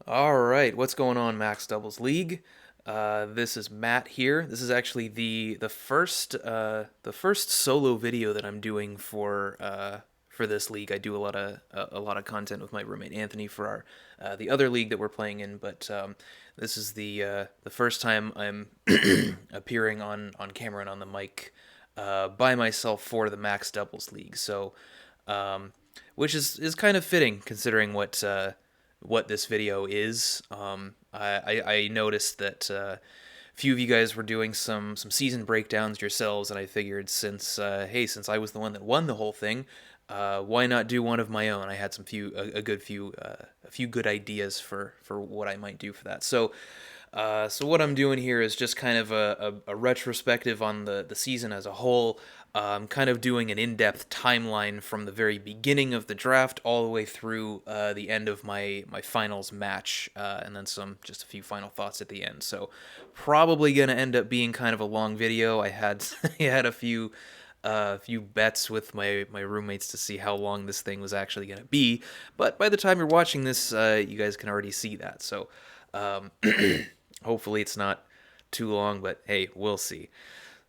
All right, what's going on, Max Doubles League? This is Matt here. This is actually the first solo video that I'm doing for this league. I do a lot of content with my roommate Anthony for our the other league that we're playing in, but this is the first time I'm appearing on camera and on the mic by myself for the Max Doubles League. So, um, which is kind of fitting considering what this video is. I noticed that a few of you guys were doing some season breakdowns yourselves, and I figured since I was the one that won the whole thing, why not do one of my own? I had a few good ideas for what I might do for that. So what I'm doing here is just kind of a retrospective on the season as a whole. Kind of doing an in-depth timeline from the very beginning of the draft all the way through the end of my finals match, and then just a few final thoughts at the end. So probably gonna end up being kind of a long video. I had I had a few bets with my roommates to see how long this thing was actually gonna be, but by the time you're watching this, you guys can already see that. So um, hopefully it's not too long, but hey, we'll see.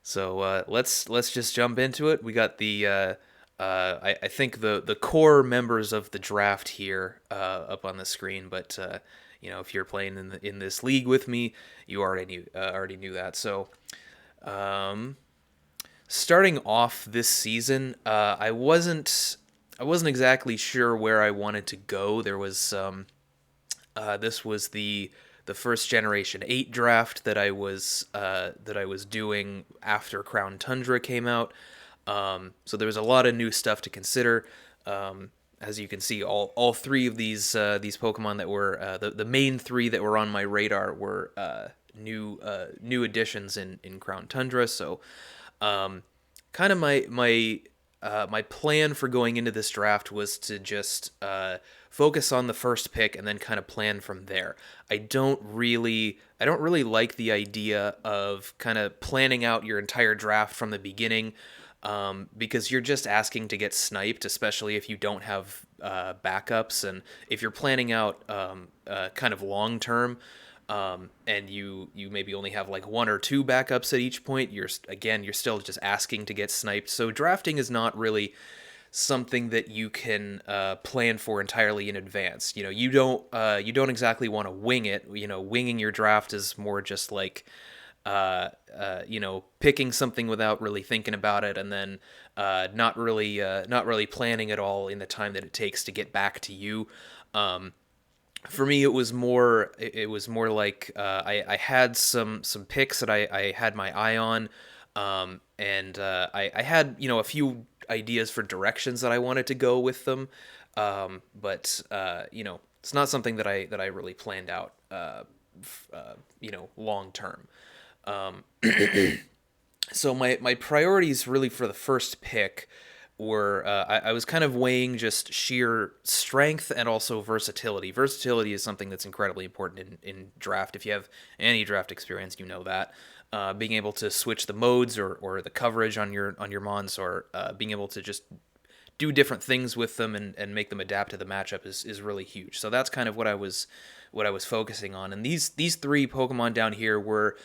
So let's just jump into it. We got I think the core members of the draft here up on the screen, but if you're playing in this league with me, you already knew that. So um, starting off this season, I wasn't exactly sure where I wanted to go. This was the first generation 8 draft that I was doing after Crown Tundra came out. So there was a lot of new stuff to consider. As you can see, all three of these Pokemon that were the main three that were on my radar were new additions in Crown Tundra. So um, kind of my plan for going into this draft was to just focus on the first pick and then kind of plan from there. I don't really like the idea of kind of planning out your entire draft from the beginning, because you're just asking to get sniped, especially if you don't have backups, and if you're planning out kind of long term. And you maybe only have like one or two backups at each point. You're still just asking to get sniped. So drafting is not really something that you can plan for entirely in advance. You don't exactly want to wing it. Winging your draft is more just like picking something without really thinking about it, and then not really planning at all in the time that it takes to get back to you. For me, it was more like I had some picks that I had my eye on, and I had a few ideas for directions that I wanted to go with them, but it's not something that I really planned out, long term. Um, so my priorities really for the first pick were I was kind of weighing just sheer strength and also versatility. Versatility is something that's incredibly important in draft. If you have any draft experience, you know that. Being able to switch the modes or the coverage on your mons, or being able to just do different things with them and make them adapt to the matchup is really huge. So that's kind of what I was focusing on. And these three Pokemon down here were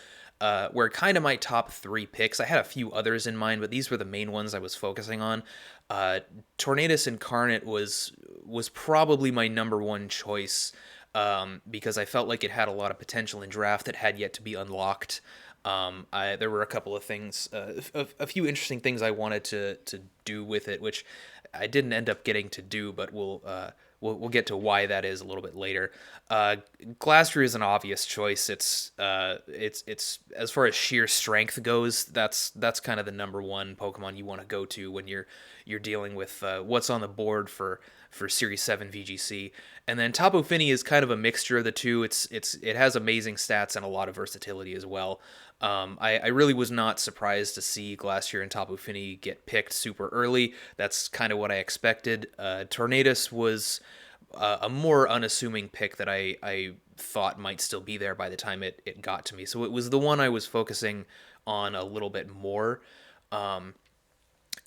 kind of my top three picks. I had a few others in mind, but these were the main ones I was focusing on. Uh, Tornadus Incarnate was probably my number one choice, because I felt like it had a lot of potential in draft that had yet to be unlocked. There were a couple of things, a few interesting things I wanted to do with it, which I didn't end up getting to do, but we'll get to why that is a little bit later. Glastrier is an obvious choice. It's as far as sheer strength goes, that's kind of the number one Pokemon you want to go to when you're dealing with what's on the board for Series 7 VGC. And then Tapu Fini is kind of a mixture of the two. It has amazing stats and a lot of versatility as well. I really was not surprised to see Glacier and Tapu Fini get picked super early. That's kind of what I expected. Tornadus was a more unassuming pick that I thought might still be there by the time it got to me. So it was the one I was focusing on a little bit more. Um,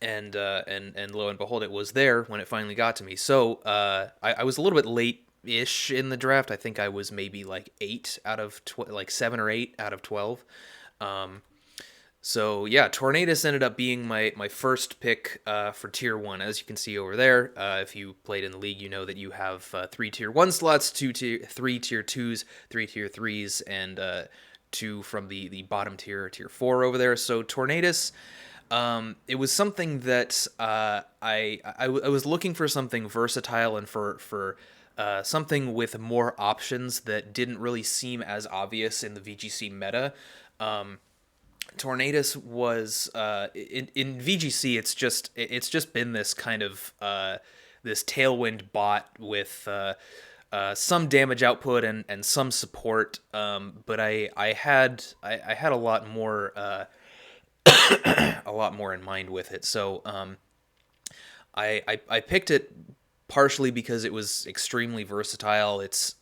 and lo and behold, it was there when it finally got to me. So I was a little bit late ish in the draft. I think I was maybe like 7 or 8 out of 12. Um, so yeah, Tornadus ended up being my first pick for tier 1. As you can see over there, if you played in the league, you know that you have 3 tier 1 slots, 3 tier 2s, 3 tier 3s, and 2 from the bottom tier 4 over there. So Tornadus, it was something that I was looking for something versatile and for something with more options that didn't really seem as obvious in the VGC meta. Tornadus was in VGC. It's just been this kind of this tailwind bot with some damage output and some support. But I had a lot more in mind with it. So I picked it partially because it was extremely versatile. It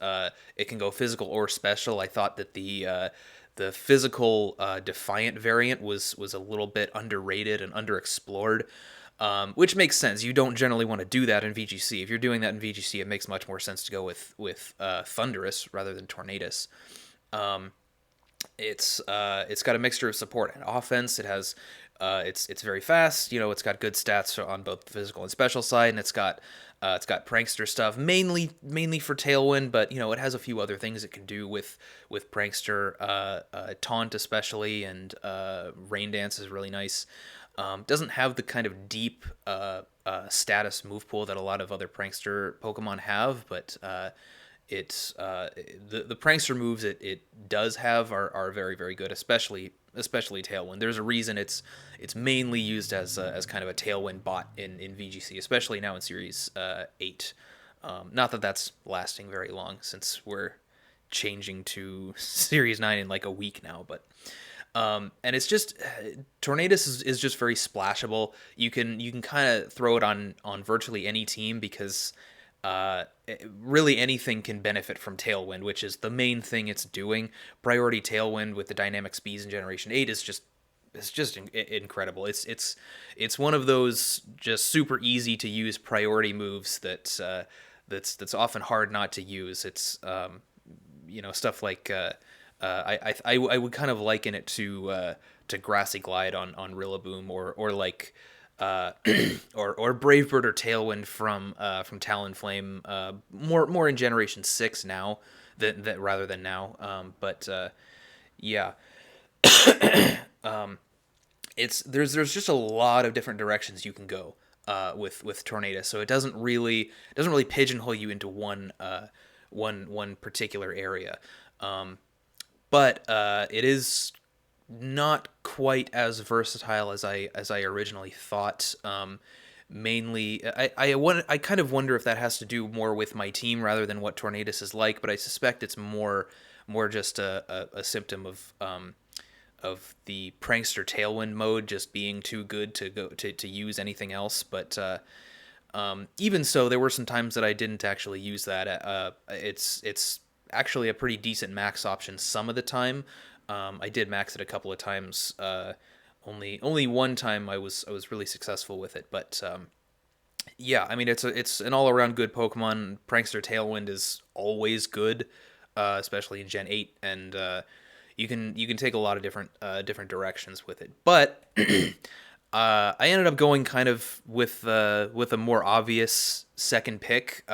can go physical or special. I thought that the physical Defiant variant was a little bit underrated and underexplored, which makes sense. You don't generally want to do that in VGC. If you're doing that in VGC, it makes much more sense to go with Thundurus rather than Tornadus. It's got a mixture of support and offense. It's very fast. It's got good stats on both the physical and special side, and it's got prankster stuff mainly for Tailwind, but it has a few other things it can do with prankster. Taunt especially, and Rain Dance is really nice. Doesn't have the kind of deep status move pool that a lot of other prankster Pokemon have, but it's the prankster moves it does have are very, very good, especially Tailwind. There's a reason it's mainly used as kind of a Tailwind bot in VGC, especially now in Series 8. Not that that's lasting very long, since we're changing to Series 9 in like a week now, but and it's just Tornadus is just very splashable. You can kind of throw it on virtually any team, because really anything can benefit from Tailwind, which is the main thing it's doing. Priority Tailwind with the dynamic speeds in Generation 8 is just incredible. It's one of those just super easy to use priority moves that's often hard not to use. It's stuff like I would kind of liken it to Grassy Glide on Rillaboom, or like or Brave Bird or Tailwind from Talonflame, more in Generation 6 now that rather than now. But yeah, there's just a lot of different directions you can go with Tornado, so it doesn't really pigeonhole you into one particular area. But it is not quite as versatile as I originally thought. Mainly, I kind of wonder if that has to do more with my team rather than what Tornadus is like. But I suspect it's more just a symptom of the prankster Tailwind mode just being too good to use anything else. But even so, there were some times that I didn't actually use that. It's actually a pretty decent max option some of the time. I did max it a couple of times. Only one time I was really successful with it, but yeah, I mean it's an all around good Pokemon. Prankster Tailwind is always good, especially in Gen 8, and you can take a lot of different directions with it. But I ended up going kind of with a more obvious second pick.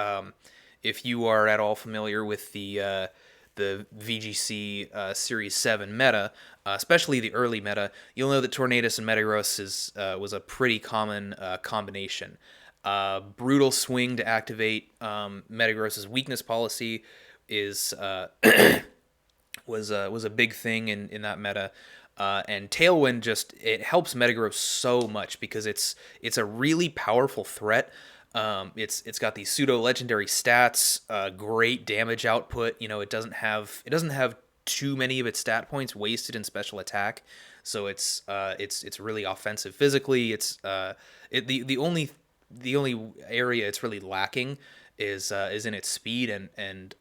If you are at all familiar with the VGC Series 7 meta, especially the early meta, you'll know that Tornadus and Metagross was a pretty common combination. Brutal Swing to activate Metagross's weakness policy is was a big thing in that meta. And Tailwind it helps Metagross so much because it's a really powerful threat. It's got these pseudo legendary stats, great damage output. It doesn't have too many of its stat points wasted in special attack, so it's really offensive physically. It's the only area it's really lacking is in its speed, and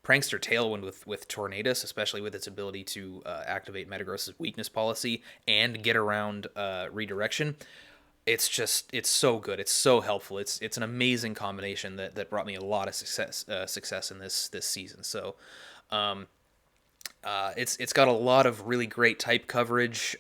Prankster Tailwind with Tornadus, especially with its ability to activate Metagross's weakness policy and get around redirection. it's so good. It's so helpful. It's an amazing combination that brought me a lot of success in this season. So it's got a lot of really great type coverage.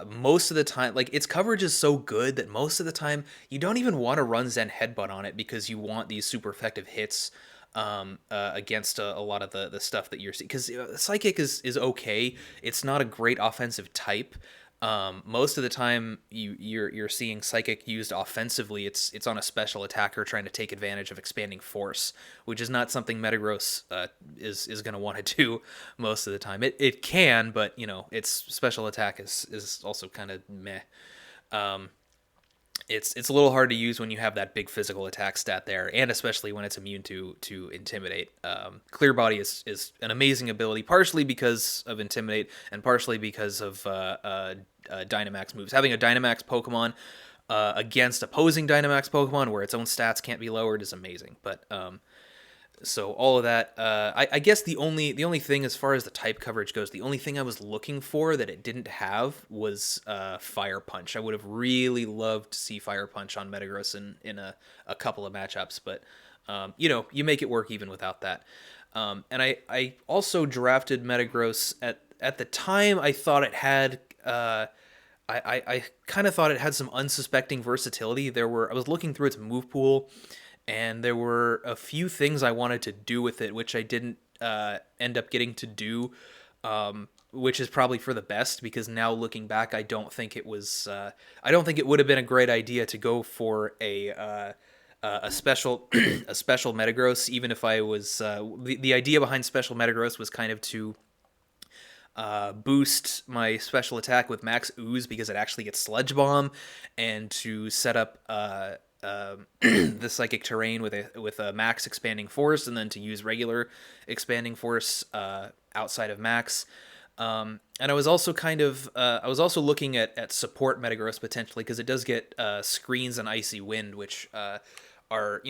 Most of the time, like its coverage is so good that most of the time you don't even want to run Zen Headbutt on it because you want these super effective hits against a lot of the stuff that you're seeing. Because Psychic is okay. It's not a great offensive type. Most of the time you're seeing Psychic used offensively. It's on a special attacker trying to take advantage of Expanding Force, which is not something Metagross is going to want to do most of the time. It can, but its special attack is also kind of meh. It's a little hard to use when you have that big physical attack stat there, and especially when it's immune to Intimidate. Clear Body is an amazing ability, partially because of Intimidate, and partially because of Dynamax moves. Having a Dynamax Pokemon against opposing Dynamax Pokemon, where its own stats can't be lowered, is amazing. But so all of that, I guess the only thing as far as the type coverage goes, the only thing I was looking for that it didn't have was Fire Punch. I would have really loved to see Fire Punch on Metagross in a couple of matchups, but you make it work even without that. And I also drafted Metagross at the time. I thought it had I kind of thought it had some unsuspecting versatility. I was looking through its move pool, and there were a few things I wanted to do with it, which I didn't end up getting to do, which is probably for the best, because now looking back, I don't think it would have been a great idea to go for a special a special Metagross, even if I was the idea behind special Metagross was kind of to boost my special attack with Max Ooze because it actually gets Sludge Bomb, and to set up the Psychic Terrain with a Max Expanding Force, and then to use regular Expanding Force outside of Max. And I was also looking at support Metagross potentially, because it does get Screens and Icy Wind, which are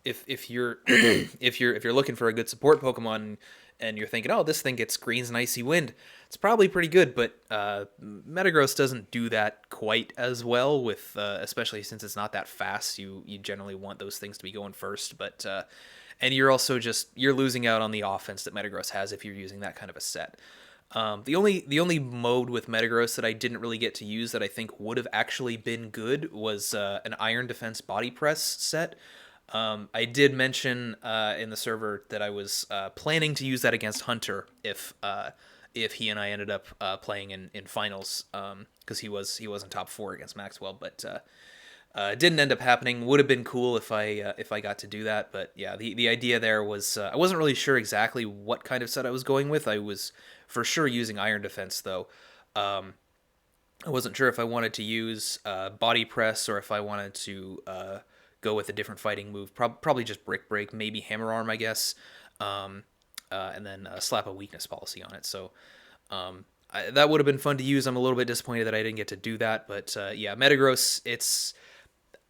if you're if you're looking for a good support Pokemon and you're thinking, oh, this thing gets Screens and Icy Wind, it's probably pretty good, but Metagross doesn't do that quite as well, with especially since it's not that fast. You generally want those things to be going first, but and you're also you're losing out on the offense that Metagross has if you're using that kind of a set. The only mode with Metagross that I didn't really get to use that I think would have actually been good was an Iron Defense Body Press set. I did mention in the server that I was planning to use that against Hunter if he and I ended up playing in finals, because he was in top 4 against Maxwell, but it didn't end up happening. Would have been cool if I got to do that, but yeah, the idea there was I wasn't really sure exactly what kind of set I was going with. I was for sure using Iron Defense though. I wasn't sure if I wanted to use Body Press or if I wanted to go with a different fighting move. Probably just Brick Break, maybe Hammer Arm, I guess, and then slap a weakness policy on it. So that would have been fun to use. I'm a little bit disappointed that I didn't get to do that, but yeah, Metagross,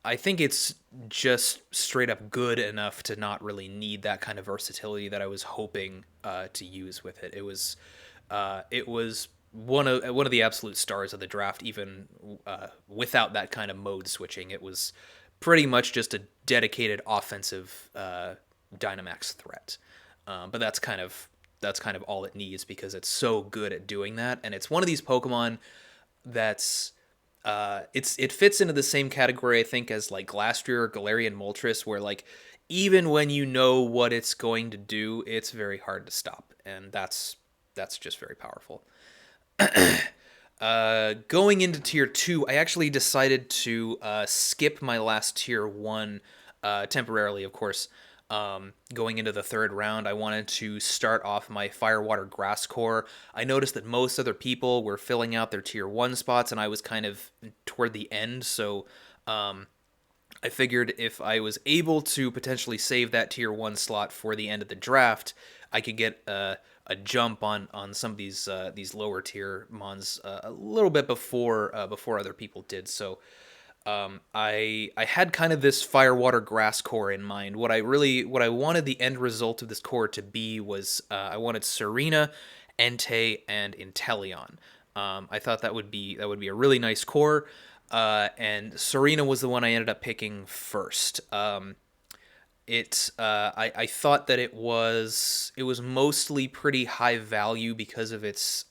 I think it's just straight up good enough to not really need that kind of versatility that I was hoping to use with it. It was one of the absolute stars of the draft, even without that kind of mode switching. It was pretty much just a dedicated offensive Dynamax threat. But that's kind of all it needs, because it's so good at doing that, and it's one of these Pokemon that's it fits into the same category, I think, as like Glastrier or Galarian Moltres, where like even when you know what it's going to do, it's very hard to stop, and that's just very powerful. Going into tier 2, I actually decided to skip my last tier 1 temporarily, of course. Going into the 3rd round, I wanted to start off my Fire, Water, Grass core. I noticed that most other people were filling out their tier 1 spots, and I was kind of toward the end, so I figured if I was able to potentially save that tier 1 slot for the end of the draft, I could get a jump on some of these lower tier mons a little bit before other people did. So I had kind of this Fire, Water, Grass core in mind. What I wanted the end result of this core to be was I wanted Tsareena, Entei, and Inteleon. I thought that would be a really nice core. And Tsareena was the one I ended up picking first. I thought that it was mostly pretty high value because of its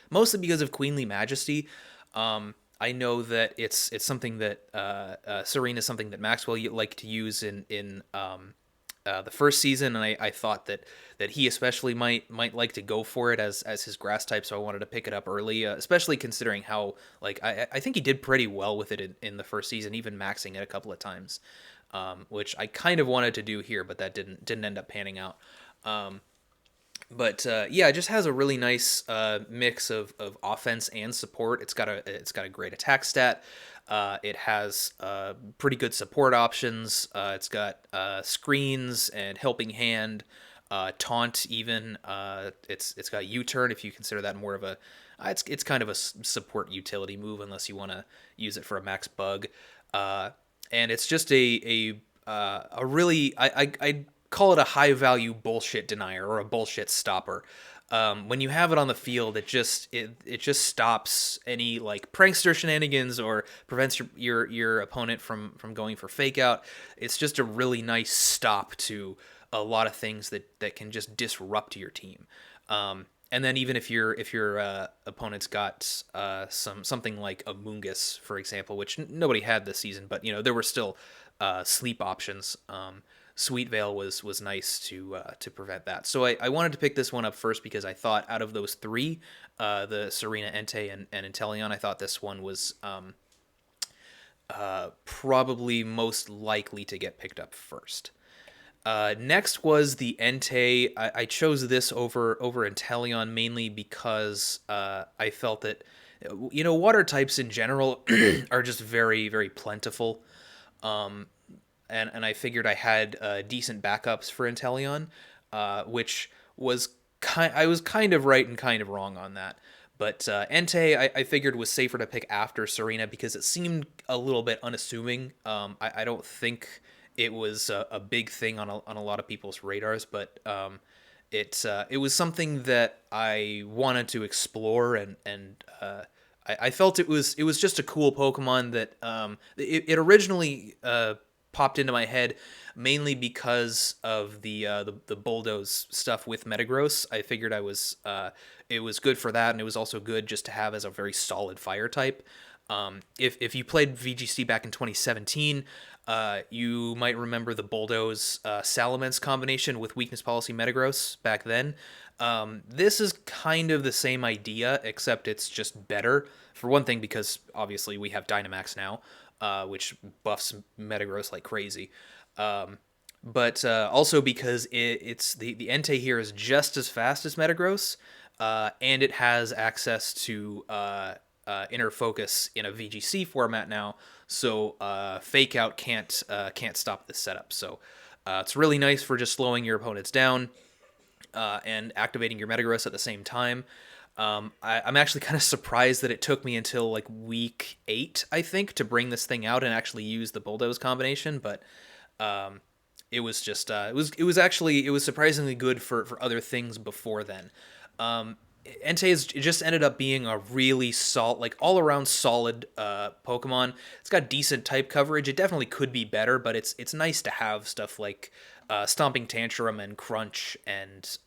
mostly because of Queenly Majesty. I know that it's something that Serena is something that Maxwell liked to use in the first season, and I thought that he especially might like to go for it as his grass type, so I wanted to pick it up early, especially considering how like I think he did pretty well with it in the first season, even maxing it a couple of times, which I kind of wanted to do here, but that didn't end up panning out. But yeah, it just has a really nice mix of offense and support. It's got a great attack stat. It has pretty good support options. It's got screens and helping hand, taunt even. It's got U-turn if you consider that more of a. It's kind of a support utility move unless you want to use it for a max bug. And it's just a really I call it a high value bullshit denier or a bullshit stopper. When you have it on the field, it just stops any like prankster shenanigans or prevents your opponent from going for fake out. It's just a really nice stop to a lot of things that can just disrupt your team. And then even if your opponent's got something like a Mungus, for example, which nobody had this season, but there were still sleep options. Sweet Veil was nice to prevent that. So I wanted to pick this one up first because I thought out of those three, the Tsareena, Entei, and Inteleon, I thought this one was probably most likely to get picked up first. Next was the Entei. I chose this over Inteleon mainly because I felt that water types in general are just very very plentiful. And I figured I had decent backups for Inteleon, which was I was kind of right and kind of wrong on that. But Entei, I figured was safer to pick after Tsareena because it seemed a little bit unassuming. I don't think it was a big thing on a lot of people's radars, but it was something that I wanted to explore, and I felt it was just a cool Pokemon that it originally popped into my head mainly because of the bulldoze stuff with Metagross. I figured it was good for that, and it was also good just to have as a very solid fire type. If you played VGC back in 2017, you might remember the Bulldoze Salamence combination with Weakness Policy Metagross back then. This is kind of the same idea, except it's just better. For one thing, because obviously we have Dynamax now, which buffs Metagross like crazy. But also because it's the Entei here is just as fast as Metagross, and it has access to inner focus in a VGC format now, so fake out can't stop this setup. So it's really nice for just slowing your opponents down and activating your Metagross at the same time. I'm actually kind of surprised that it took me until like week 8, I think, to bring this thing out and actually use the Bulldoze combination. But it was just it was surprisingly good for other things before then. Entei just ended up being a really solid, like all around solid Pokemon. It's got decent type coverage. It definitely could be better, but it's nice to have stuff like Stomping Tantrum and Crunch and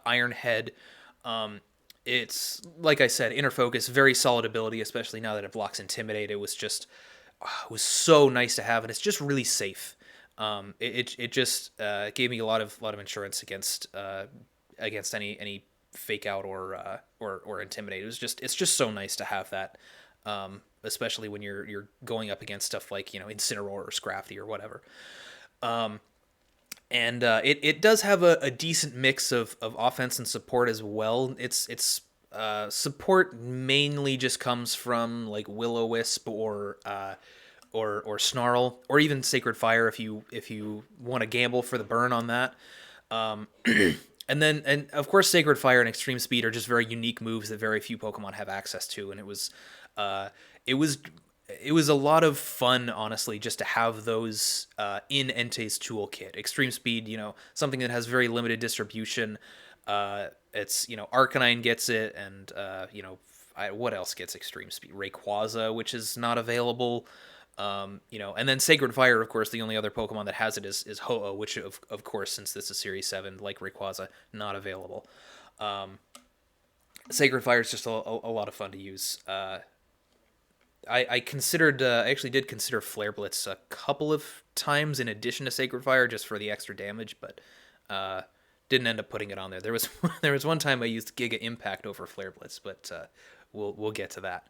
Iron Head. It's like I said, inner focus, very solid ability, especially now that it blocks Intimidate. It was so nice to have, and it's just really safe. It just gave me a lot of insurance against any fake out or intimidate. It's just so nice to have that, especially when you're going up against stuff like Incineroar or Scrafty or whatever. And it does have a decent mix of offense and support as well. Its support mainly just comes from like Will-O-Wisp or Snarl, or even Sacred Fire if you want to gamble for the burn on that. And of course Sacred Fire and Extreme Speed are just very unique moves that very few Pokemon have access to, and it was a lot of fun, honestly, just to have those in Entei's toolkit. Extreme Speed, something that has very limited distribution. It's Arcanine gets it, and what else gets extreme speed? Rayquaza, which is not available. And then Sacred Fire, of course, the only other Pokemon that has it is Ho-Oh, which, of course, since this is Series 7, like Rayquaza, not available. Sacred Fire is just a lot of fun to use. I considered, I actually did consider Flare Blitz a couple of times in addition to Sacred Fire, just for the extra damage, but didn't end up putting it on there. There was there was one time I used Giga Impact over Flare Blitz, but we'll get to that.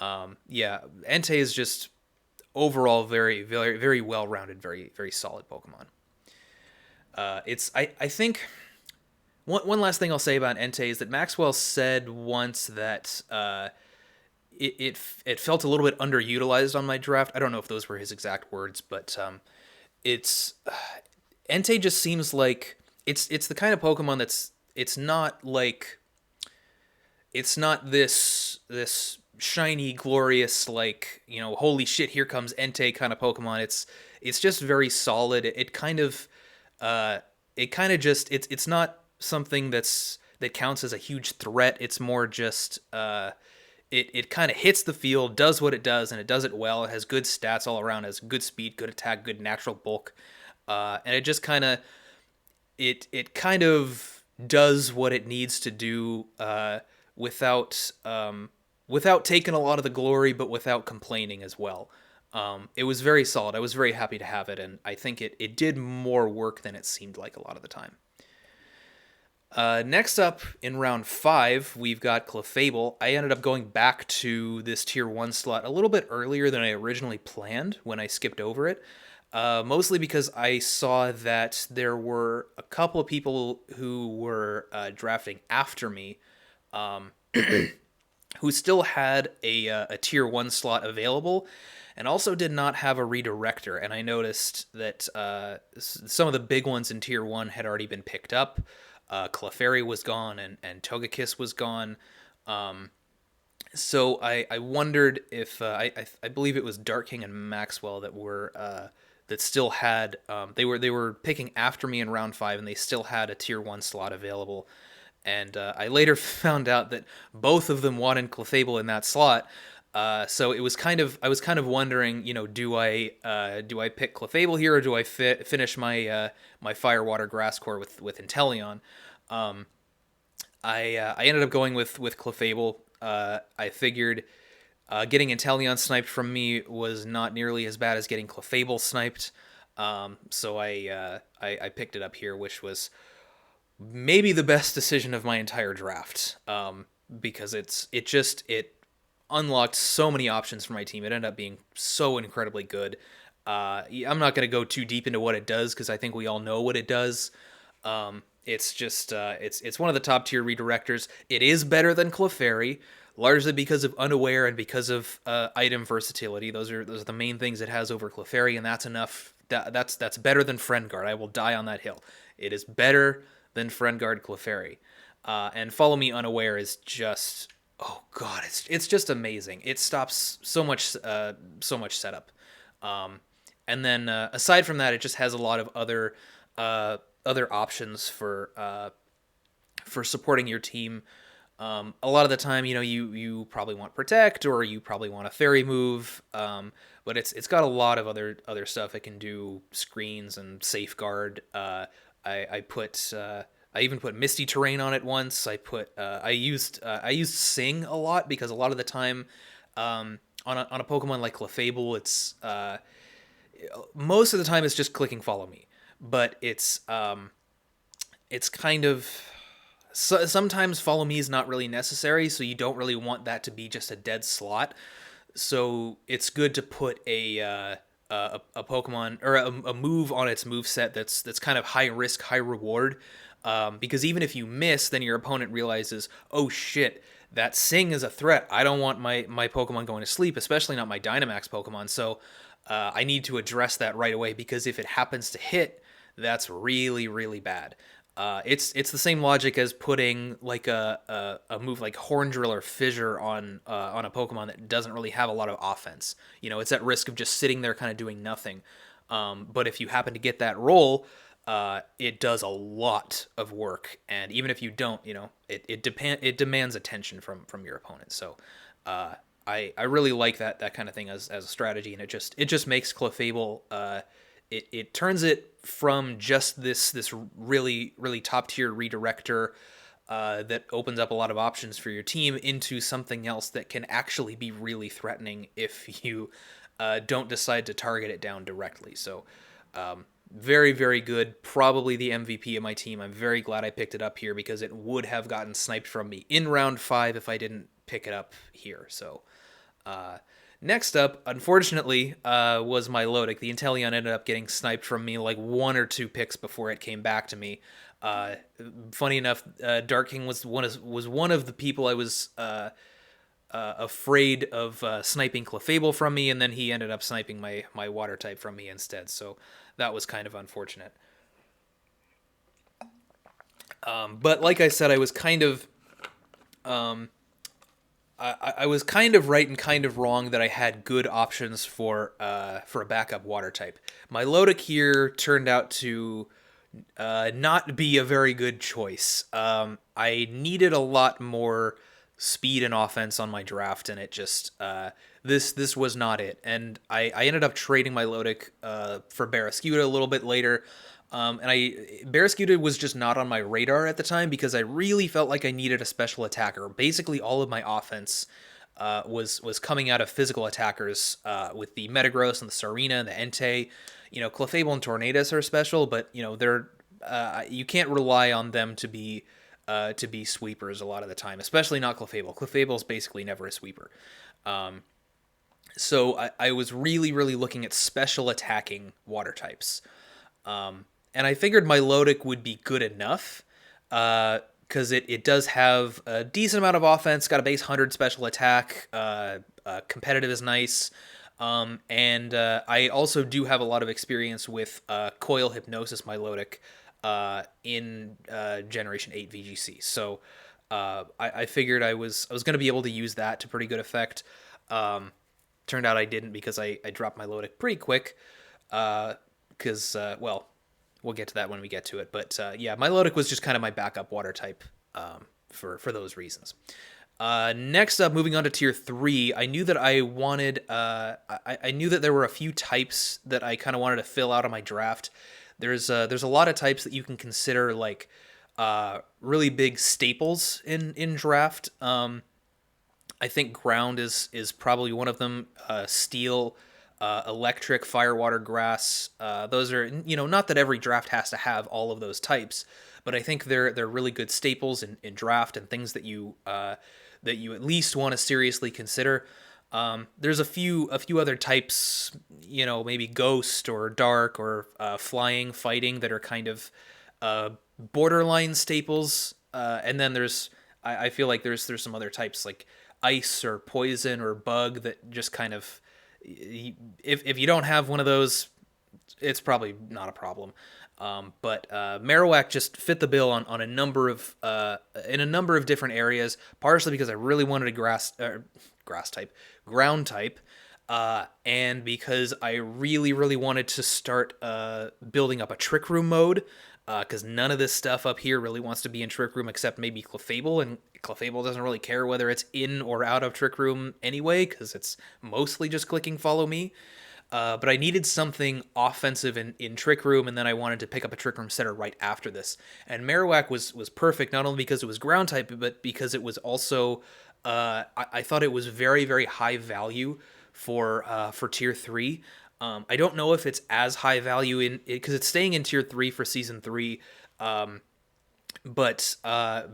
Entei is just overall very, very, very well-rounded, very, very solid Pokemon. I think one last thing I'll say about Entei is that Maxwell said once that it felt a little bit underutilized on my draft. I don't know if those were his exact words, but it's Entei just seems like it's the kind of Pokemon that's it's not this shiny, glorious, like, holy shit, here comes Entei kind of Pokemon. It's just very solid. It kind of just it's not something that counts as a huge threat. It's more just it kind of hits the field, does what it does, and it does it well. It has good stats all around, has good speed, good attack, good natural bulk, and it just kind of it kind of does what it needs to do without taking a lot of the glory, but without complaining as well. It was very solid. I was very happy to have it, and I think it did more work than it seemed like a lot of the time. Next up, in round 5, we've got Clefable. I ended up going back to this Tier 1 slot a little bit earlier than I originally planned when I skipped over it. Mostly because I saw that there were a couple of people who were drafting after me who still had a Tier 1 slot available and also did not have a redirector. And I noticed that some of the big ones in Tier 1 had already been picked up. Clefairy was gone and Togekiss was gone. So I wondered if I believe it was Dark King and Maxwell that were that still had they were picking after me in round 5, and they still had a Tier 1 slot available. And I later found out that both of them wanted Clefable in that slot. So I was kind of wondering, do I pick Clefable here, or do I finish my my Fire Water Grass Core with Inteleon? I ended up going with Clefable. I figured getting Inteleon sniped from me was not nearly as bad as getting Clefable sniped. So I picked it up here, which was maybe the best decision of my entire draft, because it unlocked so many options for my team. It ended up being so incredibly good. I'm not going to go too deep into what it does, because I think we all know what it does. It's just it's one of the top tier redirectors. It is better than Clefairy, largely because of Unaware and because of item versatility. Those are the main things it has over Clefairy, and that's enough. That's better than Friend Guard. I will die on that hill. It is better than Friend Guard Clefairy. And Follow Me Unaware is just, oh god, it's just amazing. It stops so much setup. And then aside from that, it just has a lot of other options for supporting your team. A lot of the time, you probably want Protect, or you probably want a Fairy move, but it's got a lot of other stuff. It can do screens and Safeguard. I even put Misty Terrain on it once. I used Sing a lot, because a lot of the time, on a Pokemon like Clefable, it's most of the time it's just clicking Follow Me, but it's kind of sometimes Follow Me is not really necessary, so you don't really want that to be just a dead slot. So it's good to put a Pokemon or a move on its moveset that's kind of high risk, high reward. Because even if you miss, then your opponent realizes, oh shit, that Sing is a threat. I don't want my Pokemon going to sleep, especially not my Dynamax Pokemon. So I need to address that right away, because if it happens to hit, that's really, really bad. It's the same logic as putting like a move like Horn Drill or Fissure on a Pokemon that doesn't really have a lot of offense. It's at risk of just sitting there kind of doing nothing. But if you happen to get that roll, it does a lot of work, and even if you don't, it demands attention from your opponent. So uh, I really like that kind of thing as a strategy, and it just makes Clefable, it turns it from just this really really top tier redirector that opens up a lot of options for your team into something else that can actually be really threatening if you don't decide to target it down directly. So very, very good. Probably the MVP of my team. I'm very glad I picked it up here because it would have gotten sniped from me in round 5 if I didn't pick it up here. So next up, unfortunately, was Milotic. The Inteleon ended up getting sniped from me like 1 or 2 picks before it came back to me. Funny enough, Dark King was one of the people I was afraid of sniping Clefable from me, and then he ended up sniping my water type from me instead. So that was kind of unfortunate. But like I said, I was kind of I was kind of right and kind of wrong that I had good options for a backup water type. Milotic here turned out to not be a very good choice. I needed a lot more speed and offense on my draft, and it just this was not it. And I ended up trading my Milotic for Barraskewda a little bit later. And Barraskewda was just not on my radar at the time because I really felt like I needed a special attacker. Basically, all of my offense was coming out of physical attackers with the Metagross and the Tsareena and the Entei. Clefable and Tornadus are special, but they're you can't rely on them to be sweepers a lot of the time, especially not Clefable. Clefable is basically never a sweeper. So I was really, really looking at special attacking water types. And I figured Milotic would be good enough because it does have a decent amount of offense, got a base 100 special attack, competitive is nice, and I also do have a lot of experience with Coil Hypnosis Milotic in Generation 8 VGC. So I figured I was going to be able to use that to pretty good effect. Turned out I didn't because I dropped Milotic pretty quick because, well, we'll get to that when we get to it. But yeah, Milotic was just kind of my backup water type for those reasons. Next up, moving on to tier 3, I knew that I wanted, I knew that there were a few types that I kind of wanted to fill out on my draft. There's a lot of types that you can consider like really big staples in draft. I think ground is probably one of them. Steel, electric, fire, water, grass. Those are, not that every draft has to have all of those types, but I think they're really good staples in draft and things that you at least want to seriously consider. There's a few other types, maybe ghost or dark or flying, fighting that are kind of borderline staples. And then I feel like there's some other types like ice or poison or bug that just kind of, if you don't have one of those, it's probably not a problem. But Marowak just fit the bill on a number of in a number of different areas, partially because I really wanted a ground type, and because I really, really wanted to start building up a Trick Room mode, because none of this stuff up here really wants to be in Trick Room except maybe Clefable, and Clefable doesn't really care whether it's in or out of Trick Room anyway, because it's mostly just clicking Follow Me. But I needed something offensive in Trick Room, and then I wanted to pick up a Trick Room setter right after this. And Marowak was perfect, not only because it was ground type, but because it was also, I thought it was very, very high value for Tier 3. I don't know if it's as high value in because it's staying in Tier 3 for Season 3, but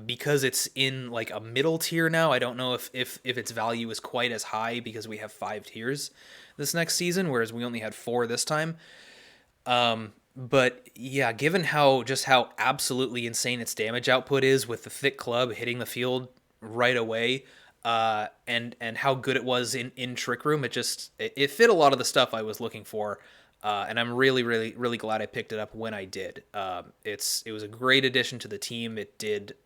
because it's in like a middle tier now, I don't know if its value is quite as high because we have 5 tiers this next season, whereas we only had 4 this time. But yeah, given how absolutely insane its damage output is with the thick club hitting the field right away, and how good it was in Trick Room, it fit a lot of the stuff I was looking for. And I'm really, really, really glad I picked it up when I did. It was a great addition to the team. It did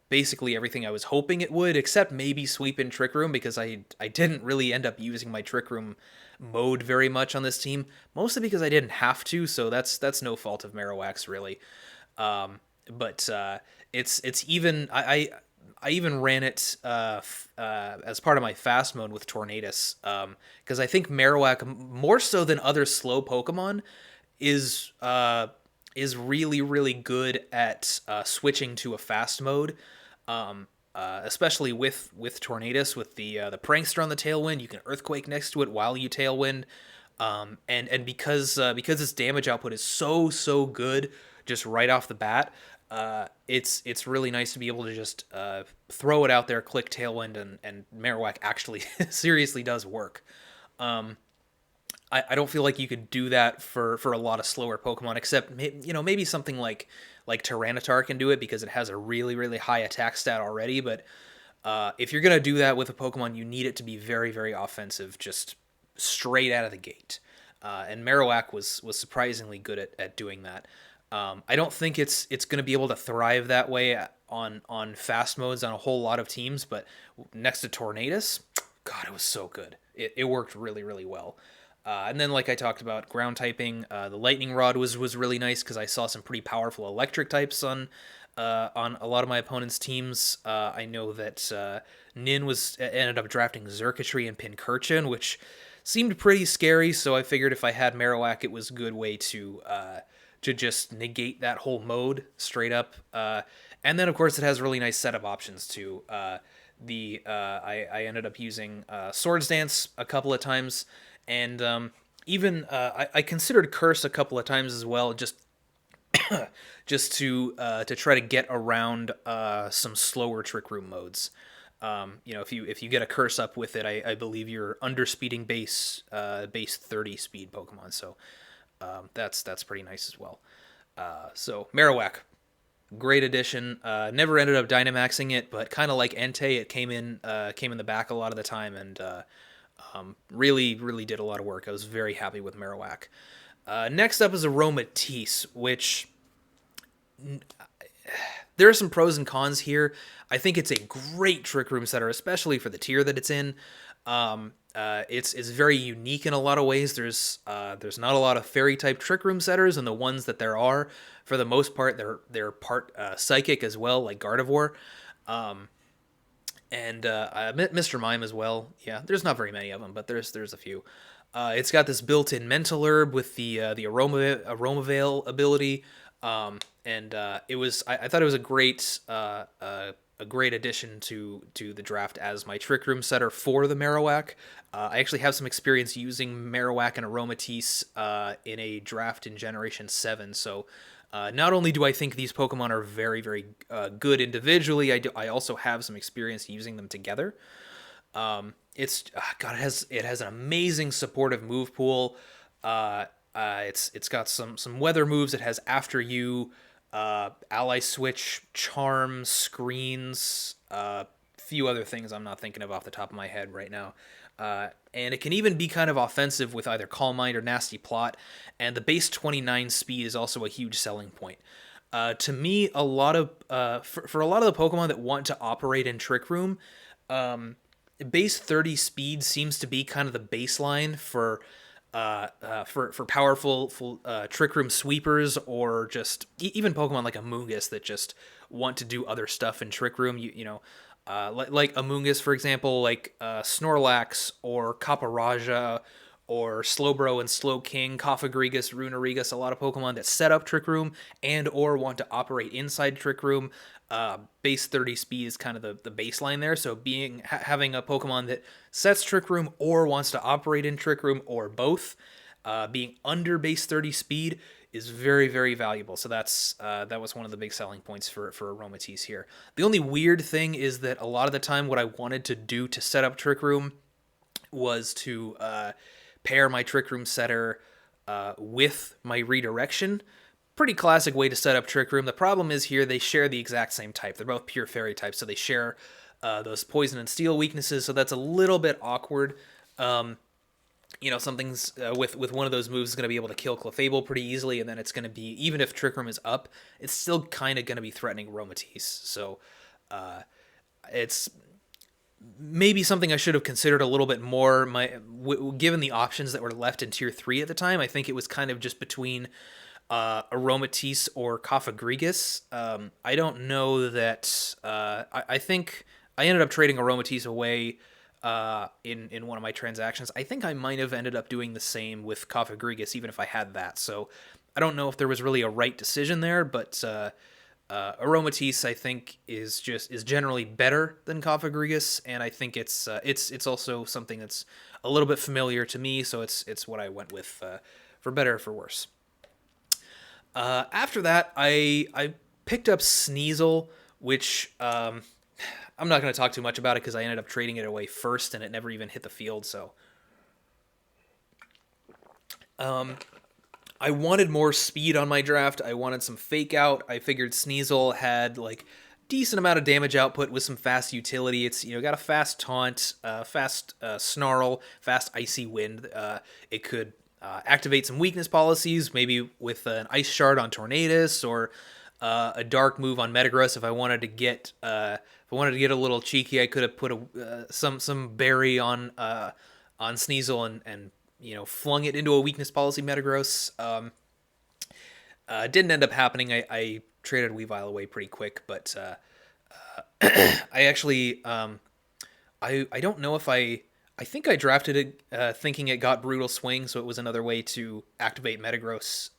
basically everything I was hoping it would, except maybe sweep in Trick Room, because I didn't really end up using my Trick Room mode very much on this team, mostly because I didn't have to, so that's no fault of Marowak's really. But it's even I even ran it as part of my fast mode with Tornadus, because I think Marowak, more so than other slow Pokemon, is really good at switching to a fast mode. Especially with Tornadus, with the Prankster on the Tailwind, you can Earthquake next to it while you Tailwind, and because its damage output is so good just right off the bat, it's really nice to be able to just throw it out there, click Tailwind, and Marowak actually seriously does work. I don't feel like you could do that for a lot of slower Pokemon, except maybe something like Tyranitar can do it because it has a really high attack stat already. But if you're gonna do that with a Pokemon, you need it to be very offensive, just straight out of the gate. And Marowak was surprisingly good at doing that. I don't think it's going to be able to thrive that way on fast modes on a whole lot of teams, but next to Tornadus, God, it was so good. It worked really well. And then, like I talked about, ground typing, the Lightning Rod was really nice because I saw some pretty powerful electric types on a lot of my opponents' teams. I know that Nin ended up drafting Xurkitree and Pincurchin, which seemed pretty scary. So I figured if I had Marowak, it was a good way to just negate that whole mode straight up. And then, of course, it has really nice setup options too. I ended up using Swords Dance a couple of times. And even I considered Curse a couple of times as well, just to try to get around some slower Trick Room modes. If you get a Curse up with it, I believe you're underspeeding base 30 speed Pokemon. So that's pretty nice as well. So Marowak, great addition. Never ended up Dynamaxing it, but kind of like Entei, it came in the back a lot of the time, and really did a lot of work. I was very happy with Marowak. Next up is Aromatisse, which there are some pros and cons here. I think it's a great Trick Room setter, especially for the tier that it's in. It's very unique in a lot of ways. There's not a lot of Fairy type Trick Room setters, and the ones that there are, for the most part, they're part Psychic as well, like Gardevoir. And Mr. Mime as well. Yeah, there's not very many of them, but there's a few. It's got this built-in Mental Herb with the Aroma Veil ability, and I thought it was a great addition to the draft as my Trick Room setter for the Marowak. I actually have some experience using Marowak and Aromatisse in a draft in Generation 7, so not only do I think these Pokemon are very good individually, I also have some experience using them together. It has an amazing supportive move pool. It's got some weather moves. It has After You, Ally Switch, Charm, Screens, few other things I'm not thinking of off the top of my head right now. And it can even be kind of offensive with either Calm Mind or Nasty Plot, and the base 29 speed is also a huge selling point. To me, a lot of for a lot of the Pokemon that want to operate in Trick Room, base 30 speed seems to be kind of the baseline for powerful Trick Room sweepers, or just even Pokemon like Amoonguss that just want to do other stuff in Trick Room. Like Amoonguss, for example, like Snorlax or Caparaja or Slowbro and Slowking, Cofagrigus, Runerigus, a lot of Pokemon that set up Trick Room and or want to operate inside Trick Room. Base 30 speed is kind of the baseline there, so having a Pokemon that sets Trick Room or wants to operate in Trick Room, or both, being under base 30 speed is very valuable. So that was one of the big selling points for Aromatisse here. The only weird thing is that a lot of the time what I wanted to do to set up Trick Room was to pair my Trick Room setter with my Redirection. Pretty classic way to set up Trick Room. The problem is here they share the exact same type. They're both pure Fairy types, so they share those Poison and Steel weaknesses, so that's a little bit awkward. Something's with one of those moves is going to be able to kill Clefable pretty easily, and then it's going to be, even if Trick Room is up, it's still kind of going to be threatening Aromatisse. So it's maybe something I should have considered a little bit more. Given the options that were left in Tier 3 at the time, I think it was kind of just between Aromatisse or Cofagrigus. I don't know that. I think I ended up trading Aromatisse away in one of my transactions. I think I might have ended up doing the same with Cofagrigus, even if I had that. So I don't know if there was really a right decision there, but Aromatisse I think is generally better than Cofagrigus, and I think it's also something that's a little bit familiar to me, so it's what I went with for better or for worse. After that, I picked up Sneasel, which I'm not going to talk too much about it because I ended up trading it away first, and it never even hit the field. So I wanted more speed on my draft. I wanted some fake out. I figured Sneasel had like decent amount of damage output with some fast utility. It's got a fast taunt, fast snarl, fast icy wind. It could activate some weakness policies, maybe with an ice shard on Tornadus or a dark move on Metagross. If I wanted to get a little cheeky, I could have put some berry on Sneasel and flung it into a weakness policy Metagross. Didn't end up happening. I traded Weavile away pretty quick, but I actually I don't know if I think I drafted it thinking it got Brutal Swing, so it was another way to activate Metagross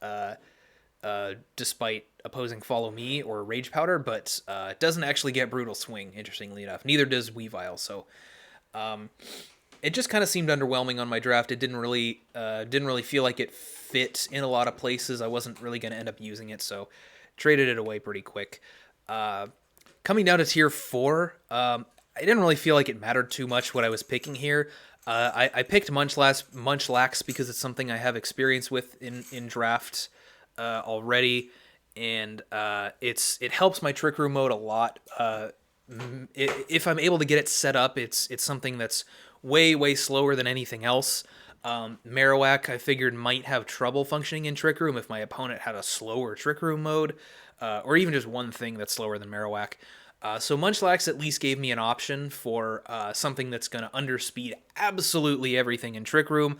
despite opposing Follow Me or Rage Powder, but it doesn't actually get Brutal Swing, interestingly enough. Neither does Weavile, so it just kind of seemed underwhelming on my draft. It didn't really feel like it fit in a lot of places. I wasn't really going to end up using it, so traded it away pretty quick. Coming down to Tier 4, I didn't really feel like it mattered too much what I was picking here. I picked Munchlax because it's something I have experience with in draft already, and it helps my Trick Room mode a lot. If I'm able to get it set up, it's something that's way slower than anything else. Marowak, I figured, might have trouble functioning in Trick Room if my opponent had a slower Trick Room mode, or even just one thing that's slower than Marowak. So Munchlax at least gave me an option for something that's going to underspeed absolutely everything in Trick Room.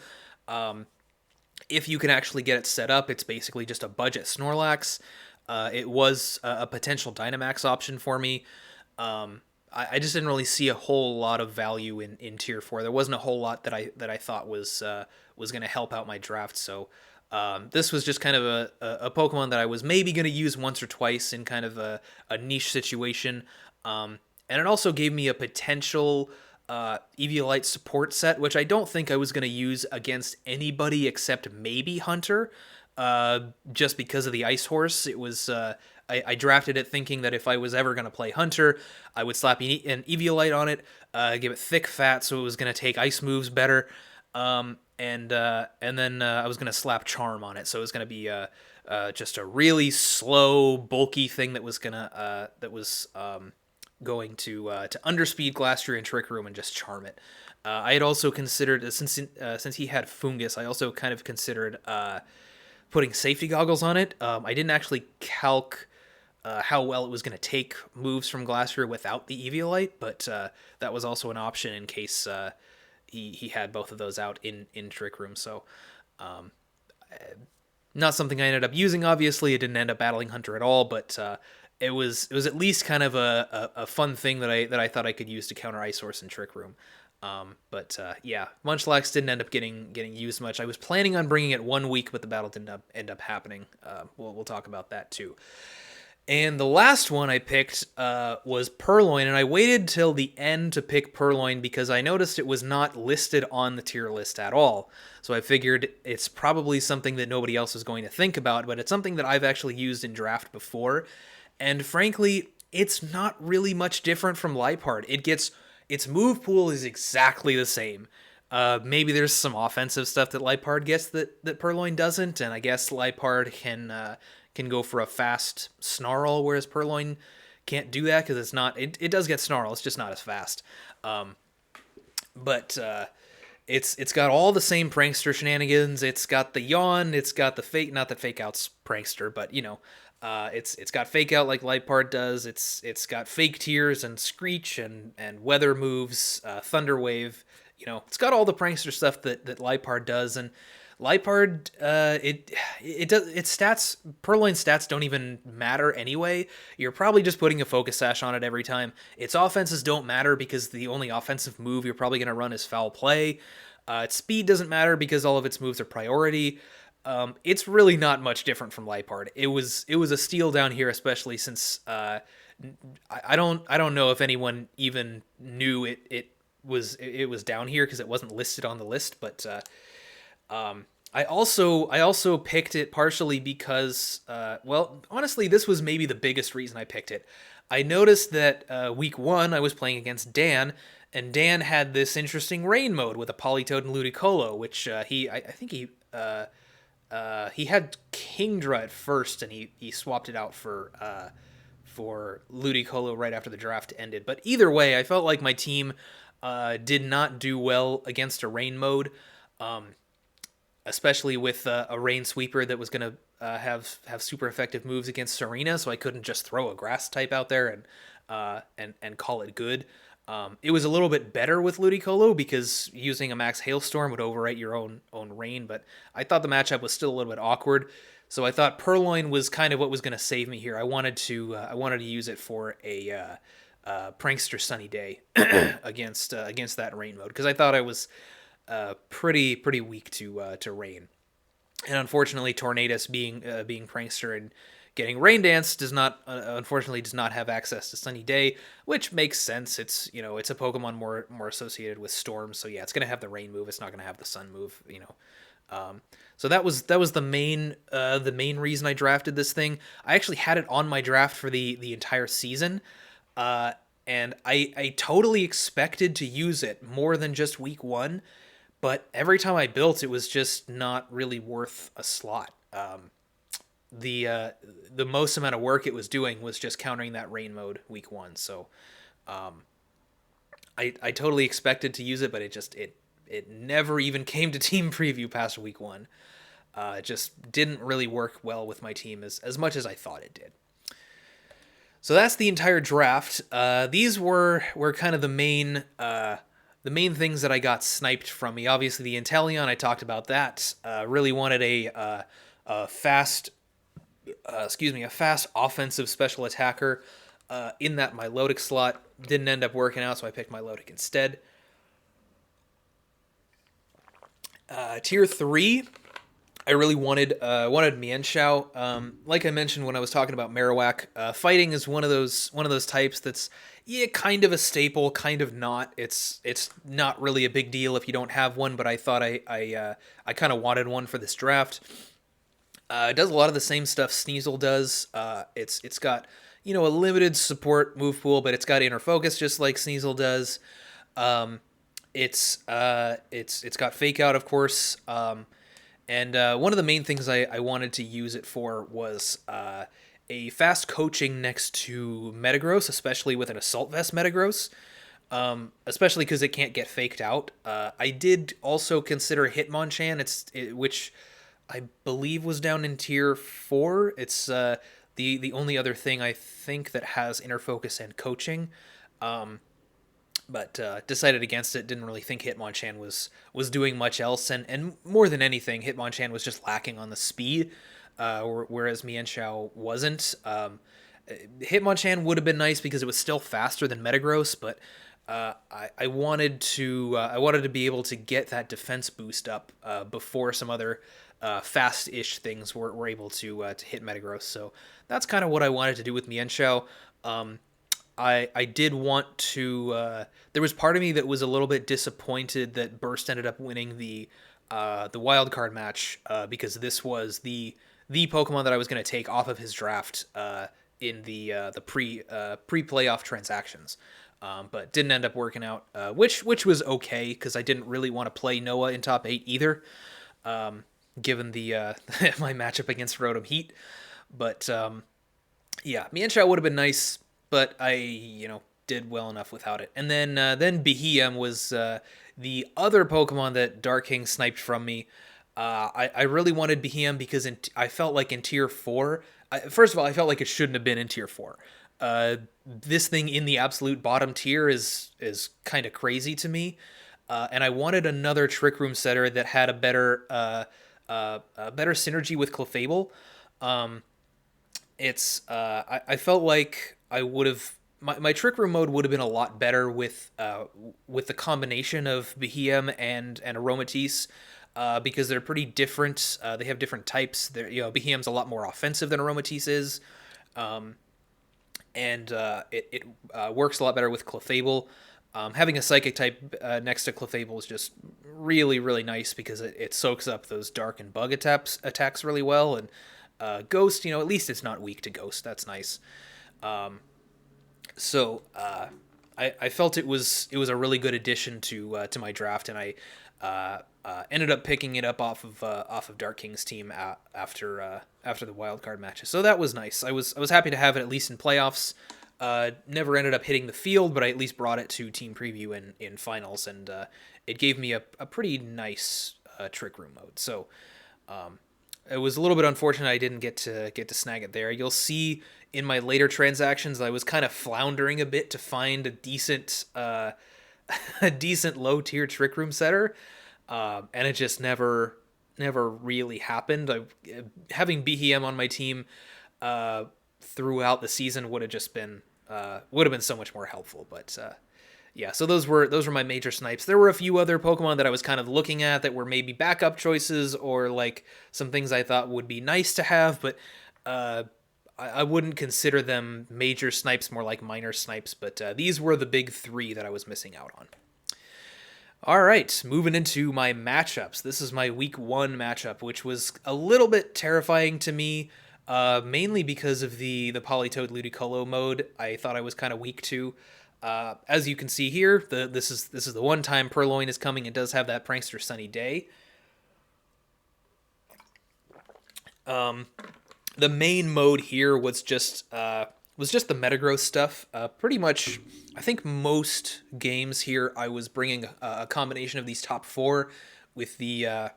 If you can actually get it set up, it's basically just a budget Snorlax. It was a potential Dynamax option for me. I just didn't really see a whole lot of value in Tier 4. There wasn't a whole lot that I thought was going to help out my draft. So this was just kind of a Pokemon that I was maybe going to use once or twice in kind of a niche situation. And it also gave me a potential Eviolite support set, which I don't think I was going to use against anybody except maybe Hunter, just because of the Ice Horse. It was I drafted it thinking that if I was ever going to play Hunter, I would slap an Eviolite on it, give it thick fat so it was going to take ice moves better, and then I was going to slap Charm on it, so it was going to be just a really slow, bulky thing that was going to underspeed Glastrier and Trick Room and just charm it. I had also considered, since he had Fungus, I also kind of considered putting safety goggles on it. I didn't actually calc how well it was going to take moves from Glastrier without the Eviolite, but that was also an option in case he had both of those out in Trick Room. So not something I ended up using, obviously. It didn't end up battling Hunter at all, but it was at least kind of a fun thing that I thought I could use to counter Ice Horse and Trick Room. But yeah, Munchlax didn't end up getting used much. I was planning on bringing it 1 week, but the battle didn't end up happening. We'll talk about that too. And the last one I picked was Purrloin, and I waited till the end to pick Purrloin because I noticed it was not listed on the tier list at all. So I figured it's probably something that nobody else is going to think about, but it's something that I've actually used in draft before. And frankly, it's not really much different from Liepard. Its move pool is exactly the same. Maybe there's some offensive stuff that Liepard gets that Purrloin doesn't, and I guess Liepard can go for a fast Snarl, whereas Purrloin can't do that because it's not. It does get Snarl, it's just not as fast. But it's got all the same prankster shenanigans. It's got the yawn. It's got the fake, not that fake out's prankster, but It's got Fake Out like Liepard does. It's got Fake Tears and Screech and Weather moves, Thunder Wave. It's got all the prankster stuff that Liepard does, and Liepard, it does its stats. Purrloin stats don't even matter anyway. You're probably just putting a Focus Sash on it every time. Its offenses don't matter because the only offensive move you're probably going to run is Foul Play. Its speed doesn't matter because all of its moves are priority. It's really not much different from Liepard. It was a steal down here, especially since I don't know if anyone even knew it was down here because it wasn't listed on the list, but. I also picked it partially because, well, honestly, this was maybe the biggest reason I picked it. I noticed that week 1 I was playing against Dan, and Dan had this interesting rain mode with a Politoed and Ludicolo, which I think he had Kingdra at first, and he swapped it out for Ludicolo right after the draft ended. But either way, I felt like my team did not do well against a rain mode. Especially with a Rain Sweeper that was going to have super effective moves against Tsareena, so I couldn't just throw a Grass type out there and call it good. It was a little bit better with Ludicolo because using a Max Hailstorm would overwrite your own Rain, but I thought the matchup was still a little bit awkward. So I thought Purrloin was kind of what was going to save me here. I wanted to use it for a Prankster Sunny Day against that Rain mode because I thought I was pretty weak to rain, and unfortunately, Tornadus being prankster and getting Rain Dance does not have access to Sunny Day, which makes sense. It's it's a Pokemon more associated with storms, so yeah, it's gonna have the rain move. It's not gonna have the sun move. So that was the main reason I drafted this thing. I actually had it on my draft for the entire season. And I totally expected to use it more than just week 1. But every time I built, it was just not really worth a slot. The most amount of work it was doing was just countering that rain mode week 1. So I totally expected to use it, but it never even came to team preview past week 1. It just didn't really work well with my team as much as I thought it did. So that's the entire draft. These were kind of the main things that I got sniped from me. Obviously, the Inteleon, I talked about that. Really wanted a fast offensive special attacker in that Milotic slot. Didn't end up working out, so I picked Milotic instead. Tier 3, I really wanted Mienshao. Like I mentioned when I was talking about Marowak, fighting is one of those types that's kind of a staple, kind of not. It's not really a big deal if you don't have one, but I thought I kind of wanted one for this draft. It does a lot of the same stuff Sneasel does. It's got a limited support move pool, but it's got inner focus just like Sneasel does. It's got Fake Out, of course. And one of the main things I wanted to use it for was a fast coaching next to Metagross, especially with an Assault Vest Metagross, especially because it can't get faked out. I did also consider Hitmonchan, which I believe was down in Tier 4. It's the only other thing I think that has Inner Focus and Coaching. But decided against it. Didn't really think Hitmonchan was doing much else, and more than anything, Hitmonchan was just lacking on the speed, whereas Mienshao wasn't. Hitmonchan would have been nice because it was still faster than Metagross, but I wanted to be able to get that defense boost up before some other fast-ish things were able to hit Metagross. So that's kind of what I wanted to do with Mienshao. I did want to. There was part of me that was a little bit disappointed that Burst ended up winning the wild card match because this was the Pokemon that I was going to take off of his draft in the pre-playoff transactions, but didn't end up working out, which was okay because I didn't really want to play Noah in top 8 either, given the my matchup against Rotom Heat. But yeah, Mienshao would have been nice. But I, did well enough without it. And then Beheeyem was the other Pokemon that Dark King sniped from me. I really wanted Beheeyem because I felt like in Tier 4, first of all, I felt like it shouldn't have been in tier 4. This thing in the absolute bottom tier is kind of crazy to me, and I wanted another Trick Room setter that had a better synergy with Clefable. I felt like I would have my Trick Room mode would have been a lot better with the combination of Beheeyem and Aromatisse. Because they're pretty different. They have different types. Beheeyem's a lot more offensive than Aromatisse is, and it works a lot better with Clefable. Having a Psychic type next to Clefable is just really, really nice because it soaks up those Dark and Bug attacks really well. And Ghost, at least it's not weak to Ghost. That's nice. So I felt it was a really good addition to my draft, and I ended up picking it up off of Dark King's team after the wildcard matches. So that was nice. I was happy to have it at least in playoffs. Never ended up hitting the field, but I at least brought it to team preview in finals, and it gave me a pretty nice Trick Room mode. So it was a little bit unfortunate I didn't get to snag it there. You'll see in my later transactions I was kind of floundering a bit to find a decent low tier Trick Room setter, and it just never really happened. Having Beheeyem on my team throughout the season would have been so much more helpful. But yeah, so those were my major snipes. There were a few other Pokemon that I was kind of looking at that were maybe backup choices or like some things I thought would be nice to have, but I wouldn't consider them major snipes, more like minor snipes. But these were the big three that I was missing out on. All right, moving into my matchups. This is my week 1 matchup, which was a little bit terrifying to me, mainly because of the Politoed Ludicolo mode. I thought I was kind of weak to. As you can see here, this is the one time Purrloin is coming. It does have that Prankster Sunny Day. The main mode here was just the Metagross stuff. Pretty much, I think most games here I was bringing a combination of these top 4 with the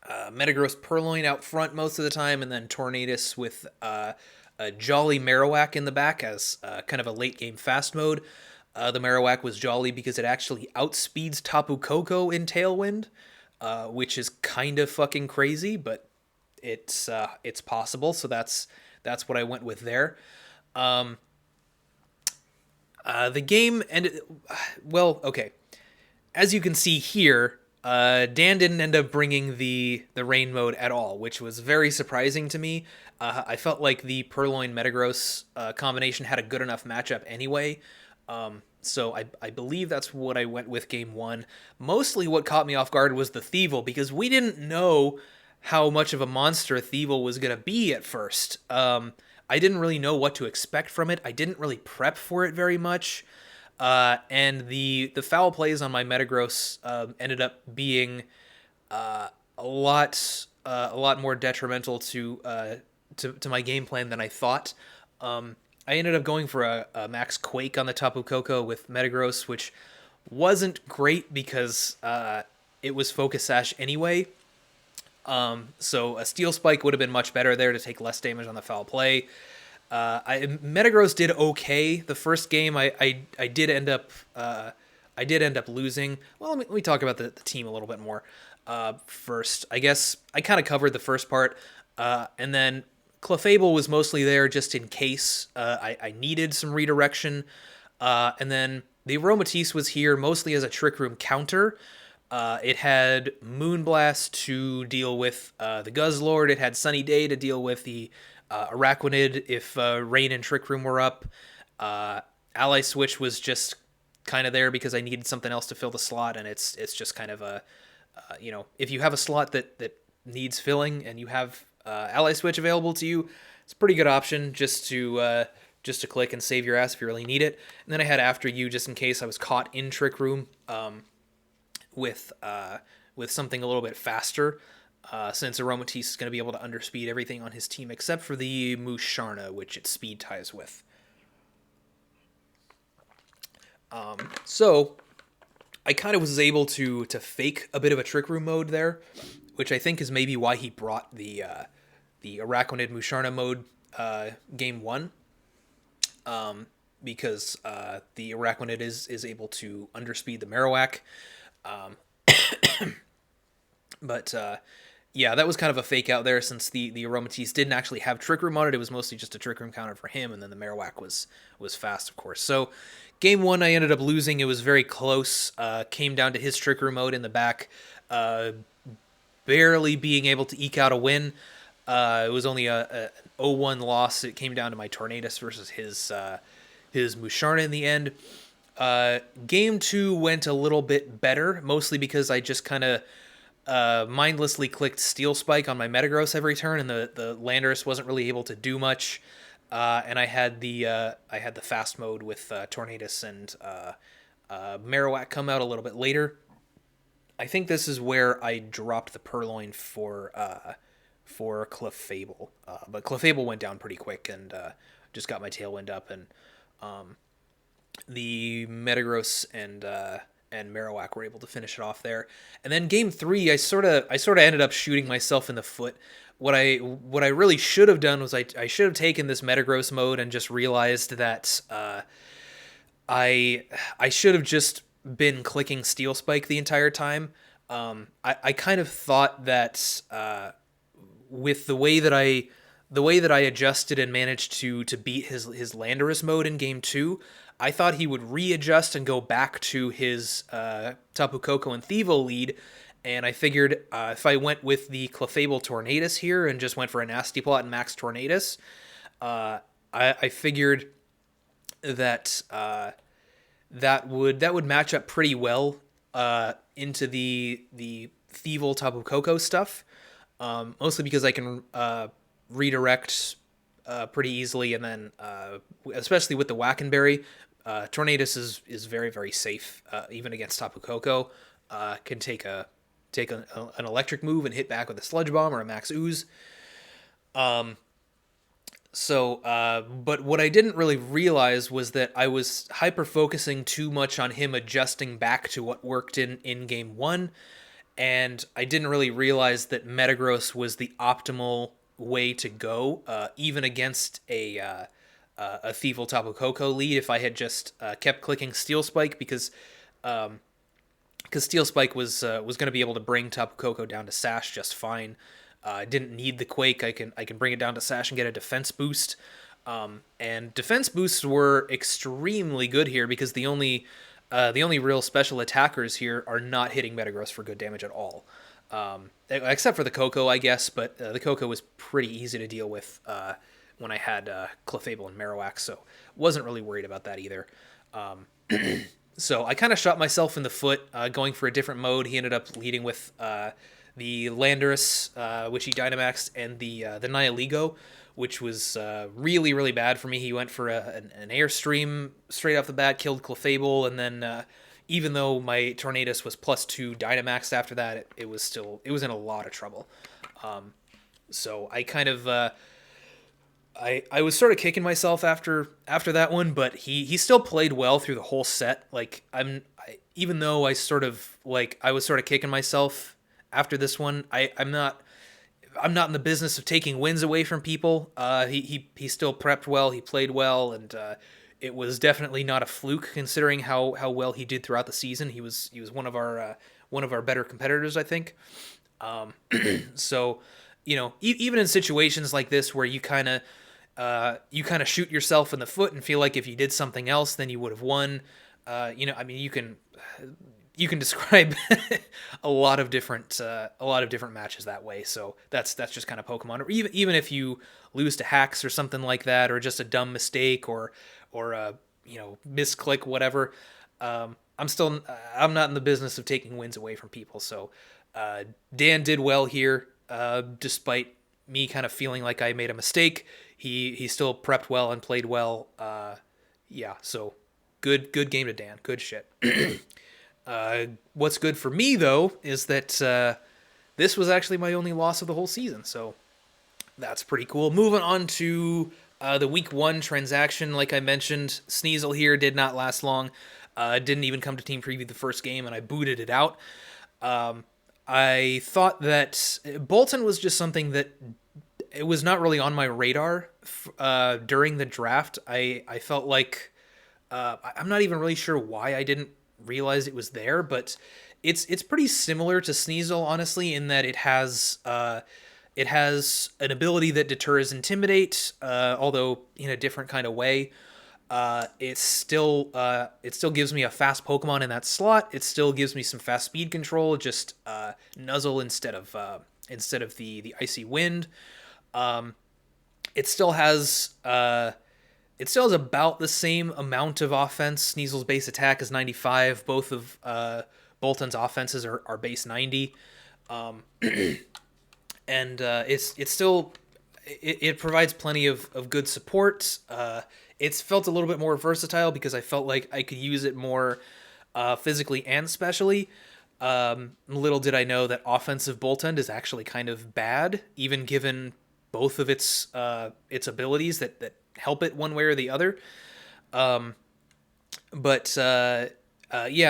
Metagross Purrloin out front most of the time, and then Tornadus with a Jolly Marowak in the back as kind of a late game fast mode. The Marowak was jolly because it actually outspeeds Tapu Koko in Tailwind, which is kind of fucking crazy, but it's possible. So that's what I went with there. The game ended well. Okay, as you can see here, Dan didn't end up bringing the rain mode at all, which was very surprising to me. I felt like the Purrloin Metagross combination had a good enough matchup anyway. So I believe that's what I went with game 1. Mostly what caught me off guard was the Thievul, because we didn't know how much of a monster Thievul was going to be at first. I didn't really know what to expect from it. I didn't really prep for it very much. And the foul plays on my Metagross ended up being a lot more detrimental to my game plan than I thought. I ended up going for a Max Quake on the Tapu Koko with Metagross, which wasn't great because it was Focus Sash anyway. So a Steel Spike would have been much better there to take less damage on the foul play. Metagross did okay the first game. I did end up losing. Well, let me talk about the team a little bit more. First, I guess I kind of covered the first part, and then Clefable was mostly there just in case I needed some redirection, and then the Aromatisse was here mostly as a Trick Room counter. It had Moonblast to deal with the Guzzlord. It had Sunny Day to deal with the Araquanid if Rain and Trick Room were up. Ally Switch was just kind of there because I needed something else to fill the slot, and it's just kind of a if you have a slot that needs filling and you have Ally Switch available to you, it's a pretty good option just to click and save your ass if you really need it. And then I had After You just in case I was caught in Trick Room with something a little bit faster. Since Aromatisse is going to be able to underspeed everything on his team except for the Musharna, which it speed ties with. So I kind of was able to fake a bit of a Trick Room mode there, which I think is maybe why he brought the Araquanid Musharna mode game one, because the Araquanid is able to underspeed the Marowak. But yeah, that was kind of a fake out there, since the Aromatisse didn't actually have Trick Room on it. It was mostly just a Trick Room counter for him, and then the Marowak was fast, of course. So game one, I ended up losing. It was very close. Came down to his Trick Room mode in the back, barely being able to eke out a win. It was only a 0-1 loss. It came down to my Tornadus versus his Musharna in the end. Game two went a little bit better, mostly because I just kind of mindlessly clicked Steel Spike on my Metagross every turn, and the Landorus wasn't really able to do much. And I had the fast mode with Tornadus and Marowak come out a little bit later. I think this is where I dropped the Purrloin for Clefable, but Clefable went down pretty quick, and just got my Tailwind up, and the Metagross and Marowak were able to finish it off there. And then game three, I sort of ended up shooting myself in the foot. What I really should have done was I should have taken this Metagross mode and just realized that I should have just been clicking Steel Spike the entire time. I kind of thought that with the way that I adjusted and managed to beat his Landorus mode in game two, I thought he would readjust and go back to his Tapu Koko and Thievul lead, and I figured if I went with the Clefable Tornadus here and just went for a Nasty Plot and Max Tornadus, I figured that that would match up pretty well into the Thievul Tapu Koko stuff, mostly because I can redirect pretty easily, and then especially with the Wackenberry, Tornadus is very, very safe, even against Tapu Koko. Can take an electric move and hit back with a Sludge Bomb or a Max Ooze. But what I didn't really realize was that I was hyper-focusing too much on him adjusting back to what worked in game one, and I didn't really realize that Metagross was the optimal way to go, even against a Thievul Tapu Koko lead, if I had just kept clicking Steel Spike, because Steel Spike was going to be able to bring Tapu Koko down to Sash just fine. I didn't need the Quake. I can bring it down to Sash and get a defense boost. And defense boosts were extremely good here, because the only real special attackers here are not hitting Metagross for good damage at all. Except for the Koko, I guess, but the Koko was pretty easy to deal with when I had Clefable and Marowak, so wasn't really worried about that either. So I kind of shot myself in the foot going for a different mode. He ended up leading with the Landorus, which he Dynamaxed, and the Nihilego, which was really, really bad for me. He went for an Airstream straight off the bat, killed Clefable, and then even though my Tornadus was +2 Dynamaxed after that, it was in a lot of trouble. So I kind of I was sort of kicking myself after that one, but he still played well through the whole set. Like even though I was sort of kicking myself after this one, I'm not in the business of taking wins away from people. He still prepped well, he played well, and it was definitely not a fluke, considering how well he did throughout the season. He was one of our better competitors, I think. So, even in situations like this where you kind of shoot yourself in the foot and feel like if you did something else, then you would have won. You can describe a lot of different matches that way. So that's just kind of Pokemon. Or even if you lose to hacks or something like that, or just a dumb mistake or misclick, whatever. I'm not in the business of taking wins away from people. So Dan did well here, despite me kind of feeling like I made a mistake. He still prepped well and played well. So good game to Dan. Good shit. What's good for me, though, is that this was actually my only loss of the whole season, so that's pretty cool. Moving on to the week one transaction, like I mentioned, Sneasel here did not last long. Didn't even come to team preview the first game, and I booted it out. I thought that Boltund was just something that it was not really on my radar during the draft, I felt like I'm not even really sure why I didn't realize it was there, but it's pretty similar to Sneasel, honestly, in that it has an ability that deters Intimidate, although in a different kind of way. It still gives me a fast Pokemon in that slot. It still gives me some fast speed control, just Nuzzle instead of the Icy Wind. It still has about the same amount of offense. Sneasel's base attack is 95. Both of Boltund's offenses are base 90. And it's still it provides plenty of good support. It's felt a little bit more versatile because I felt like I could use it more physically and specially. Little did I know that offensive Boltund is actually kind of bad, even given both of its abilities that help it one way or the other. Yeah,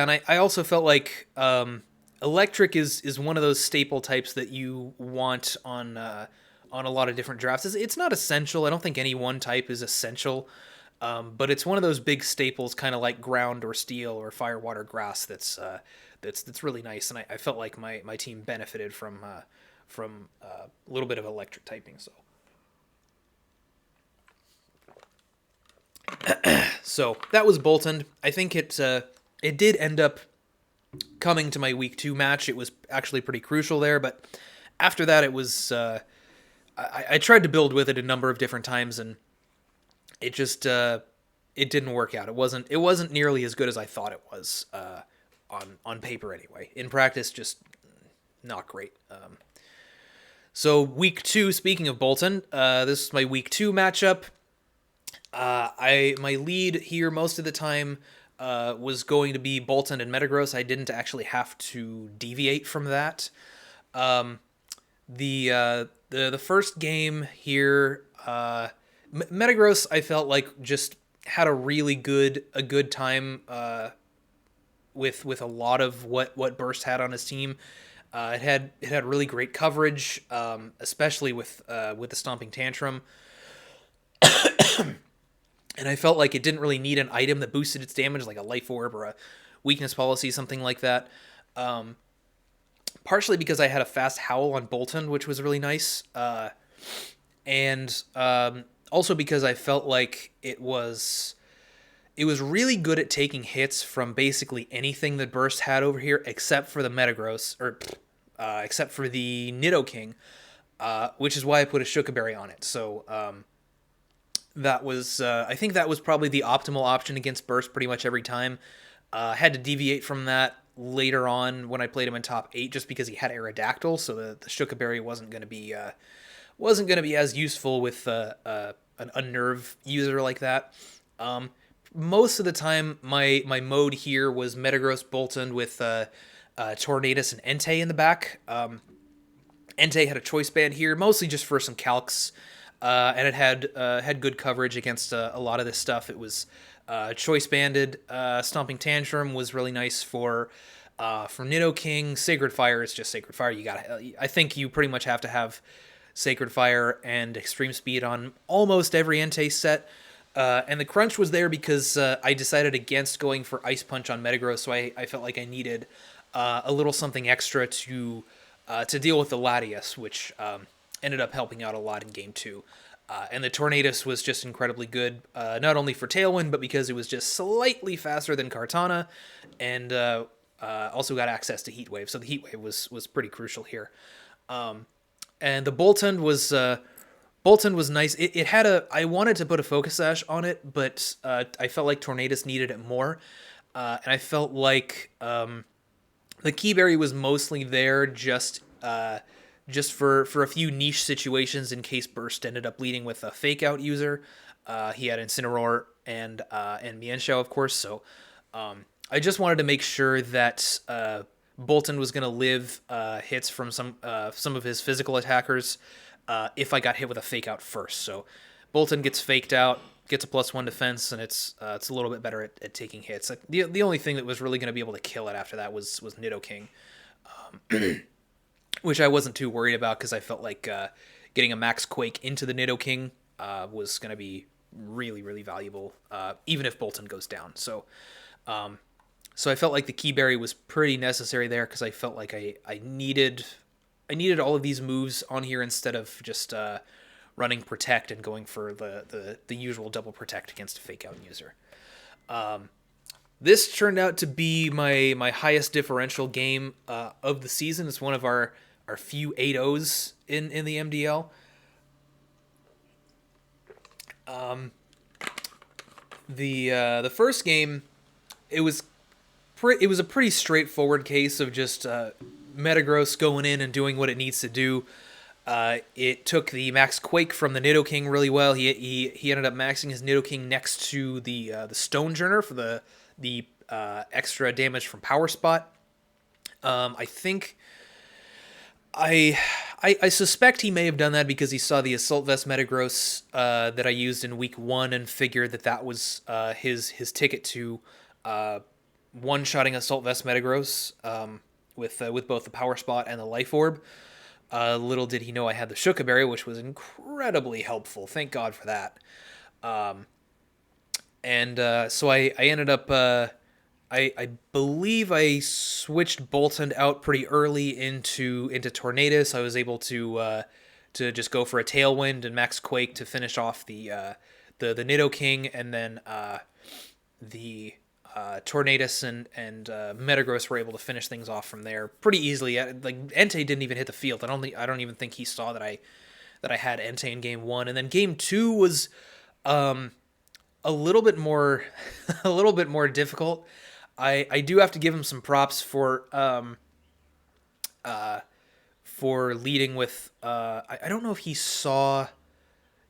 and I also felt like electric is one of those staple types that you want on a lot of different drafts. It's not essential. I don't think any one type is essential. But it's one of those big staples, kind of like ground or steel or fire, water, grass. That's really nice, and I felt like my team benefited from a little bit of electric typing. So that was Boltund. I think it did end up coming to my week 2 match. It was actually pretty crucial there, but after that, it was I tried to build with it a number of different times, and it just it didn't work out. It wasn't nearly as good as I thought it was on paper anyway. In practice, just not great. So week 2, speaking of Boltund, this is my week 2 matchup. My lead here most of the time was going to be Boltund and Metagross. I didn't actually have to deviate from that. The first game here, Metagross, I felt like just had a really good time with a lot of what Burst had on his team. It had really great coverage, especially with the Stomping Tantrum. And I felt like it didn't really need an item that boosted its damage, like a Life Orb or a Weakness Policy, something like that. Partially because I had a fast Howl on Boltund, which was really nice. And also because I felt like it was really good at taking hits from basically anything that Burst had over here, except for the Metagross, or except for the Nidoking, which is why I put a Shukaberry on it. So that was, I think that was probably the optimal option against Burst pretty much every time. Had to deviate from that later on when I played him in top 8, just because he had Aerodactyl, so the Shukaberry wasn't going to be as useful with an Unnerve user like that. Most of the time, my mode here was Metagross Boltund with Tornadus and Entei in the back. Entei had a choice band here, mostly just for some calcs, and it had good coverage against a lot of this stuff. It was choice banded. Stomping Tantrum was really nice for Nidoking. Sacred Fire is just Sacred Fire. I think you pretty much have to have Sacred Fire and Extreme Speed on almost every Entei set. And the crunch was there because I decided against going for Ice Punch on Metagross, so I felt like I needed a little something extra to deal with the Latias, which ended up helping out a lot in Game 2. And the Tornadus was just incredibly good, not only for Tailwind, but because it was just slightly faster than Kartana, and also got access to Heat Wave, so the Heat Wave was pretty crucial here. And the Boltund was nice. It had I wanted to put a Focus Sash on it, but I felt like Tornadus needed it more. And I felt like the Keyberry was mostly there just for a few niche situations in case Burst ended up leading with a Fake Out user. He had Incineroar and Mienshao, of course, so I just wanted to make sure that Boltund was going to live hits from some of his physical attackers if I got hit with a Fake Out first. So Boltund gets faked out, gets a +1 defense, and it's a little bit better at taking hits. The only thing that was really going to be able to kill it after that was Nidoking, which I wasn't too worried about because I felt like getting a Max Quake into the Nidoking was going to be really, really valuable, even if Boltund goes down. So I felt like the Key Berry was pretty necessary there because I felt like I needed all of these moves on here instead of just running Protect and going for the usual double Protect against a Fake Out user. This turned out to be my highest differential game of the season. It's one of our few 8-0s in the MDL. The first game, it was a pretty straightforward case of just Metagross going in and doing what it needs to do. It took the Max Quake from the Nidoking really well. He ended up maxing his Nidoking next to the Stonejourner for the extra damage from Power Spot. I think I suspect he may have done that because he saw the Assault Vest Metagross that I used in week 1 and figured that was his ticket to one-shotting Assault Vest Metagross with both the Power Spot and the Life Orb. Little did he know I had the Shuka Berry, which was incredibly helpful. Thank God for that. So I ended up... I believe I switched Boltund out pretty early into Tornadus. I was able to just go for a Tailwind and Max Quake to finish off the Nidoking, and then the Tornadus and Metagross were able to finish things off from there pretty easily. Like Entei didn't even hit the field. I don't even think he saw that I had Entei in game 1, and then game 2 was a little bit more difficult. I do have to give him some props for leading with I don't know if he saw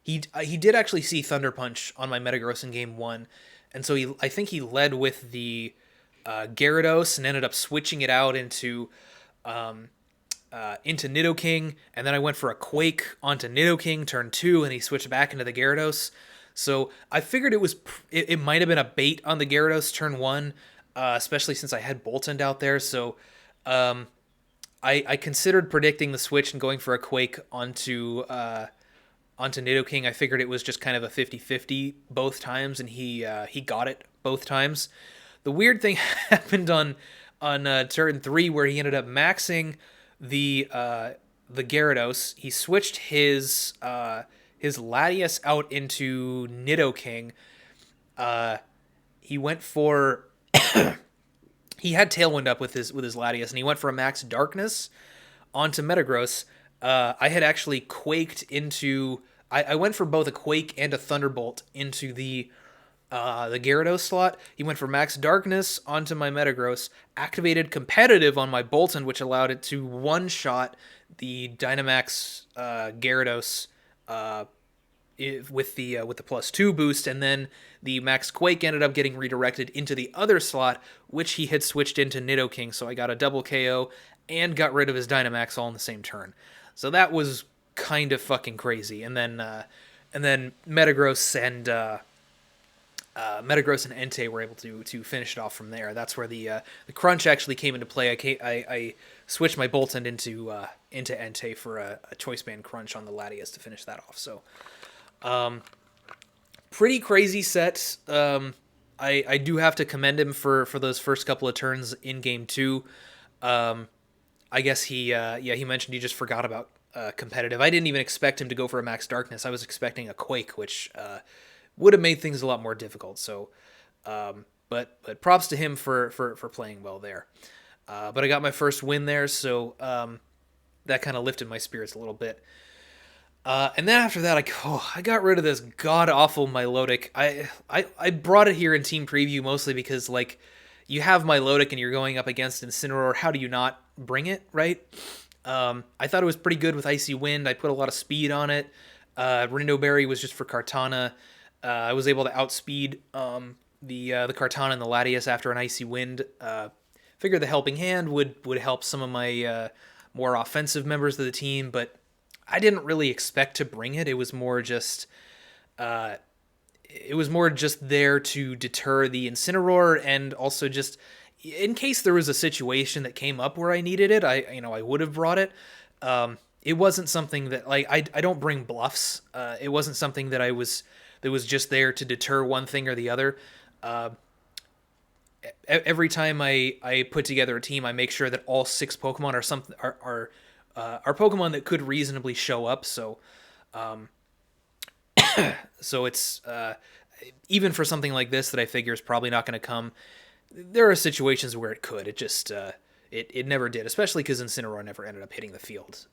he did actually see Thunder Punch on my Metagross in game 1, and so I think he led with the Gyarados and ended up switching it out into Nidoking, and then I went for a Quake onto Nidoking turn 2, and he switched back into the Gyarados. So I figured it might have been a bait on the Gyarados turn 1. Especially since I had Boltund out there. So I considered predicting the switch and going for a Quake onto Nidoking. I figured it was just kind of a 50-50 both times, and he got it both times. The weird thing happened on turn 3 where he ended up maxing the Gyarados. He switched his Latias out into Nidoking. He went for... he had Tailwind up with his Latias, and he went for a Max Darkness onto Metagross. I had actually Quaked into... I went for both a Quake and a Thunderbolt into the Gyarados slot. He went for Max Darkness onto my Metagross, activated Competitive on my Boltund, which allowed it to one-shot the Dynamax Gyarados with the +2 boost, and then the Max Quake ended up getting redirected into the other slot, which he had switched into Nidoking, so I got a double KO and got rid of his Dynamax all in the same turn. So that was kind of fucking crazy. And then Metagross and Entei were able to finish it off from there. That's where the crunch actually came into play. I switched my Boltund into Entei for a Choice Band crunch on the Latias to finish that off. So pretty crazy set. I do have to commend him for those first couple of turns in game 2. I guess he mentioned he just forgot about competitive. I didn't even expect him to go for a Max Darkness. I was expecting a Quake, which would have made things a lot more difficult. So, but props to him for playing well there. But I got my first win there, so that kind of lifted my spirits a little bit. And then after that, I got rid of this god-awful Milotic. I brought it here in Team Preview mostly because, like, you have Milotic and you're going up against Incineroar. How do you not bring it, right? I thought it was pretty good with Icy Wind. I put a lot of speed on it. Rindo Berry was just for Kartana. I was able to outspeed the Kartana and the Latias after an Icy Wind. Figured the Helping Hand would help some of my more offensive members of the team, but I didn't really expect to bring it. It was more just there to deter the Incineroar, and also just in case there was a situation that came up where I needed it. I would have brought it. it wasn't something that like I don't bring bluffs. It wasn't something that was just there to deter one thing or the other. Uh, every time I put together a team, I make sure that all 6 Pokemon are are Pokemon that could reasonably show up. So it's even for something like this that I figure is probably not going to come. There are situations where it could. It just it never did, especially because Incineroar never ended up hitting the field.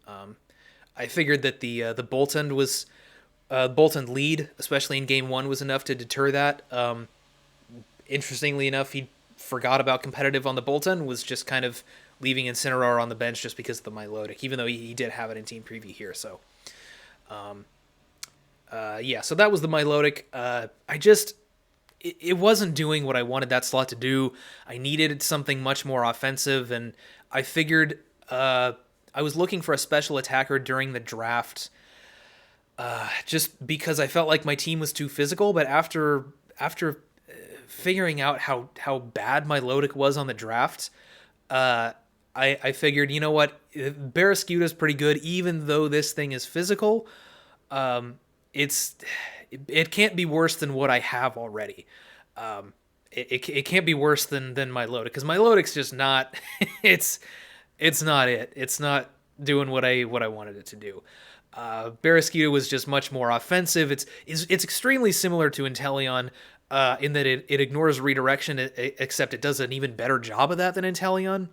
I figured that the Boltund lead, especially in game 1, was enough to deter that. Interestingly enough, he forgot about competitive on the Boltund, was just kind of leaving Incineroar on the bench just because of the Milotic, even though he did have it in team preview here. So, yeah, so that was the Milotic. It wasn't doing what I wanted that slot to do. I needed something much more offensive, and I figured I was looking for a special attacker during the draft, just because I felt like my team was too physical. But after figuring out how bad my Milotic was on the draft, I figured, you know what, Barraskewda is pretty good, even though this thing is physical. It can't be worse than what I have already. It can't be worse than my Milotic, because my Milotic's just not. it's not it. It's not doing what I wanted it to do. Barraskewda was just much more offensive. It's extremely similar to Inteleon, in that it ignores redirection, except it does an even better job of that than Inteleon.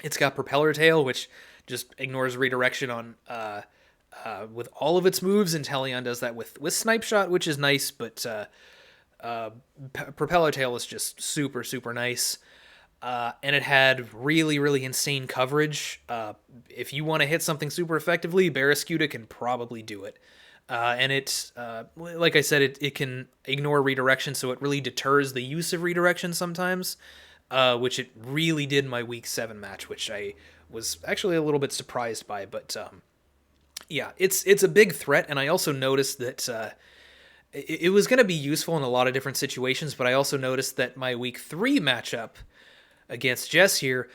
It's got Propeller Tail, which just ignores redirection on with all of its moves. Inteleon does that with Snipe Shot, which is nice, but Propeller Tail is just super, super nice. And it had really, really insane coverage. If you want to hit something super effectively, Barraskewda can probably do it. And it's, like I said, it can ignore redirection, so it really deters the use of redirection sometimes, which it really did in my Week 7 match, which I was actually a little bit surprised by. But yeah, it's a big threat, and I also noticed that it was going to be useful in a lot of different situations, but I also noticed that my Week 3 matchup against Jess here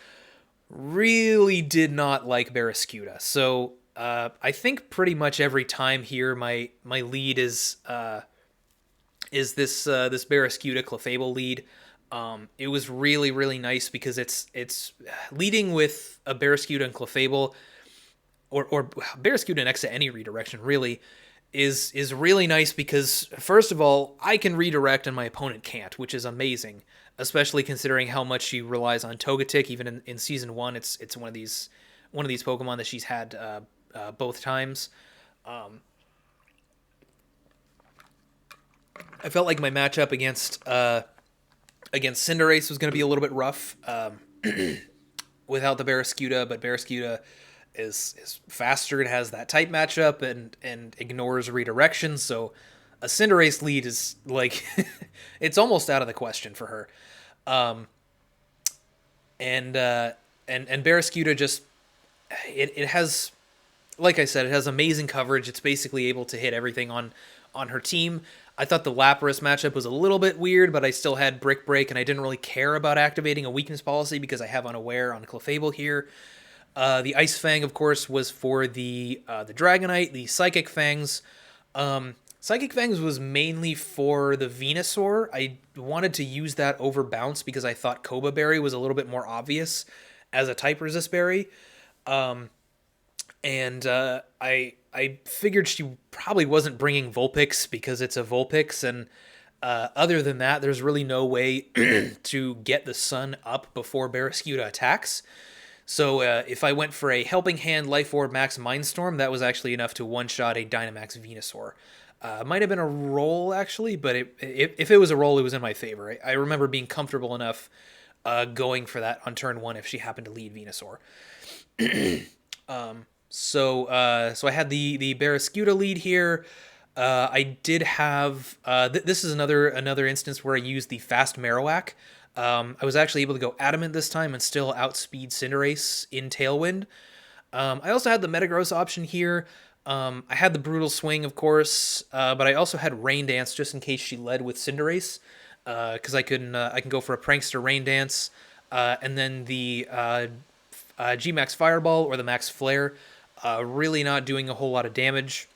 really did not like Barraskewda. So I think pretty much every time here my lead is this Barraskewda Clefable lead. It was really, really nice because it's leading with a Barraskewda and Clefable, or Barraskewda next to any redirection really, is really nice because, first of all, I can redirect and my opponent can't, which is amazing, especially considering how much she relies on Togetic. Even in Season 1, it's one of these Pokemon that she's had both times. I felt like my matchup against Cinderace was going to be a little bit rough without the Barraskewda, but Barraskewda is faster. It has that type matchup and ignores redirection, so a Cinderace lead is like it's almost out of the question for her. And Barraskewda just it has, like I said, it has amazing coverage. It's basically able to hit everything on her team. I thought the Lapras matchup was a little bit weird, but I still had Brick Break, and I didn't really care about activating a weakness policy because I have Unaware on Clefable here. The Ice Fang, of course, was for the Dragonite. The Psychic Fangs. Psychic Fangs was mainly for the Venusaur. I wanted to use that over Bounce because I thought Cobra Berry was a little bit more obvious as a type resist berry. I figured she probably wasn't bringing Vulpix because it's a Vulpix, and other than that, there's really no way to get the sun up before Barraskewda attacks. So if I went for a Helping Hand, Life Orb, Max Mindstorm, that was actually enough to one-shot a Dynamax Venusaur. Might have been a roll, actually, but if it was a roll, it was in my favor. I remember being comfortable enough going for that on turn 1 if she happened to lead Venusaur. So I had the Barraskewda lead here. I did have this is another instance where I used the fast Marowak. I was actually able to go Adamant this time and still outspeed Cinderace in Tailwind. I also had the Metagross option here. I had the Brutal Swing, of course, but I also had Rain Dance just in case she led with Cinderace, because I can go for a Prankster Rain Dance, and then the G-Max Fireball or the Max Flare. really not doing a whole lot of damage.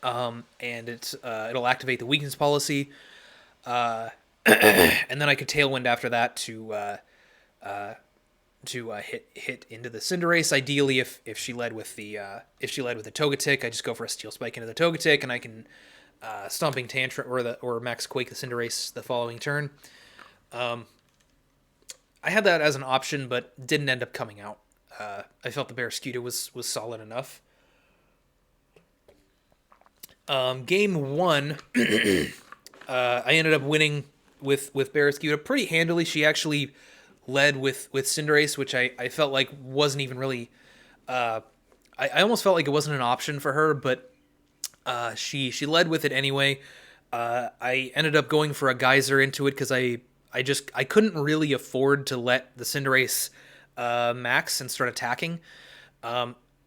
And it'll activate the weakness policy, and then I could Tailwind after that to hit into the Cinderace. Ideally, if she led with the Togetic, I just go for a Steel Spike into the Togetic, and I can Stomping Tantrum or Max Quake the Cinderace the following turn. I had that as an option, but didn't end up coming out. I felt the Barraskewda was solid enough. Game 1, I ended up winning with Barraskewda pretty handily. She actually led with Cinderace, which I felt like wasn't even really... I almost felt like it wasn't an option for her, but she led with it anyway. I ended up going for a Geyser into it because I couldn't really afford to let the Cinderace max and start attacking.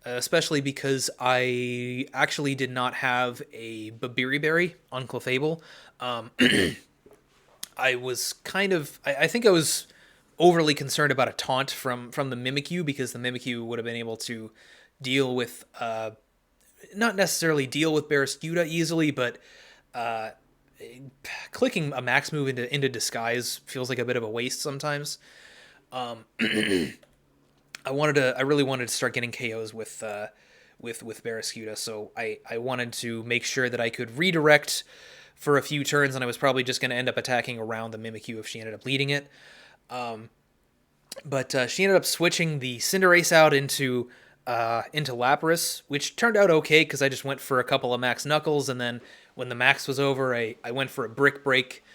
Especially because I actually did not have a Berry on Clefable. I was I think I was overly concerned about a taunt from the Mimikyu, because the Mimikyu would have been able to deal with, not necessarily deal with Barraskewda easily, but clicking a max move into Disguise feels like a bit of a waste sometimes. I really wanted to start getting KOs with Barraskewda, so I wanted to make sure that I could redirect for a few turns, and I was probably just going to end up attacking around the Mimikyu if she ended up leading it. But she ended up switching the Cinderace out into Lapras, which turned out okay because I just went for a couple of Max Knuckles, and then when the Max was over, I went for a Brick Break.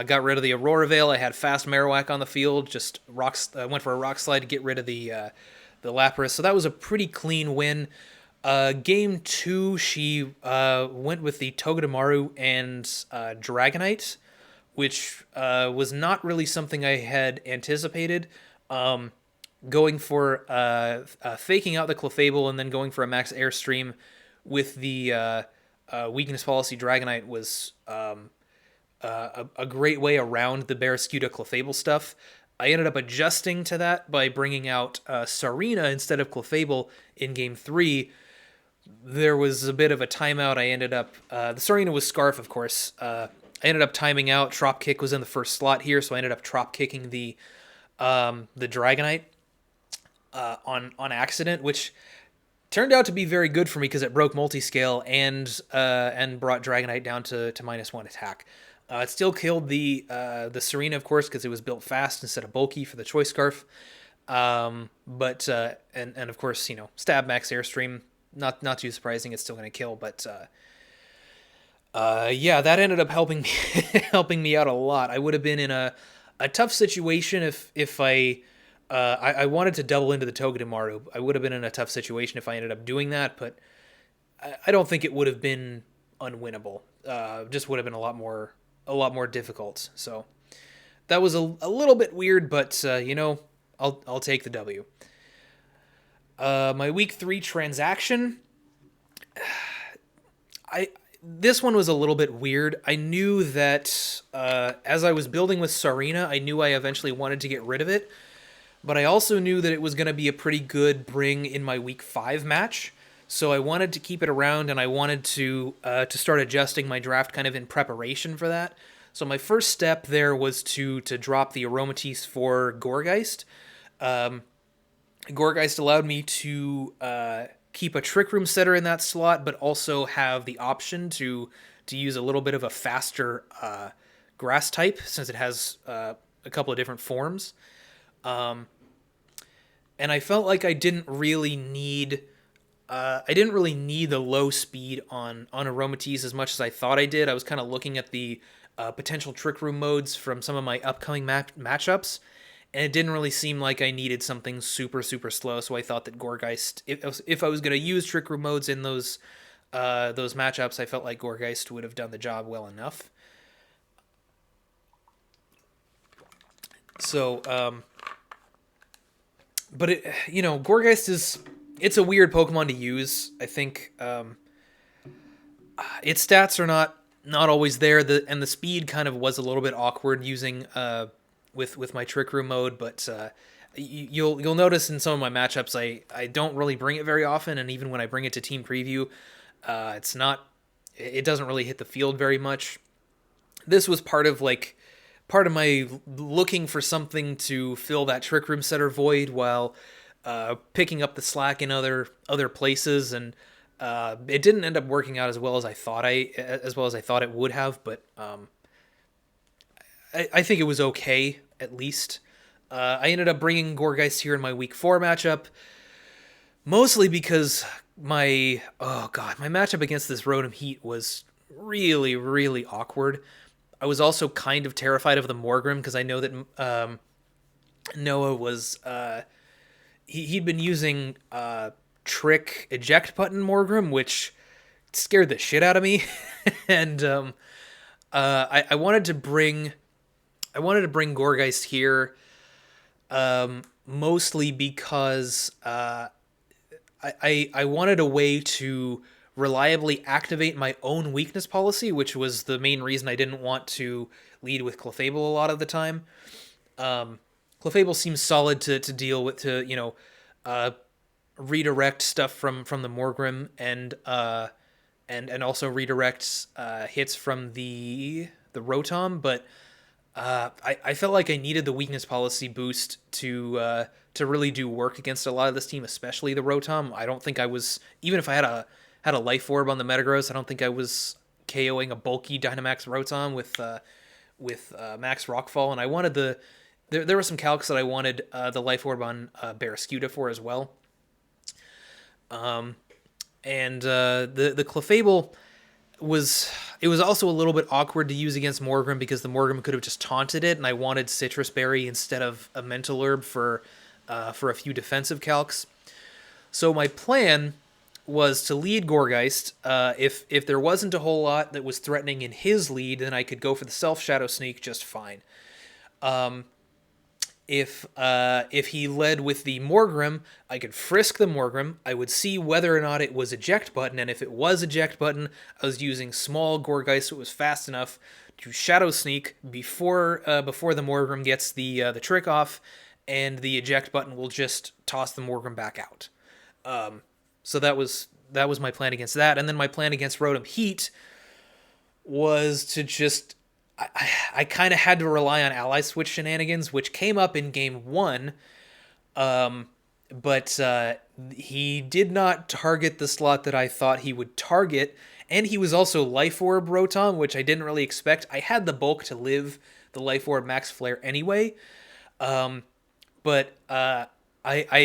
Got rid of the Aurora Veil. I had fast Marowak on the field. Just went for a Rock Slide to get rid of the Lapras. So that was a pretty clean win. Game 2, she went with the Togedemaru and Dragonite, which was not really something I had anticipated. Going for faking out the Clefable and then going for a Max Airstream with the Weakness Policy Dragonite was... a great way around the Barraskewda Clefable stuff. I ended up adjusting to that by bringing out Tsareena instead of Clefable in Game 3. There was a bit of a timeout. I ended up... the Tsareena was Scarf, of course. I ended up timing out. Trop Kick was in the first slot here, so I ended up Trop Kicking the Dragonite on accident, which turned out to be very good for me because it broke Multiscale and brought Dragonite down to -1 attack. It still killed the Tsareena, of course, because it was built fast instead of bulky for the Choice Scarf. But of course, Stab Max Airstream, not too surprising. It's still going to kill, but yeah, that ended up helping me out a lot. I would have been in a tough situation if I wanted to double into the Togedemaru. I would have been in a tough situation if I ended up doing that, but I don't think it would have been unwinnable. Just would have been a lot more difficult. So that was a little bit weird, but I'll take the W. My week 3 transaction, this one was a little bit weird. I knew that as I was building with Tsareena, I knew I eventually wanted to get rid of it, but I also knew that it was going to be a pretty good bring in my week 5 match. So I wanted to keep it around, and I wanted to start adjusting my draft kind of in preparation for that. So my first step there was to drop the Aromatisse for Gourgeist. Gourgeist allowed me to keep a Trick Room setter in that slot, but also have the option to use a little bit of a faster grass type, since it has a couple of different forms. And I felt like I didn't really need the low speed on Aromatisse as much as I thought I did. I was kind of looking at the potential Trick Room modes from some of my upcoming matchups, and it didn't really seem like I needed something super, super slow, so I thought that Gourgeist, if I was going to use Trick Room modes in those matchups, I felt like Gourgeist would have done the job well enough. So, but Gourgeist it's a weird Pokemon to use. I think its stats are not always there, and the speed kind of was a little bit awkward using with my Trick Room mode, but you'll notice in some of my matchups, I don't really bring it very often, and even when I bring it to team preview, it's not. It doesn't really hit the field very much. This was part of my looking for something to fill that Trick Room Setter void while picking up the slack in other places, and it didn't end up working out as well as I thought it would have, but I think it was okay at least. I ended up bringing Gourgeist here in my week 4 matchup, mostly because my matchup against this Rotom Heat was really, really awkward. I was also kind of terrified of the Morgrim because I know that Noah was he'd been using Trick Eject Button Morgrim, which scared the shit out of me, and I wanted to bring Gourgeist here, mostly because I wanted a way to reliably activate my own weakness policy, which was the main reason I didn't want to lead with Clefable a lot of the time. Clefable seems solid to deal with, redirect stuff from the Morgrim and also redirect hits from the Rotom, but I felt like I needed the weakness policy boost to really do work against a lot of this team, especially the Rotom. I don't think I was, even if I had a Life Orb on the Metagross, I don't think I was KOing a bulky Dynamax Rotom with Max Rockfall, and I wanted there were some calcs that I wanted the Life Orb on Barraskewda for as well. And the Clefable was also a little bit awkward to use against Morgrim because the Morgrim could have just taunted it, and I wanted Citrus Berry instead of a Mental Herb for a few defensive calcs. So my plan was to lead Gourgeist. If there wasn't a whole lot that was threatening in his lead, then I could go for the Self Shadow Sneak just fine. If he led with the Morgrim, I could frisk the Morgrim. I would see whether or not it was Eject Button, and if it was Eject Button, I was using small Gourgeist so it was fast enough to Shadow Sneak before the Morgrim gets the trick off, and the Eject Button will just toss the Morgrim back out. So that was my plan against that, and then my plan against Rotom Heat was to just I kind of had to rely on ally switch shenanigans, which came up in game 1, but he did not target the slot that I thought he would target, and he was also Life Orb Rotom, which I didn't really expect. I had the bulk to live the Life Orb Max Flare anyway, but I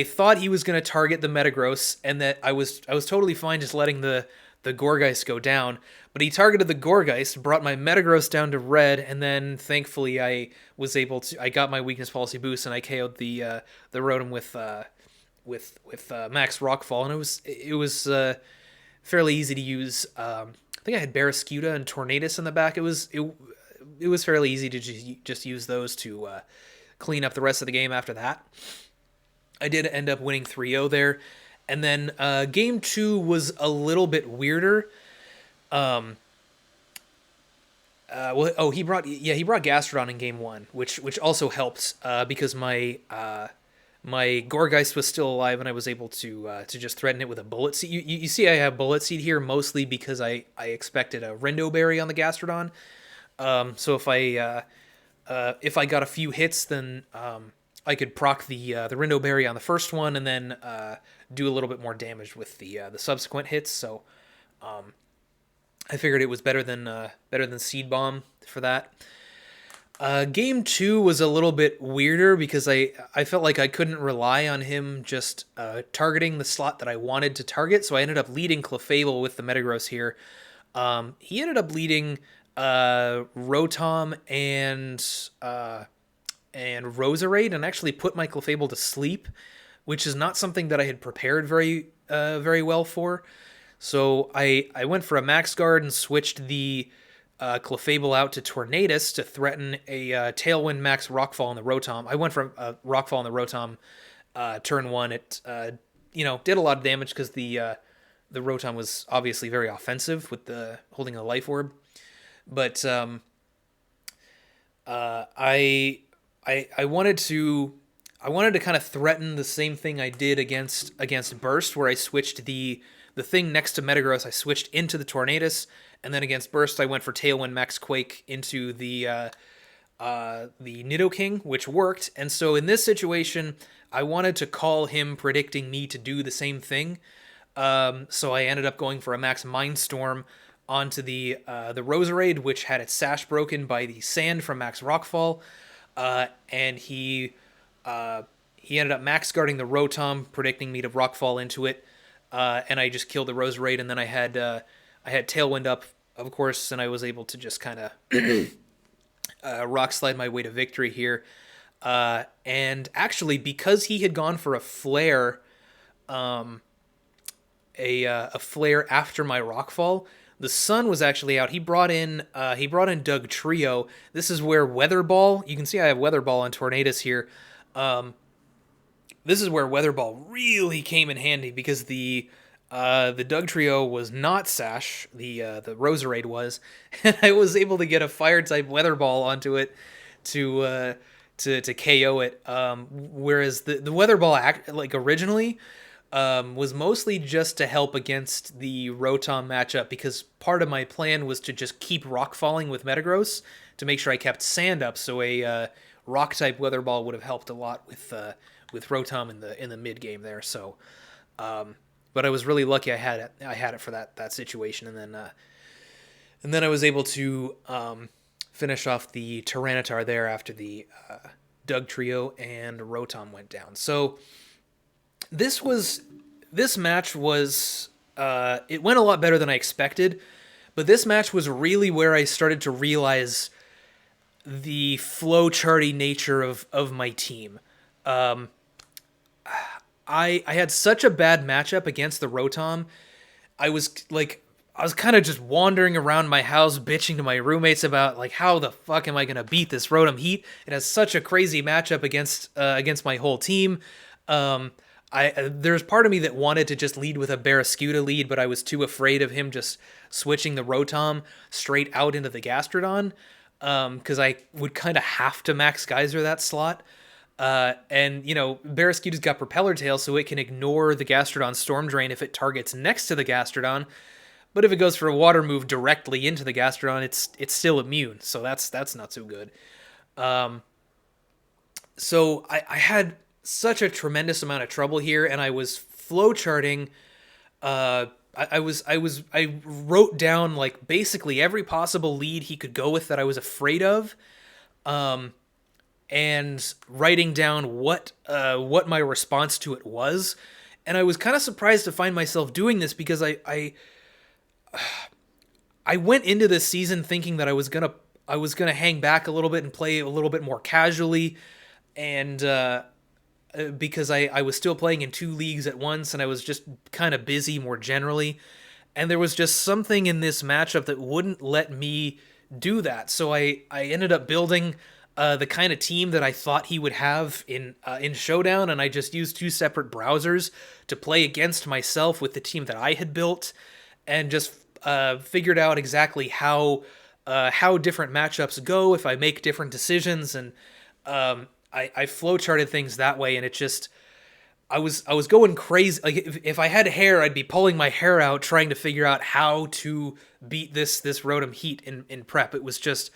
thought he was going to target the Metagross, and that I was totally fine just letting the Gourgeist go down, but he targeted the Gourgeist, brought my Metagross down to red, and then thankfully I got my weakness policy boost and I KO'd the Rotom with Max Rockfall, and it was fairly easy to use. I think I had Barraskewda and Tornadus in the back. It was fairly easy to just use those to clean up the rest of the game after that. I did end up winning 3-0 there. And then game 2 was a little bit weirder. He brought Gastrodon in game 1, which also helped because my Gourgeist was still alive and I was able to just threaten it with a Bullet Seed. You see I have Bullet Seed here mostly because I expected a Rindo Berry on the Gastrodon. So if I got a few hits, then I could proc the Rindo Berry on the first one and then do a little bit more damage with the subsequent hits. So I figured it was better than Seed Bomb for that. Game 2 was a little bit weirder because I felt like I couldn't rely on him just targeting the slot that I wanted to target, so I ended up leading Clefable with the Metagross here. He ended up leading Rotom and Roserade, and actually put my Clefable to sleep, which is not something that I had prepared very well for. So I went for a Max Guard and switched the Clefable out to Tornadus to threaten a Tailwind Max Rockfall on the Rotom. I went for a Rockfall on the Rotom turn 1. It did a lot of damage because the Rotom was obviously very offensive with the holding a Life Orb. But I wanted to I wanted to kind of threaten the same thing I did against Burst, where I switched the thing next to Metagross, I switched into the Tornadus, and then against Burst, I went for Tailwind Max Quake into the Nidoking, which worked. And so in this situation, I wanted to call him predicting me to do the same thing. So I ended up going for a Max Mindstorm onto the Roserade, which had its sash broken by the sand from Max Rockfall, and he ended up max guarding the Rotom, predicting me to Rockfall into it, and I just killed the Roserade, and then I had Tailwind up, of course, and I was able to just kind of Rock Slide my way to victory here. And actually, because he had gone for a Flare, a Flare after my Rockfall, the sun was actually out. He brought in Doug Trio. This is where Weather Ball. You can see I have Weather Ball on Tornadus here. This is where Weather Ball really came in handy because the Doug Trio was not Sash. The Roserade was, and I was able to get a Fire type Weather Ball onto it to KO it. Whereas the Weather Ball originally was mostly just to help against the Rotom matchup, because part of my plan was to just keep rock falling with Metagross to make sure I kept sand up, so a rock type Weather Ball would have helped a lot with Rotom in the mid game there. So, but I was really lucky I had it for that situation, and then I was able to finish off the Tyranitar there after the Doug Trio and Rotom went down. So this match was it went a lot better than I expected, but this match was really where I started to realize the flowcharty nature of my team. I had such a bad matchup against the Rotom. I was kind of just wandering around my house bitching to my roommates about like, how the fuck am I going to beat this Rotom Heat? It has such a crazy matchup against my whole team. There's part of me that wanted to just lead with a Barraskewda lead, but I was too afraid of him just switching the Rotom straight out into the Gastrodon, because I would kind of have to max Geyser that slot. And, Barraskewda's got Propeller Tail, so it can ignore the Gastrodon Storm Drain if it targets next to the Gastrodon. But if it goes for a Water move directly into the Gastrodon, it's still immune, so that's not so good. So I had such a tremendous amount of trouble here, and I was flowcharting. I wrote down like basically every possible lead he could go with that I was afraid of, and writing down what my response to it was. And I was kind of surprised to find myself doing this, because I went into this season thinking that I was gonna hang back a little bit and play a little bit more casually, and because I was still playing in 2 leagues at once, and I was just kind of busy more generally, and there was just something in this matchup that wouldn't let me do that. So I ended up building the kind of team that I thought he would have in Showdown, and I just used 2 separate browsers to play against myself with the team that I had built, and just figured out exactly how different matchups go if I make different decisions, and I flowcharted things that way, and it just I was going crazy. Like if I had hair, I'd be pulling my hair out trying to figure out how to beat this Rotom Heat in prep. It was just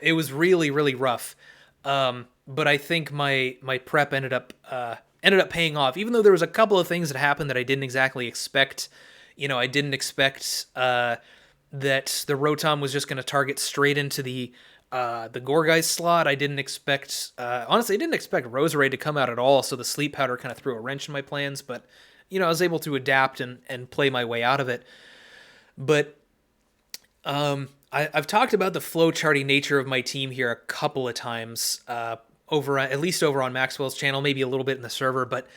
it was really, really rough. But I think my prep ended up paying off, even though there was a couple of things that happened that I didn't exactly expect. I didn't expect that the Rotom was just going to target straight into the Gourgeist slot. I didn't expect, honestly, I didn't expect Roserade to come out at all, so the Sleep Powder kind of threw a wrench in my plans, but, I was able to adapt and play my way out of it. But I've talked about the flowcharty nature of my team here a couple of times, at least over on Maxwell's channel, maybe a little bit in the server, but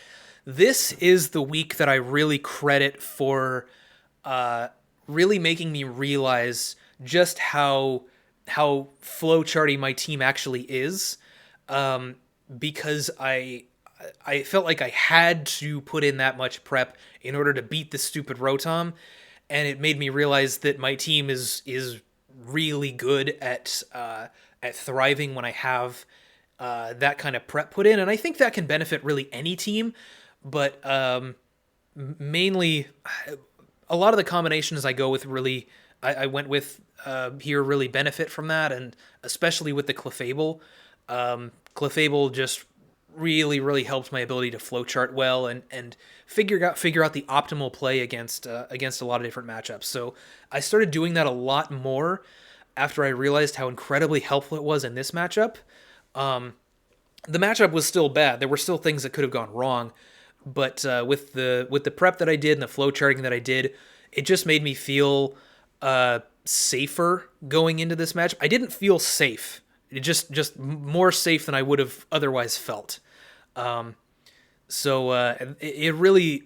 this is the week that I really credit for really making me realize just how flowcharty my team actually is, because I felt like I had to put in that much prep in order to beat the stupid Rotom, and it made me realize that my team is really good at thriving when I have that kind of prep put in, and I think that can benefit really any team, but mainly a lot of the combinations I go with really I went with here really benefit from that, and especially with the Clefable. Clefable just really helped my ability to flowchart well and figure out the optimal play against a lot of different matchups. So I started doing that a lot more after I realized how incredibly helpful it was in this matchup. The matchup was still bad. There were still things that could have gone wrong, but with the prep that I did and the flowcharting that I did, it just made me feel safer going into this match. I didn't feel safe. It just more safe than I would have otherwise felt. So it really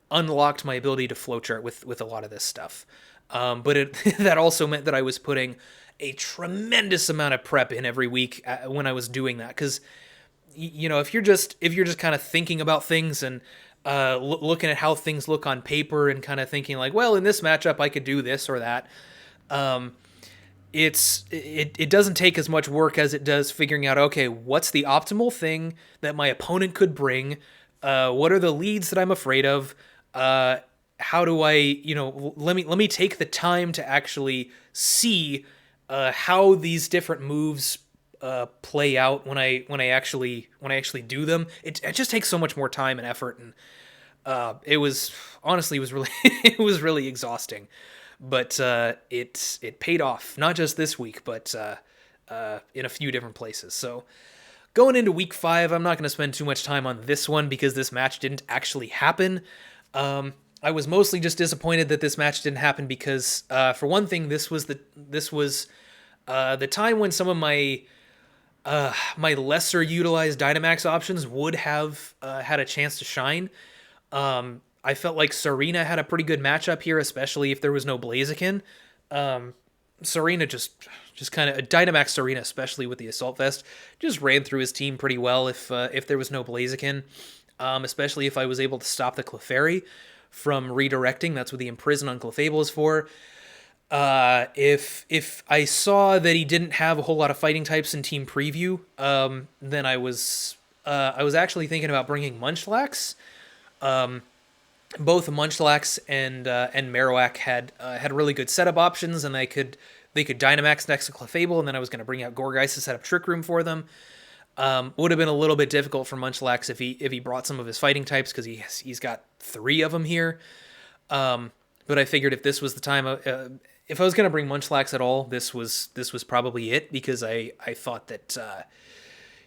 unlocked my ability to flowchart with a lot of this stuff. But that also meant that I was putting a tremendous amount of prep in every week when I was doing that. Because, if you're just kind of thinking about things and looking at how things look on paper and kind of thinking like, well, in this matchup I could do this or that. It doesn't take as much work as it does figuring out, okay, what's the optimal thing that my opponent could bring? What are the leads that I'm afraid of? How do I, let me take the time to actually see how these different moves play out when I actually do them. It just takes so much more time and effort, and it was really it was really exhausting. But it paid off, not just this week, but in a few different places. So going into week 5, I'm not going to spend too much time on this one because this match didn't actually happen. I was mostly just disappointed that this match didn't happen because, for one thing, this was the time when some of my my lesser utilized Dynamax options would have had a chance to shine. I felt like Tsareena had a pretty good matchup here, especially if there was no Blaziken. Tsareena just kind of Dynamax Tsareena, especially with the Assault Vest, just ran through his team pretty well if there was no Blaziken. Especially if I was able to stop the Clefairy from redirecting. That's what the Imprison on Clefable is for. If I saw that he didn't have a whole lot of fighting types in Team Preview, then I was actually thinking about bringing Munchlax. Both Munchlax and Marowak had really good setup options, and they could Dynamax next to Clefable, and then I was going to bring out Gourgeist to set up Trick Room for them. Would have been a little bit difficult for Munchlax if he brought some of his fighting types, because he's got 3 of them here. But I figured if this was the time, if I was going to bring Munchlax at all, this was probably it, because I thought that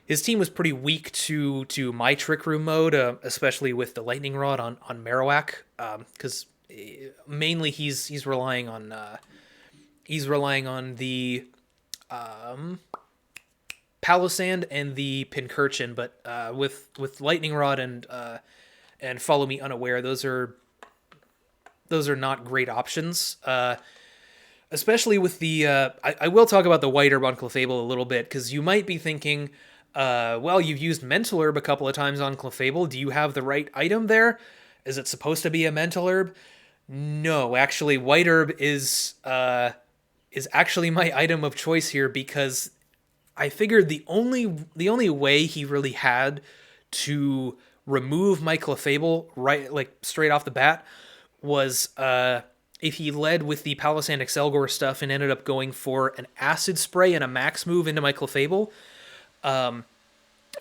his team was pretty weak to my Trick Room mode, especially with the Lightning Rod on Marowak, because mainly he's relying on the Palossand and the Pincurchin, but with Lightning Rod and Follow Me Unaware, those are not great options. Especially with the I will talk about the White Herb on Clefable a little bit, because you might be thinking, well, you've used Mental Herb a couple of times on Clefable. Do you have the right item there? Is it supposed to be a Mental Herb? No, actually, White Herb is actually my item of choice here, because I figured the only way he really had to remove my Clefable right, like straight off the bat, was if he led with the Palossand Exeggutor stuff and ended up going for an Acid Spray and a Max move into my Clefable,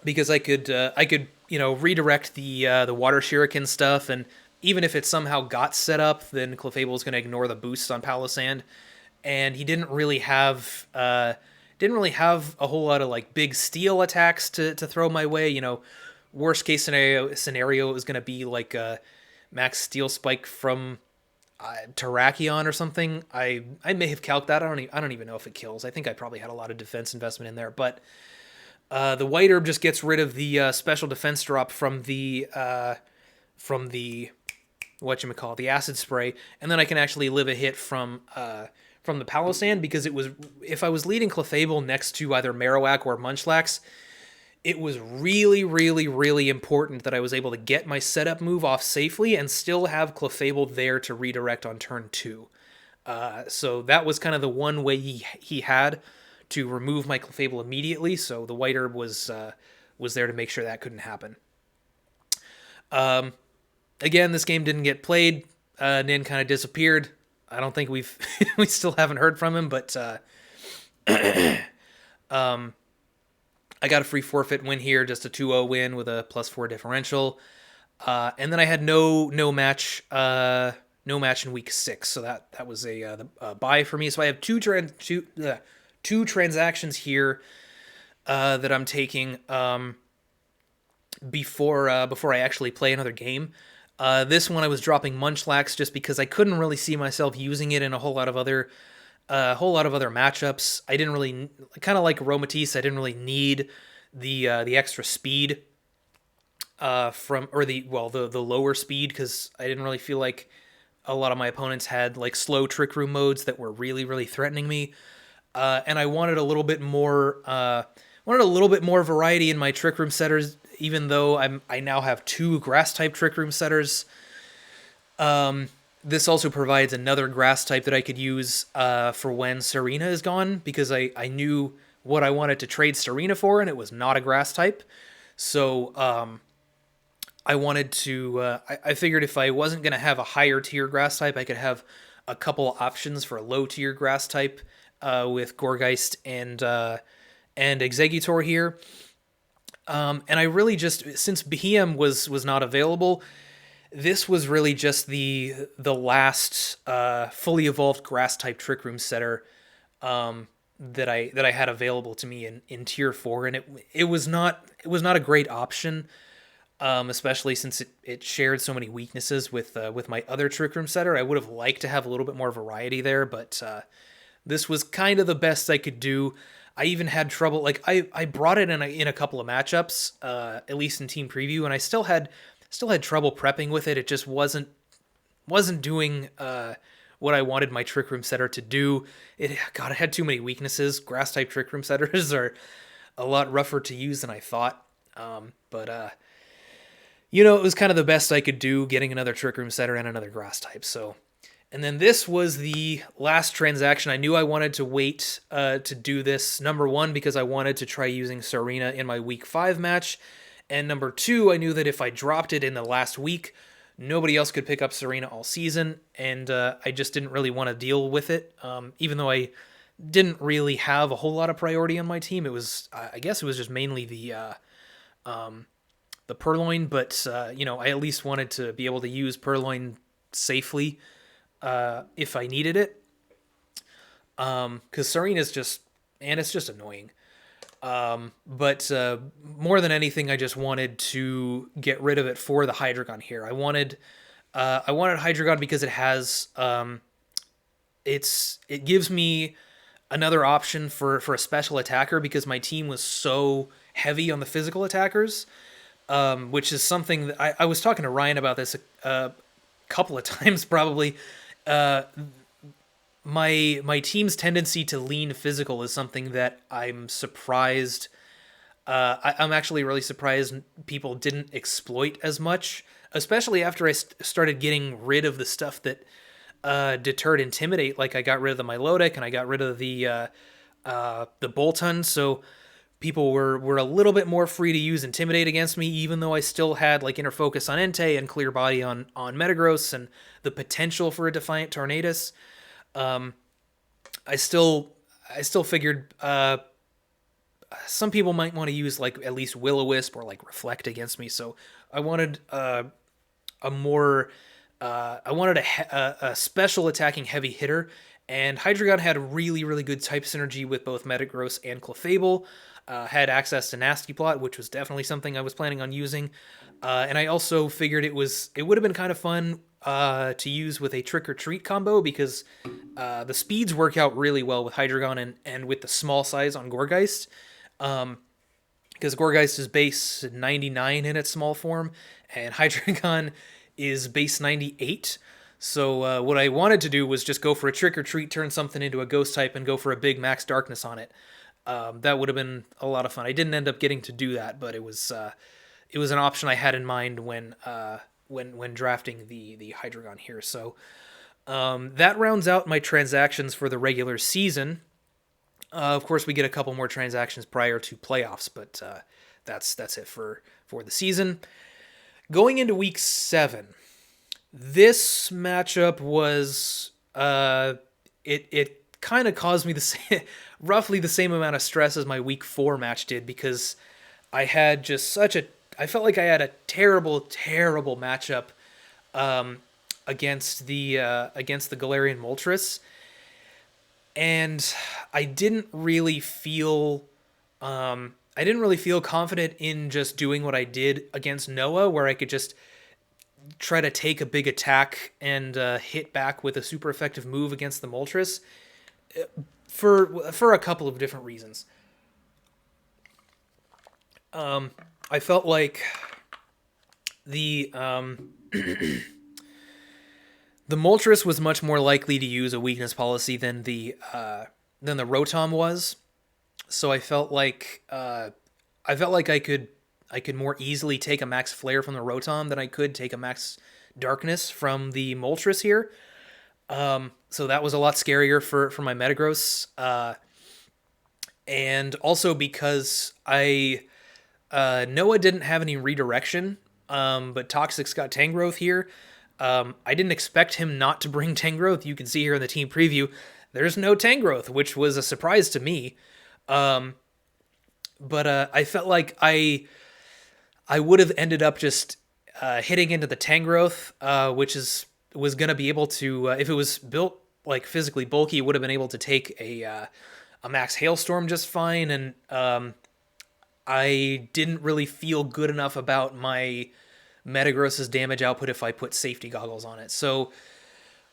because I could redirect the Water Shuriken stuff, and even if it somehow got set up, then Clefable is going to ignore the boosts on Palossand, and he didn't really have a whole lot of like big steel attacks to throw my way. Worst case scenario is going to be like a Max Steel Spike from Terrakion or something. I may have calced that. I don't even know if it kills. I think I probably had a lot of defense investment in there, but the White Herb just gets rid of the special defense drop from the the Acid Spray, and then I can actually live a hit from the Palossand, because if I was leading Clefable next to either Marowak or Munchlax, it was really important that I was able to get my setup move off safely and still have Clefable there to redirect on turn 2. So that was kind of the one way he had to remove my Clefable immediately, so the White Herb was there to make sure that couldn't happen. Again, this game didn't get played. Nin kind of disappeared. I don't think we've we still haven't heard from him, but I got a free forfeit win here, just a 2-0 win with a +4 differential, and then I had no match in week 6, so that was a bye for me. So I have two transactions here that I'm taking before I actually play another game. This one I was dropping Munchlax just because I couldn't really see myself using it in a whole lot of other matchups. I didn't really, kind of like Aromatisse, I didn't really need the extra speed the lower speed, because I didn't really feel like a lot of my opponents had like slow Trick Room modes that were really, really threatening me. And I wanted a little bit more variety in my Trick Room setters, even though I now have 2 Grass type Trick Room setters. This also provides another Grass type that I could use for when Tsareena is gone, because I knew what I wanted to trade Tsareena for, and it was not a Grass type. So I wanted to. I figured if I wasn't going to have a higher tier Grass type, I could have a couple options for a low tier Grass type with Gourgeist and Exeggutor here. And I really just, since Beheeyem was not available, this was really just the last fully evolved Grass type Trick Room setter that I had available to me in tier 4, and it was not a great option, especially since it shared so many weaknesses with my other Trick Room setter. I would have liked to have a little bit more variety there, but this was kind of the best I could do. I even had trouble, like I brought it in a couple of matchups, at least in team preview, and I still had trouble prepping with it. It just wasn't doing what I wanted my Trick Room setter to do. It had too many weaknesses. Grass type Trick Room setters are a lot rougher to use than I thought. But it was kind of the best I could do, getting another Trick Room setter and another Grass type. So, and then this was the last transaction. I knew I wanted to wait to do this. Number 1, because I wanted to try using Tsareena in my week 5 match. And number 2, I knew that if I dropped it in the last week, nobody else could pick up Tsareena all season, and I just didn't really want to deal with it. Even though I didn't really have a whole lot of priority on my team, I guess it was just mainly the Purrloin, but I at least wanted to be able to use Purrloin safely if I needed it. Because Tsareena's it's just annoying. But more than anything, I just wanted to get rid of it for the Hydreigon here. I wanted Hydreigon because it has it gives me another option for a special attacker, because my team was so heavy on the physical attackers, which is something that I was talking to Ryan about this a couple of times probably. My team's tendency to lean physical is something that I'm surprised. I'm actually really surprised people didn't exploit as much, especially after I started getting rid of the stuff that deterred Intimidate. Like I got rid of the Milotic and I got rid of the Boltund, so people were a little bit more free to use Intimidate against me, even though I still had like Inner Focus on Entei and Clear Body on Metagross and the potential for a Defiant Tornadus. I still figured some people might want to use like at least Will-O-Wisp or like Reflect against me, so I wanted a special attacking heavy hitter, and Hydreigon had a really, really good type synergy with both Metagross and Clefable. Had access to Nasty Plot, which was definitely something I was planning on using, and I also figured it would have been kind of fun to use with a Trick or Treat combo, because the speeds work out really well with Hydreigon and with the small size on Gourgeist, because Gourgeist is base 99 in its small form, and Hydreigon is base 98. So what I wanted to do was just go for a Trick or Treat, turn something into a Ghost type, and go for a big Max Darkness on it. That would have been a lot of fun. I didn't end up getting to do that, but it was an option I had in mind when drafting the Hydreigon here. So that rounds out my transactions for the regular season. Of course, we get a couple more transactions prior to playoffs, but that's it for the season. Going into week 7, this matchup was it kind of caused me the same, roughly the same amount of stress as my week 4 match did, because I had just I felt like I had a terrible matchup against the Galarian Moltres, and I didn't really feel confident in just doing what I did against Noah, where I could just try to take a big attack and hit back with a super effective move against the Moltres, for a couple of different reasons. I felt like the the Moltres was much more likely to use a weakness policy than the Rotom was, so I felt like I could more easily take a Max Flare from the Rotom than I could take a Max Darkness from the Moltres here. So that was a lot scarier for my Metagross. And also because Noah didn't have any redirection, but Toxic's got Tangrowth here. I didn't expect him not to bring Tangrowth. You can see here in the team preview, there's no Tangrowth, which was a surprise to me. But I felt like I would have ended up just hitting into the Tangrowth, which was going to be able to, if it was built like physically bulky, it would have been able to take a Max Hailstorm just fine, and I didn't really feel good enough about my Metagross's damage output if I put safety goggles on it. So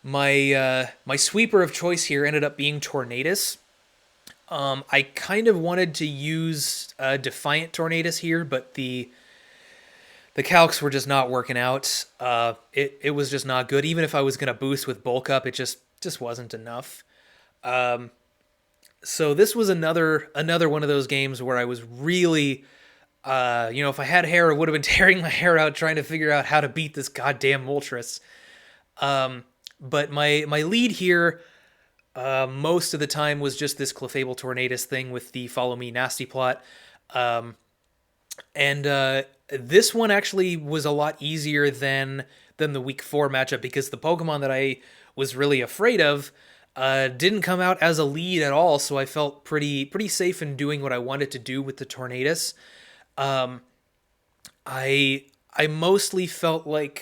my sweeper of choice here ended up being Tornadus. I kind of wanted to use Defiant Tornadus here, but the calcs were just not working out. It was just not good. Even if I was going to boost with Bulk Up, it just wasn't enough. So this was another one of those games where I was really, if I had hair, I would have been tearing my hair out trying to figure out how to beat this goddamn Moltres. But my lead here, most of the time, was just this Clefable Tornadus thing with the Follow Me Nasty Plot. And this one actually was a lot easier than the week 4 matchup, because the Pokemon that I was really afraid of didn't come out as a lead at all, so I felt pretty safe in doing what I wanted to do with the Tornadus. I mostly felt like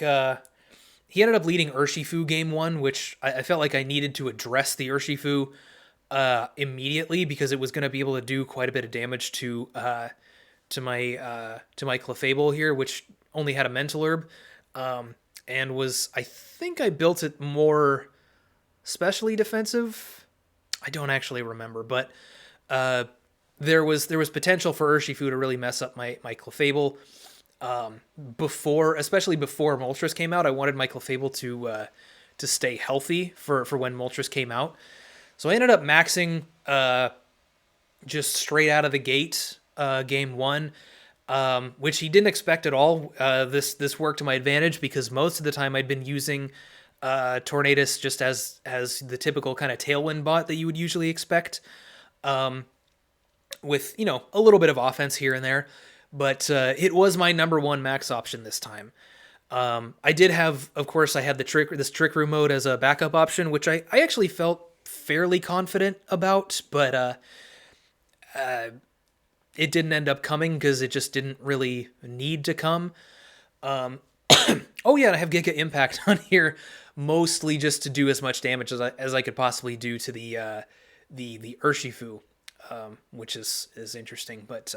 he ended up leading Urshifu game 1, which I felt like I needed to address the Urshifu immediately, because it was going to be able to do quite a bit of damage to my Clefable here, which only had a Mental Herb, and was, I think I built it more specially defensive. I don't actually remember, but there was potential for Urshifu to really mess up my Clefable. Especially before Moltres came out, I wanted my Clefable to stay healthy for when Moltres came out. So I ended up maxing just straight out of the gate game 1, which he didn't expect at all. This worked to my advantage, because most of the time I'd been using Tornadus just as the typical kind of Tailwind bot that you would usually expect, with a little bit of offense here and there. But it was my number 1 max option this time. I did have, of course, I had this Trick Room mode as a backup option, which I actually felt fairly confident about, but it didn't end up coming because it just didn't really need to come. Oh yeah, and I have Giga Impact on here, mostly just to do as much damage as I could possibly do to the Urshifu, which is interesting, but.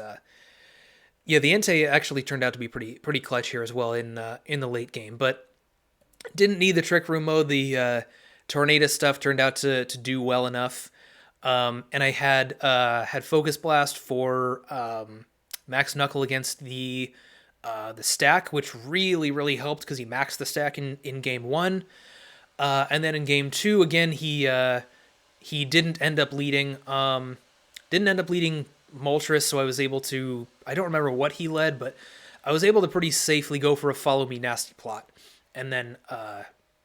Yeah, the Entei actually turned out to be pretty clutch here as well in the late game, but didn't need the Trick Room mode. The Tornadus stuff turned out to do well enough, and I had Focus Blast for Max Knuckle against the stack, which really helped because he maxed the stack in game 1, and then in game 2 again he didn't end up leading Moltres, so I was able to, I don't remember what he led, but I was able to pretty safely go for a Follow Me Nasty Plot. And then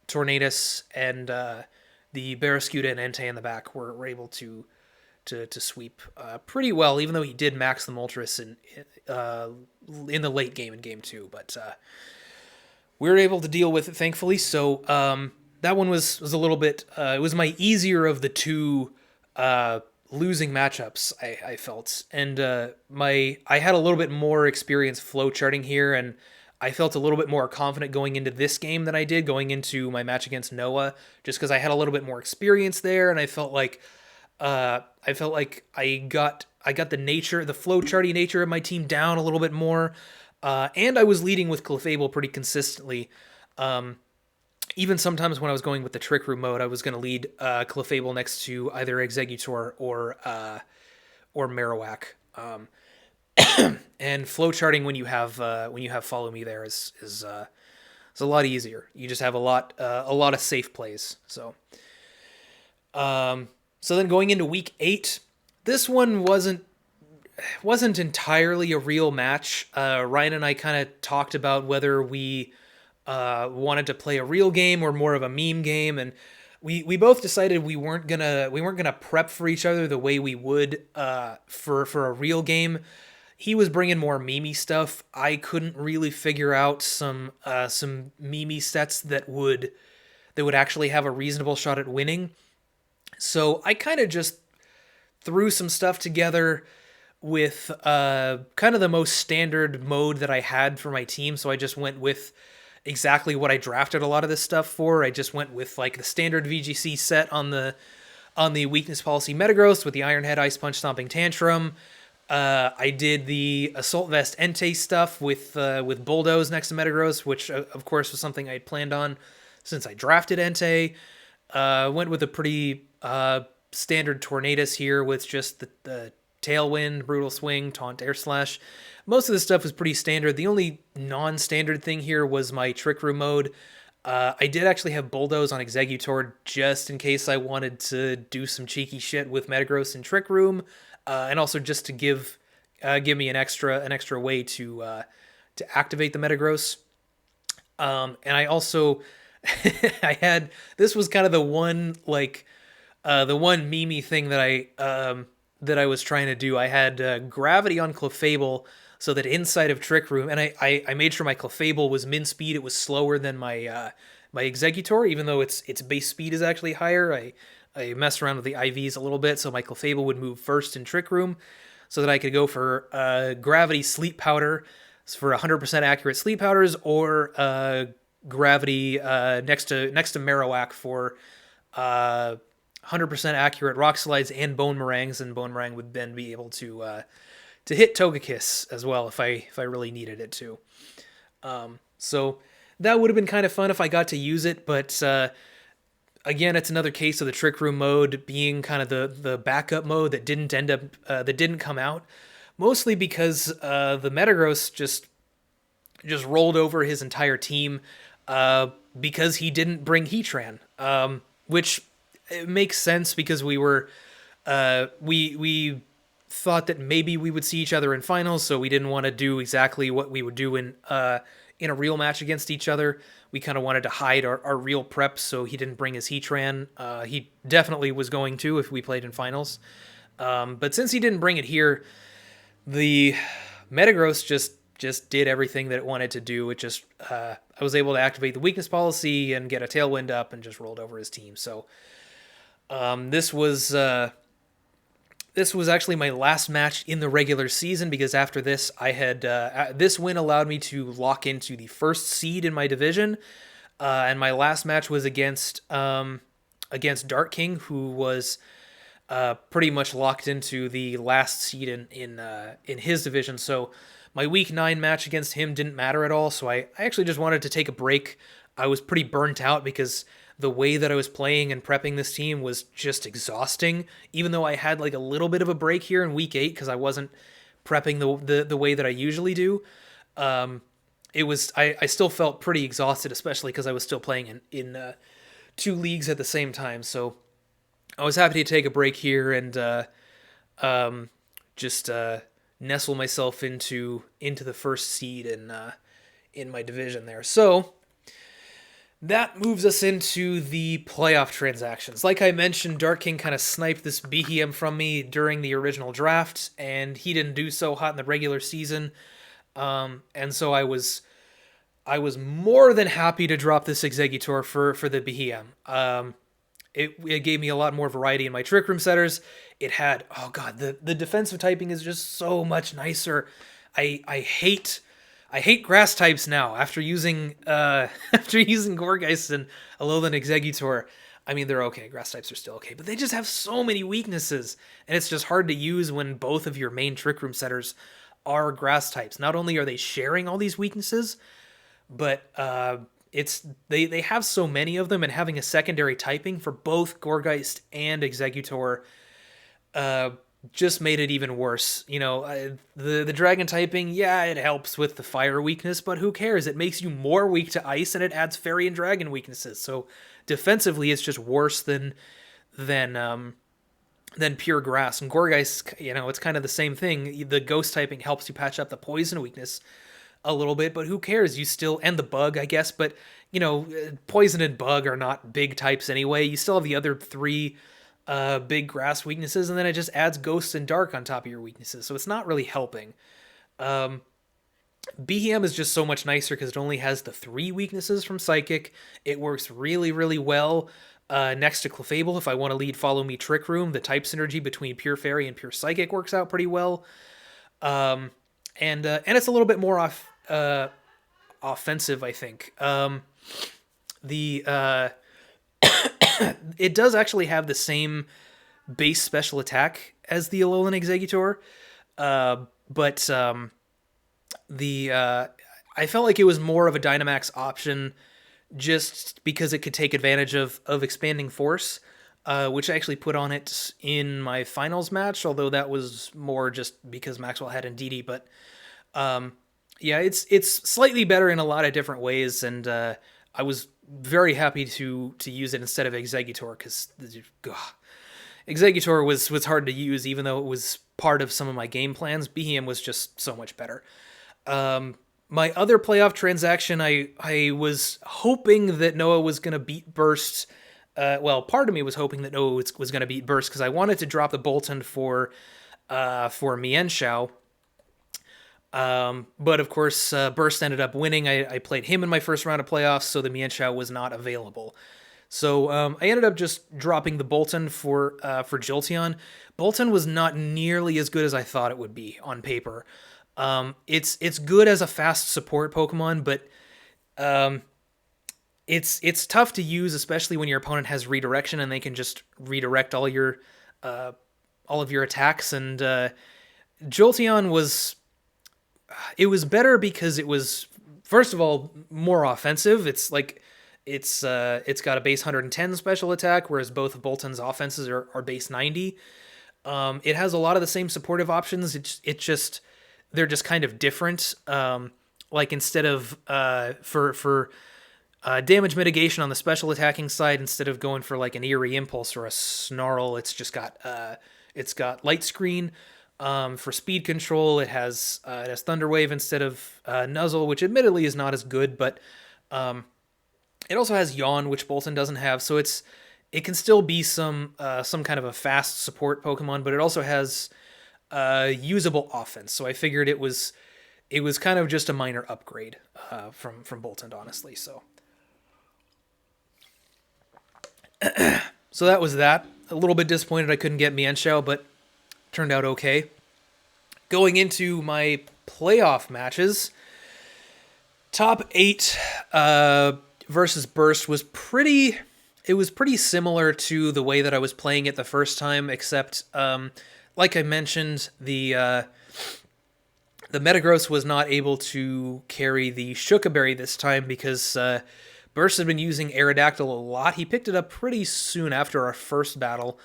Tornadus and the Barraskewda and Entei in the back were able to to sweep pretty well, even though he did max the Moltres in the late game in game 2. But we were able to deal with it, thankfully. So that one was a little bit. It was my easier of the two losing matchups, I felt, and I had a little bit more experience flowcharting here, and I felt a little bit more confident going into this game than I did going into my match against Noah, just because I had a little bit more experience there, and I felt like I got the flowcharty nature of my team down a little bit more, and I was leading with Clefable pretty consistently. Even sometimes when I was going with the Trick Room mode, I was going to lead Clefable next to either Exeggutor or Marowak. And flowcharting when you have Follow Me there is a lot easier. You just have a lot of safe plays. So then going into week 8, this one wasn't entirely a real match. Ryan and I kind of talked about whether we wanted to play a real game or more of a meme game, and we both decided we weren't gonna prep for each other the way we would for a real game. He was bringing more meme stuff. I couldn't really figure out some meme sets that would actually have a reasonable shot at winning. So I kind of just threw some stuff together with kind of the most standard mode that I had for my team. So I just went with exactly what I drafted a lot of this stuff for. I just went with like the standard VGC set on the weakness policy Metagross with the Iron Head, Ice Punch, Stomping Tantrum. I did the Assault Vest Entei stuff with Bulldoze next to Metagross, which of course was something I had planned on since I drafted Entei. Went with a pretty standard Tornadus here with just the Tailwind, Brutal Swing, Taunt, Air Slash. Most of this stuff was pretty standard. The only non-standard thing here was my Trick Room mode. I did actually have Bulldoze on Exeggutor just in case I wanted to do some cheeky shit with Metagross and Trick Room, and also just to give me an extra way to activate the Metagross. And I also this was kind of the one meme thing that I was trying to do. I had Gravity on Clefable so that inside of Trick Room, and I made sure my Clefable was min speed. It was slower than my Exeggutor, even though its base speed is actually higher. I messed around with the IVs a little bit, so my Clefable would move first in Trick Room so that I could go for Gravity Sleep Powder for 100% accurate Sleep Powders, or Gravity next to Marowak for 100% accurate Rock Slides and Bone Meringues, and Bone Meringue would then be able to hit Togekiss as well if I really needed it to. So that would have been kind of fun if I got to use it, but again, it's another case of the Trick Room mode being kind of the backup mode that didn't come out, mostly because the Metagross just rolled over his entire team because he didn't bring Heatran, which it makes sense because we thought that maybe we would see each other in finals, so we didn't want to do exactly what we would do in a real match against each other. We kind of wanted to hide our real prep, so he didn't bring his Heatran. He definitely was going to if we played in finals. But since he didn't bring it here, the Metagross just did everything that it wanted to do. It just I was able to activate the weakness policy and get a Tailwind up and just rolled over his team. So this was actually my last match in the regular season, because after this I had this win allowed me to lock into the first seed in my division, and my last match was against Dark King, who was pretty much locked into the last seed in his division. So my week 9 match against him didn't matter at all. So I actually just wanted to take a break. I was pretty burnt out because the way that I was playing and prepping this team was just exhausting, even though I had like a little bit of a break here in week 8 because I wasn't prepping the way that I usually do. I still felt pretty exhausted, especially because I was still playing in 2 leagues at the same time. So I was happy to take a break here and just nestle myself into the first seed in my division there. So That moves us into the playoff transactions. Like I mentioned, Dark King kind of sniped this Beheeyem from me during the original draft, and he didn't do so hot in the regular season. And so I was more than happy to drop this Exeggutor for the Beheeyem. It gave me a lot more variety in my Trick Room setters. It had, oh god, the defensive typing is just so much nicer. I hate grass types now after using after using Gourgeist and Alolan Exeggutor. I mean, they're okay. Grass types are still okay, but they just have so many weaknesses, and it's just hard to use when both of your main Trick Room setters are grass types. Not only are they sharing all these weaknesses, but they have so many of them, and having a secondary typing for both Gourgeist and Exeggutor just made it even worse. The dragon typing, yeah, it helps with the fire weakness, but who cares? It makes you more weak to ice, and it adds fairy and dragon weaknesses. So defensively, it's just worse than pure grass. And Gourgeist, it's kind of the same thing. The ghost typing helps you patch up the poison weakness a little bit, but who cares? You still, and the bug, I guess, but poison and bug are not big types anyway. You still have the other three big grass weaknesses, and then it just adds ghost and dark on top of your weaknesses, so it's not really helping. Beheeyem is just so much nicer because it only has the three weaknesses from Psychic. It works really, really well next to Clefable. If I want to lead Follow Me Trick Room, the type synergy between Pure Fairy and Pure Psychic works out pretty well. And it's a little bit more offensive, I think. It does actually have the same base special attack as the Alolan Exeggutor, but I felt like it was more of a Dynamax option just because it could take advantage of Expanding Force, which I actually put on it in my finals match, although that was more just because Maxwell had Indeedee, but yeah, it's slightly better in a lot of different ways, and I was very happy to use it instead of Exeggutor, because Exeggutor was hard to use, even though it was part of some of my game plans. Beheeyem was just so much better. My other playoff transaction, I was hoping that Noah was going to beat Burst. Part of me was hoping that Noah was going to beat Burst, because I wanted to drop the Boltund for Mienshao. But of course, Burst ended up winning. I played him in my first round of playoffs, so the Mienshao was not available. So I ended up just dropping the Boltund for Jolteon. Boltund was not nearly as good as I thought it would be on paper. It's good as a fast support Pokemon, but it's tough to use, especially when your opponent has redirection and they can just redirect all of your attacks. And Jolteon was better because it was, first of all, more offensive. It's got a base 110 special attack, whereas both of Boltund's offenses are base 90. It has a lot of the same supportive options. They're just kind of different. Like instead of for damage mitigation on the special attacking side, instead of going for like an Eerie Impulse or a Snarl, it's got Light Screen. For speed control, it has Thunder Wave instead of Nuzzle, which admittedly is not as good, but it also has Yawn, which Boltund doesn't have, so it can still be some kind of a fast support Pokemon, but it also has usable offense. So I figured it was kind of just a minor upgrade from Boltund, honestly. So so that was that. A little bit disappointed I couldn't get Mienshao, but turned out okay. Going into my playoff matches, top 8 versus Burst was pretty similar to the way that I was playing it the first time, except like I mentioned, the Metagross was not able to carry the Shukaberry this time because Burst had been using Aerodactyl a lot. He picked it up pretty soon after our first battle,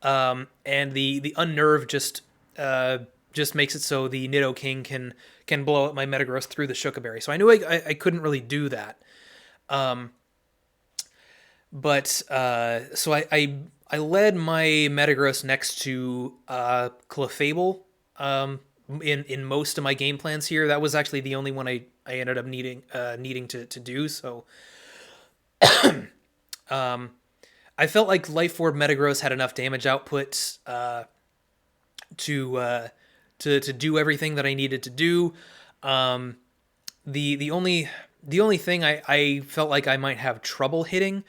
and the Unnerve just makes it so the Nidoking can blow up my Metagross through the Shukaberry. So I knew I couldn't really do that. So I led my Metagross next to Clefable in most of my game plans here. That was actually the only one I ended up needing to do. So I felt like Life Orb Metagross had enough damage output to to do everything that I needed to do. Um, the only thing I felt like I might have trouble hitting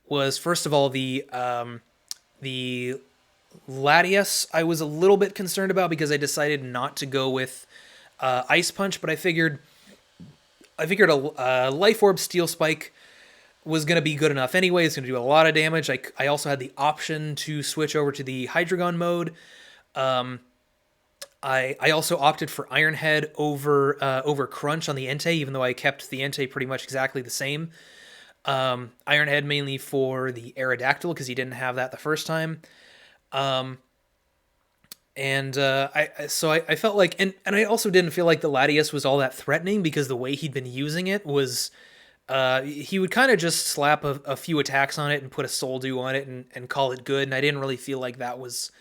was, first of all, the Latias. I was a little bit concerned about because I decided not to go with Ice Punch, but I figured a Life Orb Steel Spike was going to be good enough anyway. It's going to do a lot of damage. I also had the option to switch over to the Hydreigon mode. I also opted for Iron Head over Crunch on the Entei, even though I kept the Entei pretty much exactly the same. Iron Head mainly for the Aerodactyl because he didn't have that the first time. I felt like, and I also didn't feel like the Latias was all that threatening because the way he'd been using it was, he would kind of just slap a few attacks on it and put a Soul Dew on it and call it good, and I didn't really feel like that was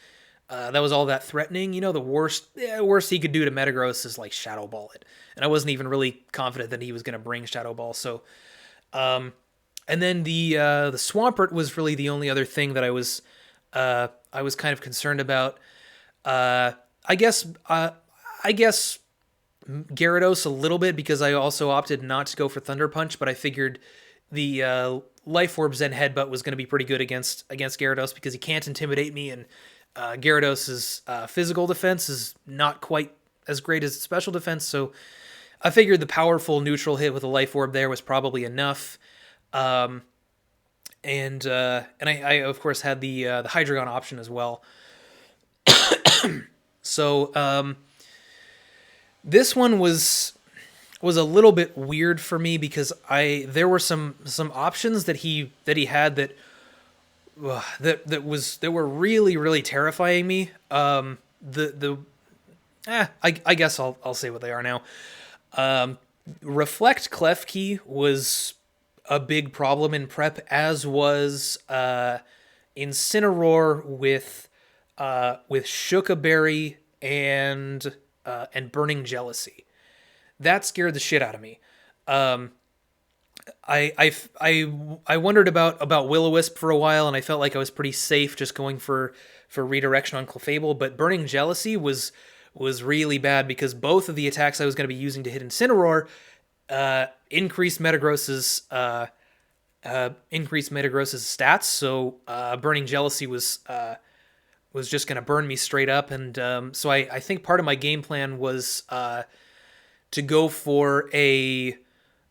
all that threatening. The worst he could do to Metagross is like Shadow Ball it, and I wasn't even really confident that he was going to bring Shadow Ball. So, and then the Swampert was really the only other thing that I was kind of concerned about. I guess Gyarados a little bit because I also opted not to go for Thunder Punch, but I figured the Life Orb Zen Headbutt was going to be pretty good against Gyarados because he can't intimidate me, and Gyarados' physical defense is not quite as great as special defense, so I figured the powerful neutral hit with a Life Orb there was probably enough. And I of course had the Hydreigon option as well. So this one was a little bit weird for me because there were some options that he had that were really, really terrifying me. I guess I'll say what they are now. Reflect Klefki was a big problem in prep, as was Incineroar with Shuka Berry and Burning Jealousy. That scared the shit out of me. I wondered about Will-O-Wisp for a while, and I felt like I was pretty safe just going for redirection on Clefable, but Burning Jealousy was really bad because both of the attacks I was going to be using to hit Incineroar increased Metagross's stats. So Burning Jealousy was just going to burn me straight up, and so I think part of my game plan was to go for a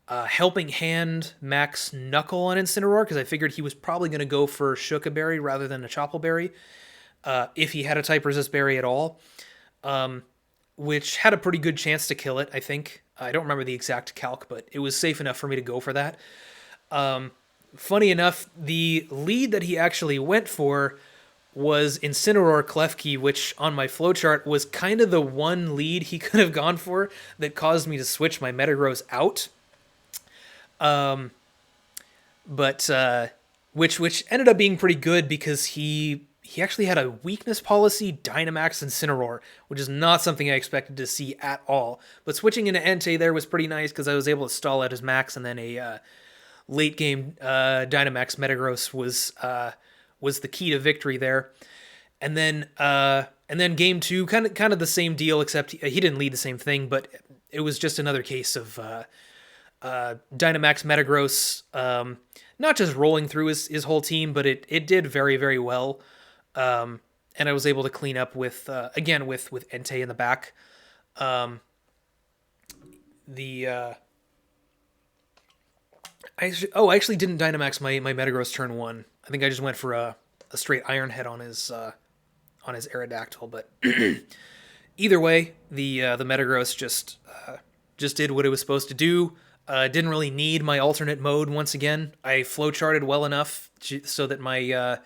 Helping Hand Max Knuckle on Incineroar because I figured he was probably going to go for Shuka Berry rather than a Chople Berry if he had a Type Resist Berry at all, which had a pretty good chance to kill it, I think. I don't remember the exact calc, but it was safe enough for me to go for that. Funny enough, the lead that he actually went for was Incineroar Klefki, which on my flowchart was kind of the one lead he could have gone for that caused me to switch my Metagross out. Which ended up being pretty good because he actually had a weakness policy Dynamax Incineroar, which is not something I expected to see at all. But switching into Entei there was pretty nice because I was able to stall out his max, and then a late game Dynamax Metagross was the key to victory there. And then game two, kind of the same deal, except he didn't lead the same thing, but it was just another case of Dynamax Metagross not just rolling through his whole team, but it did very, very well. And I was able to clean up with Entei in the back. I actually didn't Dynamax my Metagross turn one. I think I just went for a straight Iron Head on his Aerodactyl, but either way, the Metagross just did what it was supposed to do. Didn't really need my alternate mode once again. I flowcharted well enough so that my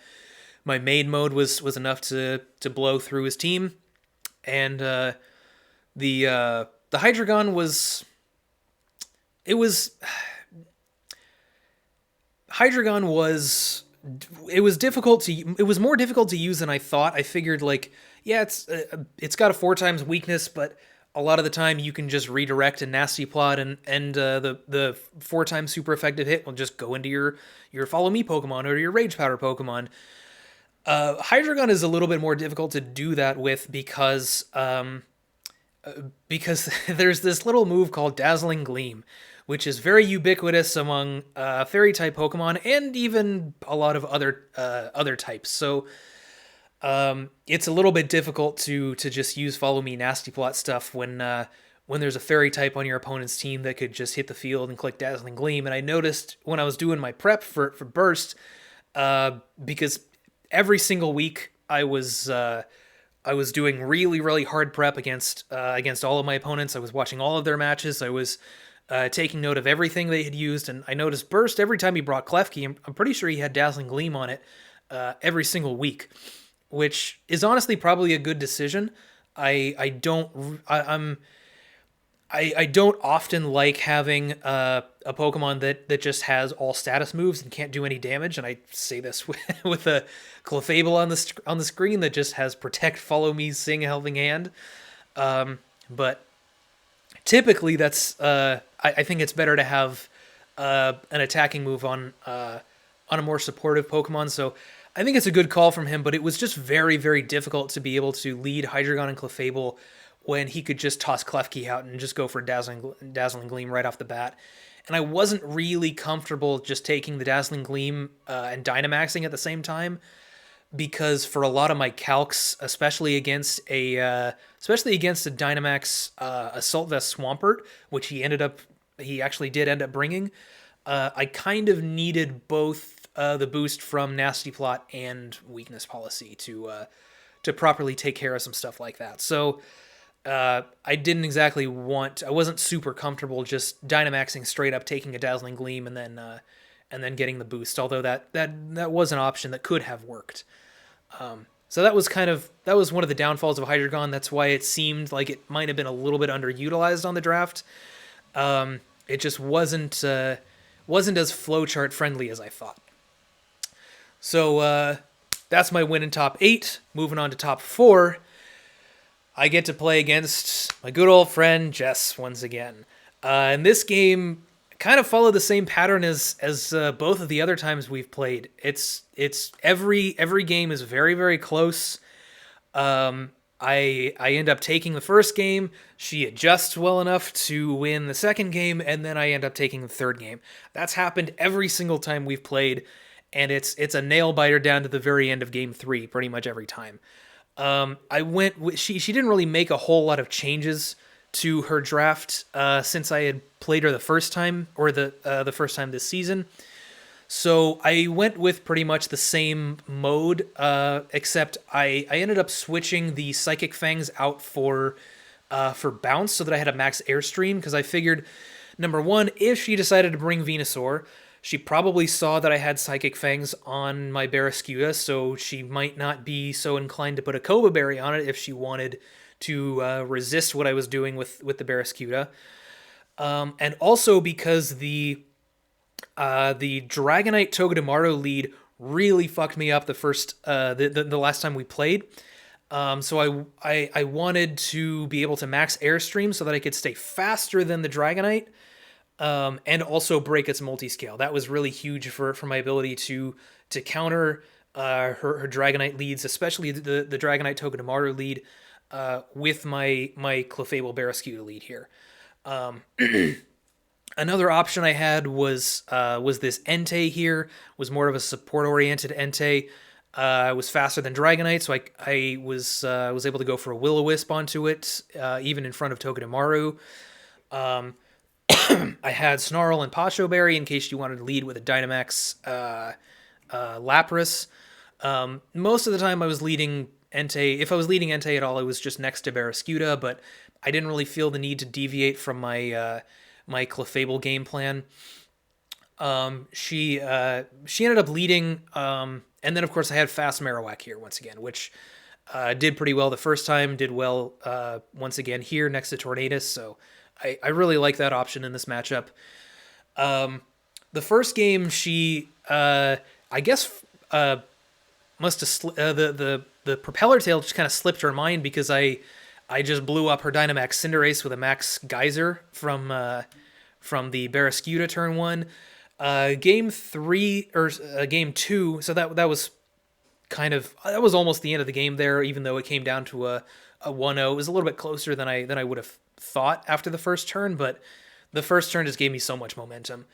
main mode was enough to blow through his team, and the Hydreigon was difficult to. It was more difficult to use than I thought. I figured it's got a 4 times weakness, but a lot of the time you can just redirect a Nasty Plot, and the 4-time super effective hit will just go into your Follow Me Pokemon or your Rage Powder Pokemon. Hydreigon is a little bit more difficult to do that with because there's this little move called Dazzling Gleam, which is very ubiquitous among Fairy-type Pokemon and even a lot of other types. So it's a little bit difficult to just use Follow Me Nasty Plot stuff when there's a Fairy-type on your opponent's team that could just hit the field and click Dazzling Gleam. And I noticed when I was doing my prep for Burst, because every single week I was doing really, really hard prep against all of my opponents. I was watching all of their matches. I was taking note of everything they had used, and I noticed Burst every time he brought Klefki. I'm pretty sure he had Dazzling Gleam on it every single week, which is honestly probably a good decision. I don't often like having a Pokemon that just has all status moves and can't do any damage, and I say this with a Clefable on the screen that just has Protect, Follow Me, Sing, Helping Hand. But typically, that's I think it's better to have an attacking move on a more supportive Pokemon. So I think it's a good call from him, but it was just very, very difficult to be able to lead Hydreigon and Clefable when he could just toss Klefki out and just go for Dazzling Gleam right off the bat. And I wasn't really comfortable just taking the Dazzling Gleam and Dynamaxing at the same time, because for a lot of my calcs, especially against a Dynamax Assault Vest Swampert, which he actually did end up bringing, I kind of needed both the boost from Nasty Plot and Weakness Policy to properly take care of some stuff like that. So I wasn't super comfortable just Dynamaxing straight up, taking a Dazzling Gleam, and then getting the boost, although that was an option that could have worked. So that was one of the downfalls of Hydreigon. That's why it seemed like it might have been a little bit underutilized on the draft. It just wasn't as flowchart friendly as I thought. So that's my win in top 8. Moving on to top 4. I get to play against my good old friend Jess once again. And this game kind of followed the same pattern as both of the other times we've played. It's every game is very, very close. I end up taking the first game. She adjusts well enough to win the second game, and then I end up taking the third game. That's happened every single time we've played, and it's a nail biter down to the very end of game 3, pretty much every time. She didn't really make a whole lot of changes to her draft since I had played her the first time, or the first time this season. So I went with pretty much the same mode, except I ended up switching the Psychic Fangs out for Bounce so that I had a max Airstream, because I figured, number one, if she decided to bring Venusaur, she probably saw that I had Psychic Fangs on my Barraskewda, so she might not be so inclined to put a Koba Berry on it if she wanted to resist what I was doing with the Barraskewda. And also because the Dragonite Togedemaru lead really fucked me up the last time we played. So I wanted to be able to max Airstream so that I could stay faster than the Dragonite, and also break its multi-scale. That was really huge for my ability to counter her Dragonite leads, especially the Dragonite Togedemaru lead, with my Clefable Barraskewda lead here. Another option I had was this Entei here. Was more of a support-oriented Entei. Was faster than Dragonite, so I was able to go for a Will-O-Wisp onto it, even in front of Togedemaru. I had Snarl and Pacho Berry in case you wanted to lead with a Dynamax Lapras. Most of the time I was leading Entei. If I was leading Entei at all, it was just next to Barraskewda, but I didn't really feel the need to deviate from my my Clefable game plan. She ended up leading, and then of course I had fast Marowak here once again, which did pretty well the first time, did well once again here next to Tornadus, so I really like that option in this matchup. The first game, she I guess must have the propeller tail just kind of slipped her mind, because I I just blew up her Dynamax Cinderace with a Max Geyser from the Barraskewda turn 1. Game 3 or game 2, so that was that was almost the end of the game there, even though it came down to a 1-0. It was a little bit closer than I would have thought after the first turn, but the first turn just gave me so much momentum.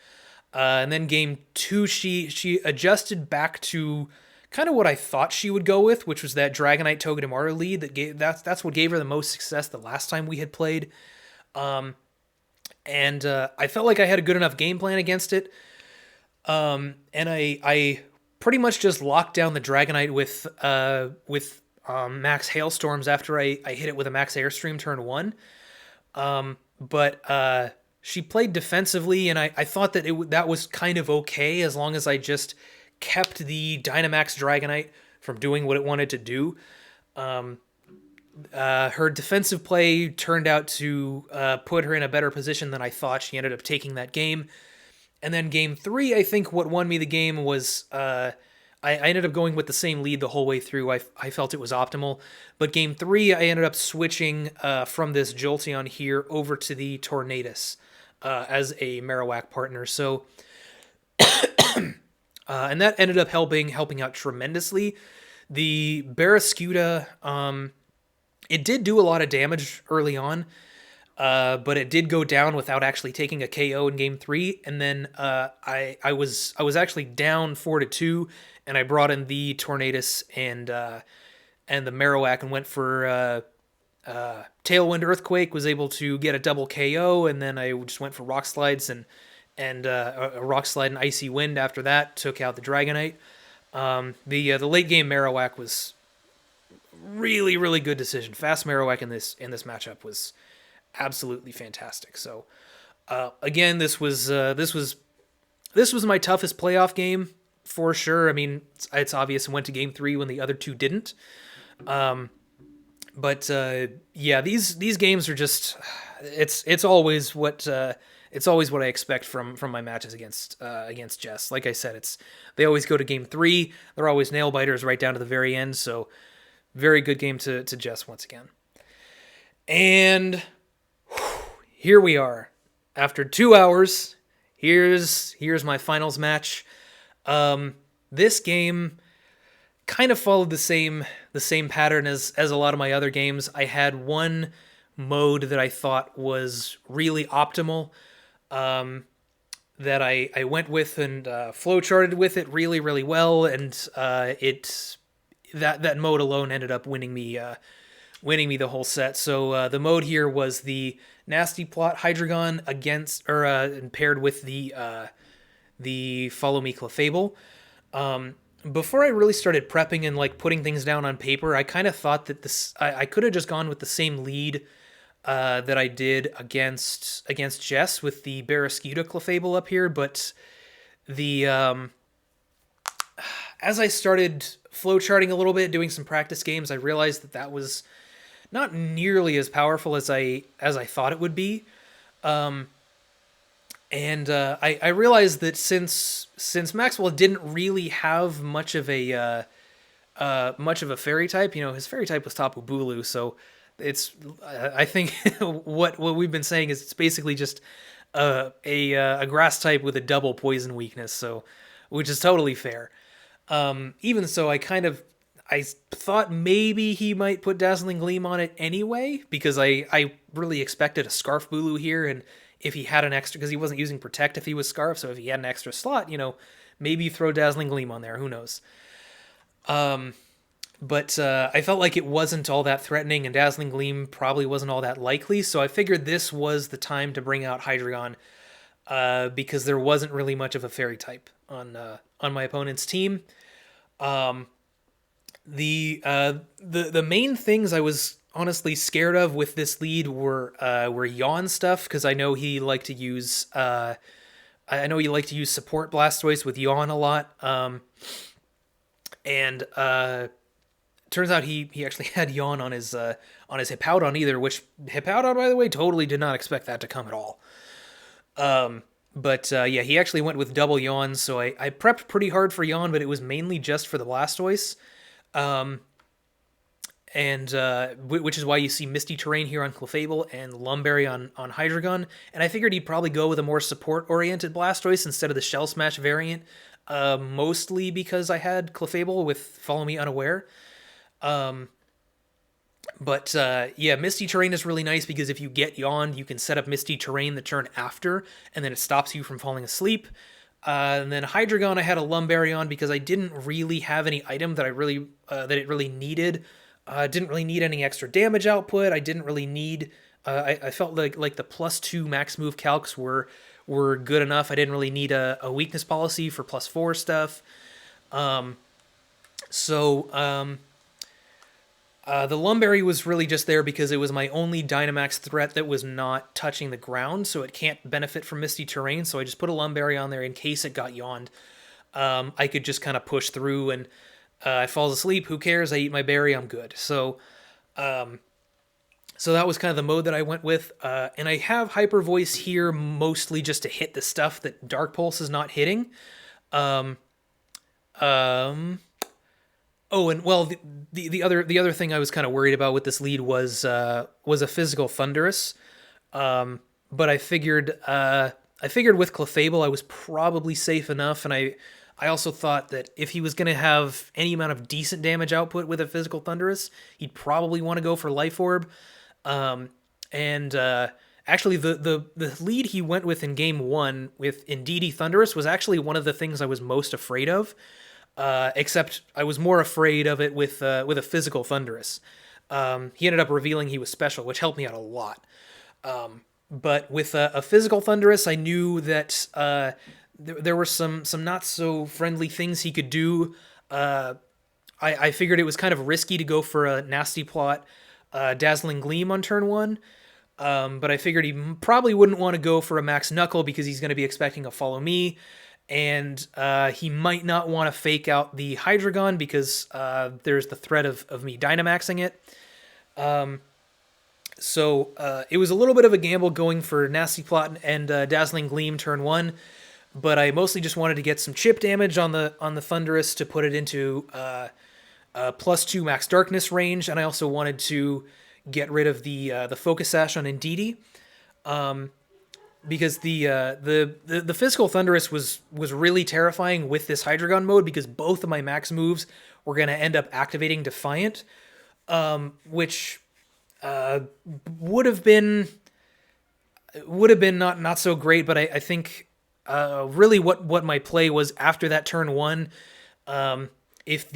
And then game 2, she adjusted back to kind of what I thought she would go with, which was that Dragonite Togedemaru lead. That's what gave her the most success the last time we had played. And I felt like I had a good enough game plan against it. And I pretty much just locked down the Dragonite with Max Hailstorms after I hit it with a Max Airstream turn 1. But she played defensively, and I thought that that was kind of okay as long as I just kept the Dynamax Dragonite from doing what it wanted to do. Her defensive play turned out to put her in a better position than I thought. She ended up taking that game. And then game 3, I think what won me the game was I ended up going with the same lead the whole way through. I felt it was optimal. But game 3, I ended up switching from this Jolteon here over to the Tornadus as a Marowak partner. So, and that ended up helping out tremendously. The Barraskewda, it did do a lot of damage early on, but it did go down without actually taking a KO in game 3. And then I was actually down 4-2, and I brought in the Tornadus and the Marowak and went for Tailwind Earthquake. Was able to get a double KO, and then I just went for Rock Slides and a Rock Slide and Icy Wind after that. Took out the Dragonite. The late game Marowak was really, really good decision. Fast Marowak in this matchup was absolutely fantastic. So again, this was my toughest playoff game for sure. I mean, it's obvious it went to game 3 when the other two didn't. But yeah, these games are just it's always what I expect from my matches against Jess. Like I said, they always go to game 3. They're always nail biters right down to the very end. So very good game to Jess once again. And here we are. After 2 hours, here's my finals match. This game kind of followed the same pattern as a lot of my other games. I had one mode that I thought was really optimal, that I went with and flowcharted with it really, really well, and that mode alone ended up winning me the whole set. So the mode here was the Nasty Plot Hydreigon paired with the Follow Me Clefable. Before I really started prepping and like putting things down on paper, I kind of thought that I could have just gone with the same lead that I did against Jess with the Barraskewda Clefable up here, but as I started flowcharting a little bit, doing some practice games, I realized that was not nearly as powerful as I thought it would be. And I realized that since Maxwell didn't really have much of a fairy type, his fairy type was Tapu Bulu, so I think what we've been saying is it's basically just a grass type with a double poison weakness, so which is totally fair. Even so, I thought maybe he might put Dazzling Gleam on it anyway, because I really expected a Scarf Bulu here, and if he had an extra, because he wasn't using Protect if he was Scarf, so if he had an extra slot, maybe throw Dazzling Gleam on there, who knows. But I felt like it wasn't all that threatening, and Dazzling Gleam probably wasn't all that likely, so I figured this was the time to bring out Hydreigon, because there wasn't really much of a fairy type on my opponent's team. The main things I was honestly scared of with this lead were Yawn stuff, because I know he liked to use support Blastoise with Yawn a lot. And turns out he actually had Yawn on his Hippowdon either, which Hippowdon, by the way, totally did not expect that to come at all. But yeah, he actually went with double Yawn, so I prepped pretty hard for Yawn, but it was mainly just for the Blastoise. and which is why you see Misty Terrain here on Clefable and Lumberry on Hydreigon. And I figured he'd probably go with a more support-oriented Blastoise instead of the Shell Smash variant, mostly because I had Clefable with Follow Me Unaware. But yeah, Misty Terrain is really nice because if you get Yawned, you can set up Misty Terrain the turn after, and then it stops you from falling asleep. And then Hydreigon, I had a Lumberry on because I didn't really have any item that it really needed. Didn't really need any extra damage output. I didn't really need. I felt like the +2 max move calcs were good enough. I didn't really need a weakness policy for +4 stuff. The Lumberry was really just there because it was my only Dynamax threat that was not touching the ground, so it can't benefit from Misty Terrain, so I just put a Lumberry on there in case it got Yawned. I could just kind of push through, and I falls asleep, who cares, I eat my berry, I'm good. So that was kind of the mode that I went with, and I have Hyper Voice here mostly just to hit the stuff that Dark Pulse is not hitting. Oh, and well, the other thing I was kind of worried about with this lead was a physical Thundurus, but I figured with Clefable I was probably safe enough, and I also thought that if he was going to have any amount of decent damage output with a physical Thundurus, he'd probably want to go for Life Orb, actually the lead he went with in Game 1 with Indeedee Thundurus was actually one of the things I was most afraid of. Except I was more afraid of it with a physical Thundurus. He ended up revealing he was special, which helped me out a lot. But with a physical Thundurus, I knew that there were some not so friendly things he could do. I figured it was kind of risky to go for a Nasty Plot, Dazzling Gleam on turn 1. But I figured he probably wouldn't want to go for a Max Knuckle because he's going to be expecting a Follow Me. And he might not want to fake out the Hydreigon because there's the threat of me Dynamaxing it. So it was a little bit of a gamble going for Nasty Plot and Dazzling Gleam turn 1, but I mostly just wanted to get some chip damage on the Thundurus to put it into +2 Max Darkness range, and I also wanted to get rid of the Focus Sash on Indeedee. Because the physical Thundurus was really terrifying with this Hydreigon mode because both of my max moves were going to end up activating Defiant, which would have been not so great. But I think really what my play was after that turn 1, if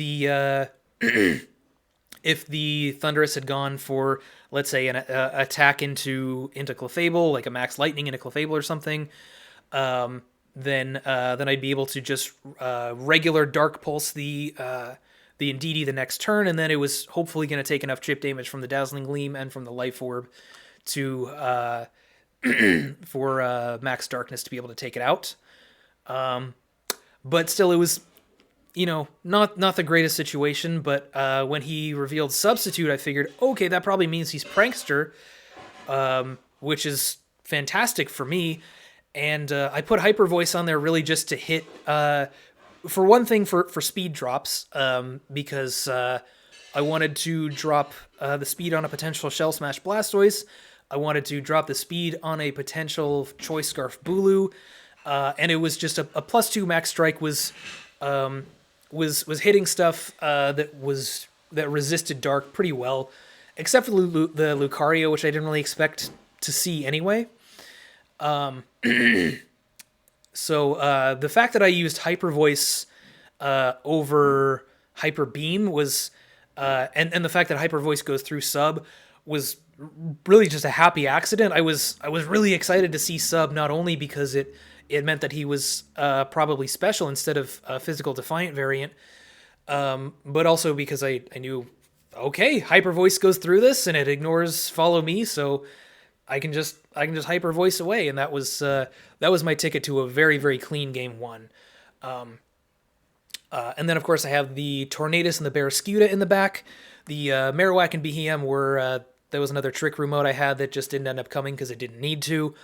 the Thundurus had gone for, let's say, an attack into Clefable, like a Max Lightning into Clefable or something, then I'd be able to just regular Dark Pulse the Indeedee the next turn, and then it was hopefully going to take enough chip damage from the Dazzling Gleam and from the Life Orb to for Max Darkness to be able to take it out. But still, it was, not the greatest situation, but when he revealed Substitute, I figured, okay, that probably means he's Prankster, which is fantastic for me. And I put Hyper Voice on there really just to hit, for one thing, for speed drops, because I wanted to drop the speed on a potential Shell Smash Blastoise. I wanted to drop the speed on a potential Choice Scarf Bulu, and it was just a +2 Max Strike was hitting stuff that resisted Dark pretty well, except for the Lucario, which I didn't really expect to see anyway. So the fact that I used Hyper Voice over Hyper Beam was, and the fact that Hyper Voice goes through Sub was really just a happy accident. I was really excited to see Sub, not only because it meant that he was probably special instead of a physical Defiant variant, but also because I knew, okay, Hyper Voice goes through this and it ignores Follow Me, so I can just Hyper Voice away, and that was my ticket to a very, very clean game 1. And then of course I have the Tornadus and the Barraskewda in the back. The Marowak and Beheeyem were there was another Trick Room mode I had that just didn't end up coming because it didn't need to.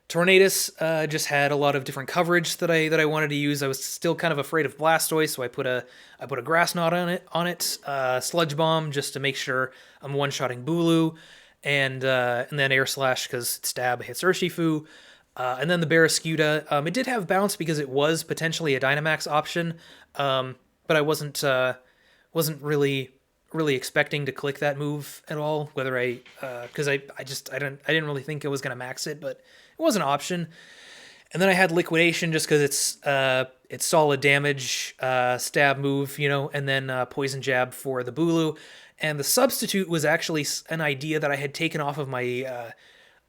Tornadus just had a lot of different coverage that I wanted to use. I was still kind of afraid of Blastoise, so I put a Grass Knot on it, Sludge Bomb just to make sure I'm one-shotting Bulu, and then Air Slash because Stab hits Urshifu, and then the Barraskewda. It did have Bounce because it was potentially a Dynamax option, but I wasn't really expecting to click that move at all. Whether because I didn't really think I was gonna max it, but it was an option. And then I had Liquidation just because it's solid damage, stab move, and then Poison Jab for the Bulu. And the substitute was actually an idea that I had taken off of my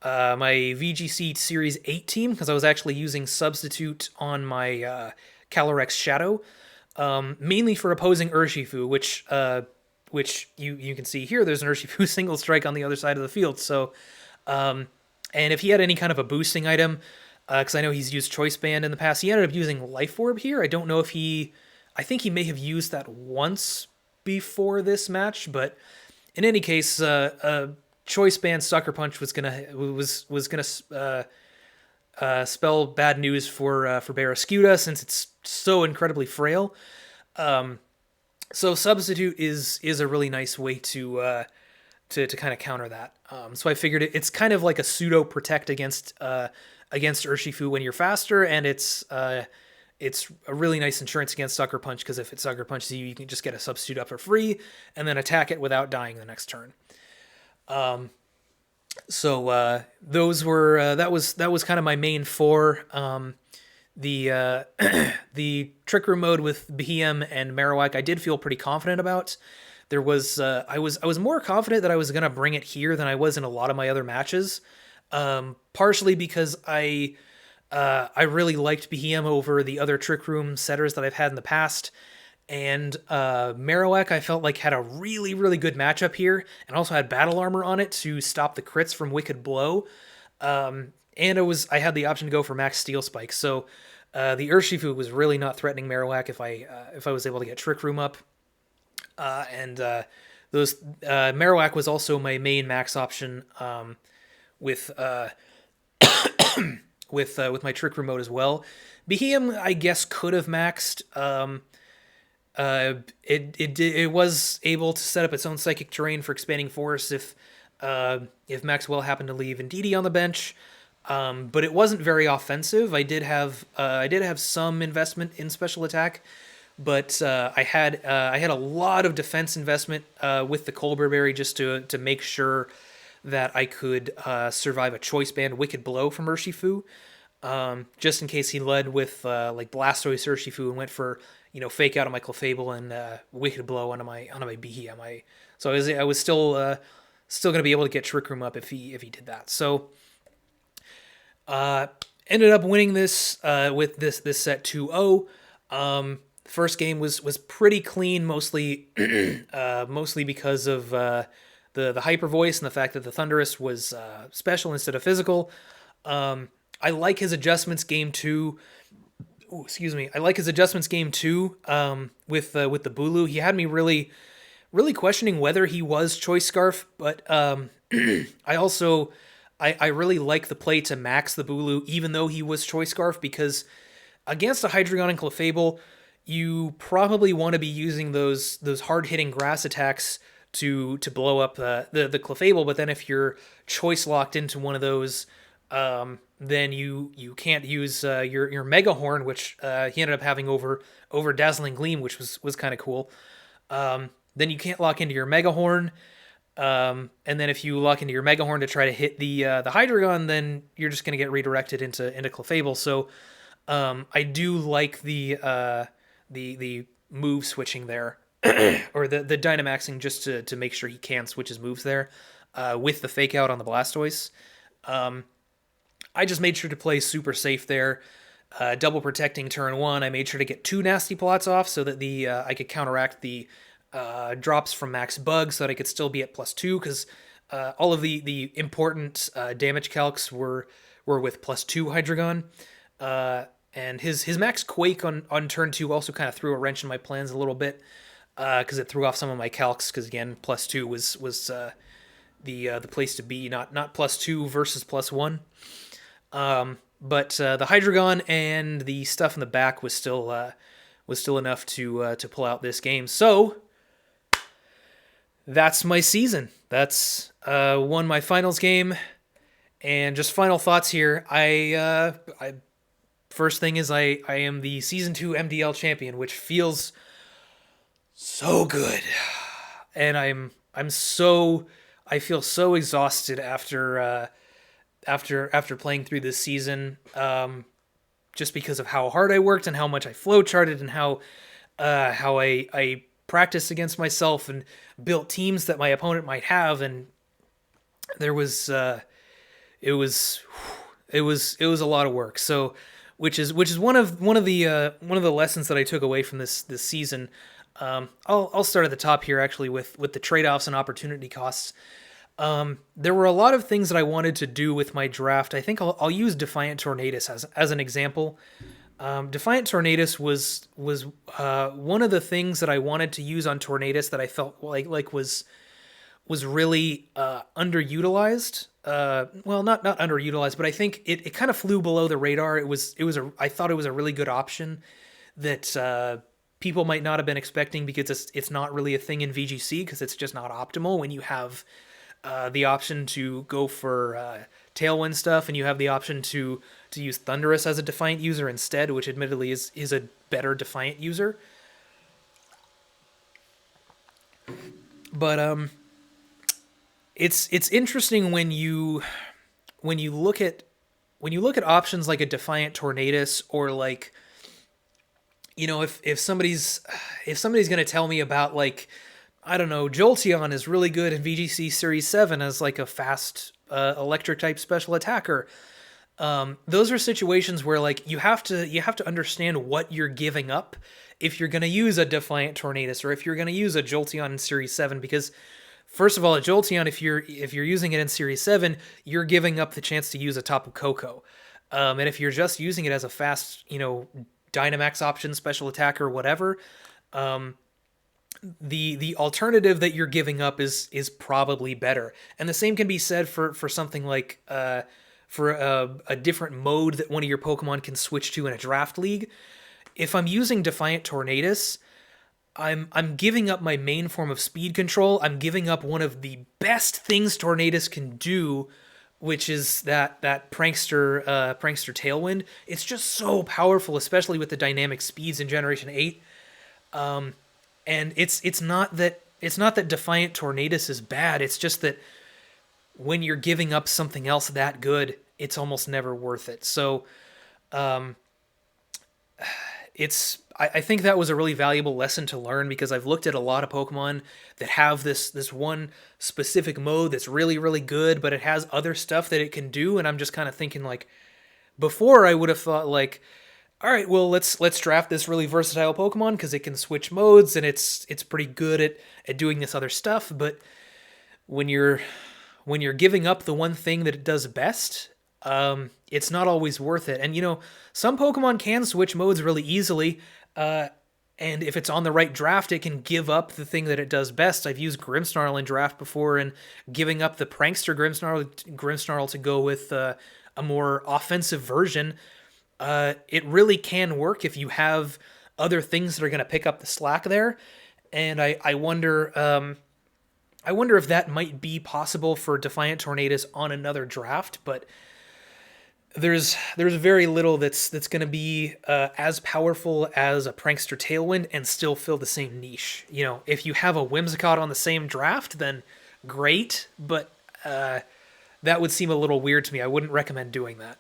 my VGC Series 8 team because I was actually using substitute on my Calyrex Shadow, mainly for opposing Urshifu, which you can see here. There's an Urshifu single strike on the other side of the field. So, and if he had any kind of a boosting item, because I know he's used Choice Band in the past, he ended up using Life Orb here. I don't know if I think he may have used that once before this match, but in any case, Choice Band Sucker Punch was gonna spell bad news for Barraskewda since it's so incredibly frail. So Substitute is a really nice way to kind of counter that. So I figured it's kind of like a pseudo protect against Urshifu when you're faster, and it's a really nice insurance against Sucker Punch because if it Sucker Punches you, you can just get a substitute up for free and then attack it without dying the next turn. So those were that was kind of my main four. The the Trick Room mode with Beheeyem and Marowak, I did feel pretty confident about. There was I was more confident that I was gonna bring it here than I was in a lot of my other matches. Partially because I really liked Beheeyem over the other Trick Room setters that I've had in the past. And Marowak, I felt like had a really, really good matchup here, and also had Battle Armor on it to stop the crits from Wicked Blow. And I had the option to go for Max Steel Spike, so the Urshifu was really not threatening Marowak if I was able to get Trick Room up. Those Marowak was also my main max option with with my Trick Room mode as well. Beheeyem, I guess, could have maxed. It was able to set up its own Psychic Terrain for Expanding Force if Maxwell happened to leave Indeedee on the bench, but it wasn't very offensive. I did have some investment in special attack, but I had a lot of defense investment with the Colbur Berry just to make sure that I could survive a Choice Band Wicked Blow from Urshifu, just in case he led with like Blastoise Urshifu and went for Fake Out on my Clefable and Wicked Blow onto my Beheeyem. So I was still going to be able to get Trick Room up if he did that. So ended up winning this with this set 2-0. First game was pretty clean, mostly because of the Hyper Voice and the fact that the Thundurus was special instead of physical. I like his adjustments game 2. Ooh, excuse me. I like his adjustments game 2 with the Bulu. He had me really questioning whether he was Choice Scarf, but I really like the play to max the Bulu even though he was Choice Scarf, because against a Hydreigon and Clefable, you probably want to be using those hard-hitting grass attacks to blow up the Clefable, but then if you're choice locked into one of those, then you can't use your Mega Horn, which he ended up having over Dazzling Gleam, which was kind of cool. Then you can't lock into your Mega Horn, and then if you lock into your Mega Horn to try to hit the Hydreigon, then you're just going to get redirected into Clefable. So I do like the move switching there, or the Dynamaxing just to make sure he can switch his moves there with the Fake Out on the Blastoise. I just made sure to play super safe there. Double protecting turn 1. I made sure to get 2 nasty plots off so that I could counteract the drops from Max Bug so that I could still be at +2, because all of the important damage calcs were with +2 Hydreigon. And his Max Quake on turn 2 also kind of threw a wrench in my plans a little bit, because it threw off some of my calcs, because again, +2 was the place to be, not +2 versus +1. But the Hydreigon and the stuff in the back was still enough to pull out this game. So that's my season. That's won my finals game. And just final thoughts here. I first thing is I am the season 2 MDL champion, which feels so good. And I feel so exhausted after playing through this season, just because of how hard I worked and how much I flowcharted and how I practiced against myself and built teams that my opponent might have, and there was it was a lot of work. So, which is one of the lessons that I took away from this season. I'll start at the top here actually with the trade-offs and opportunity costs. There were a lot of things that I wanted to do with my draft. I think I'll use Defiant Tornadus as an example. Defiant Tornadus was one of the things that I wanted to use on Tornadus that I felt like was really underutilized. Well, not underutilized, but I think it kind of flew below the radar. I thought it was a really good option that people might not have been expecting, because it's not really a thing in VGC, because it's just not optimal when you have the option to go for Tailwind stuff, and you have the option to use Thundurus as a Defiant user instead, which admittedly is a better Defiant user. But it's interesting when you look at options like a Defiant Tornadus, or like, you know, if somebody's going to tell me about, like, I don't know, Jolteon is really good in VGC Series 7 as like a fast electric type special attacker. Those are situations where, like, you have to understand what you're giving up if you're going to use a Defiant Tornadus, or if you're going to use a Jolteon in Series 7, because first of all, a Jolteon, if you're using it in Series 7, you're giving up the chance to use a Tapu Koko. And if you're just using it as a fast, you know, Dynamax option, special attacker, whatever, the alternative that you're giving up is probably better. And the same can be said for something like for a different mode that one of your Pokemon can switch to in a draft league. If I'm using Defiant Tornadus, I'm giving up my main form of speed control. I'm giving up one of the best things Tornadus can do, which is that prankster Tailwind. It's just so powerful, especially with the dynamic speeds in Generation 8. And it's not that Defiant Tornadus is bad. It's just that when you're giving up something else that good, it's almost never worth it. So, I think that was a really valuable lesson to learn, because I've looked at a lot of Pokemon that have this one specific mode that's really, really good, but it has other stuff that it can do, and I'm just kind of thinking, like, before I would have thought, like, all right, well, let's draft this really versatile Pokemon because it can switch modes and it's pretty good at doing this other stuff. But when you're giving up the one thing that it does best, it's not always worth it. And, you know, some Pokemon can switch modes really easily, and if it's on the right draft, it can give up the thing that it does best. I've used Grimmsnarl in draft before, and giving up the prankster Grimmsnarl to go with a more offensive version. It really can work if you have other things that are going to pick up the slack there, and I wonder if that might be possible for Defiant Tornadus on another draft. But there's very little that's going to be as powerful as a prankster Tailwind and still fill the same niche. You know, if you have a Whimsicott on the same draft, then great, but that would seem a little weird to me. I wouldn't recommend doing that.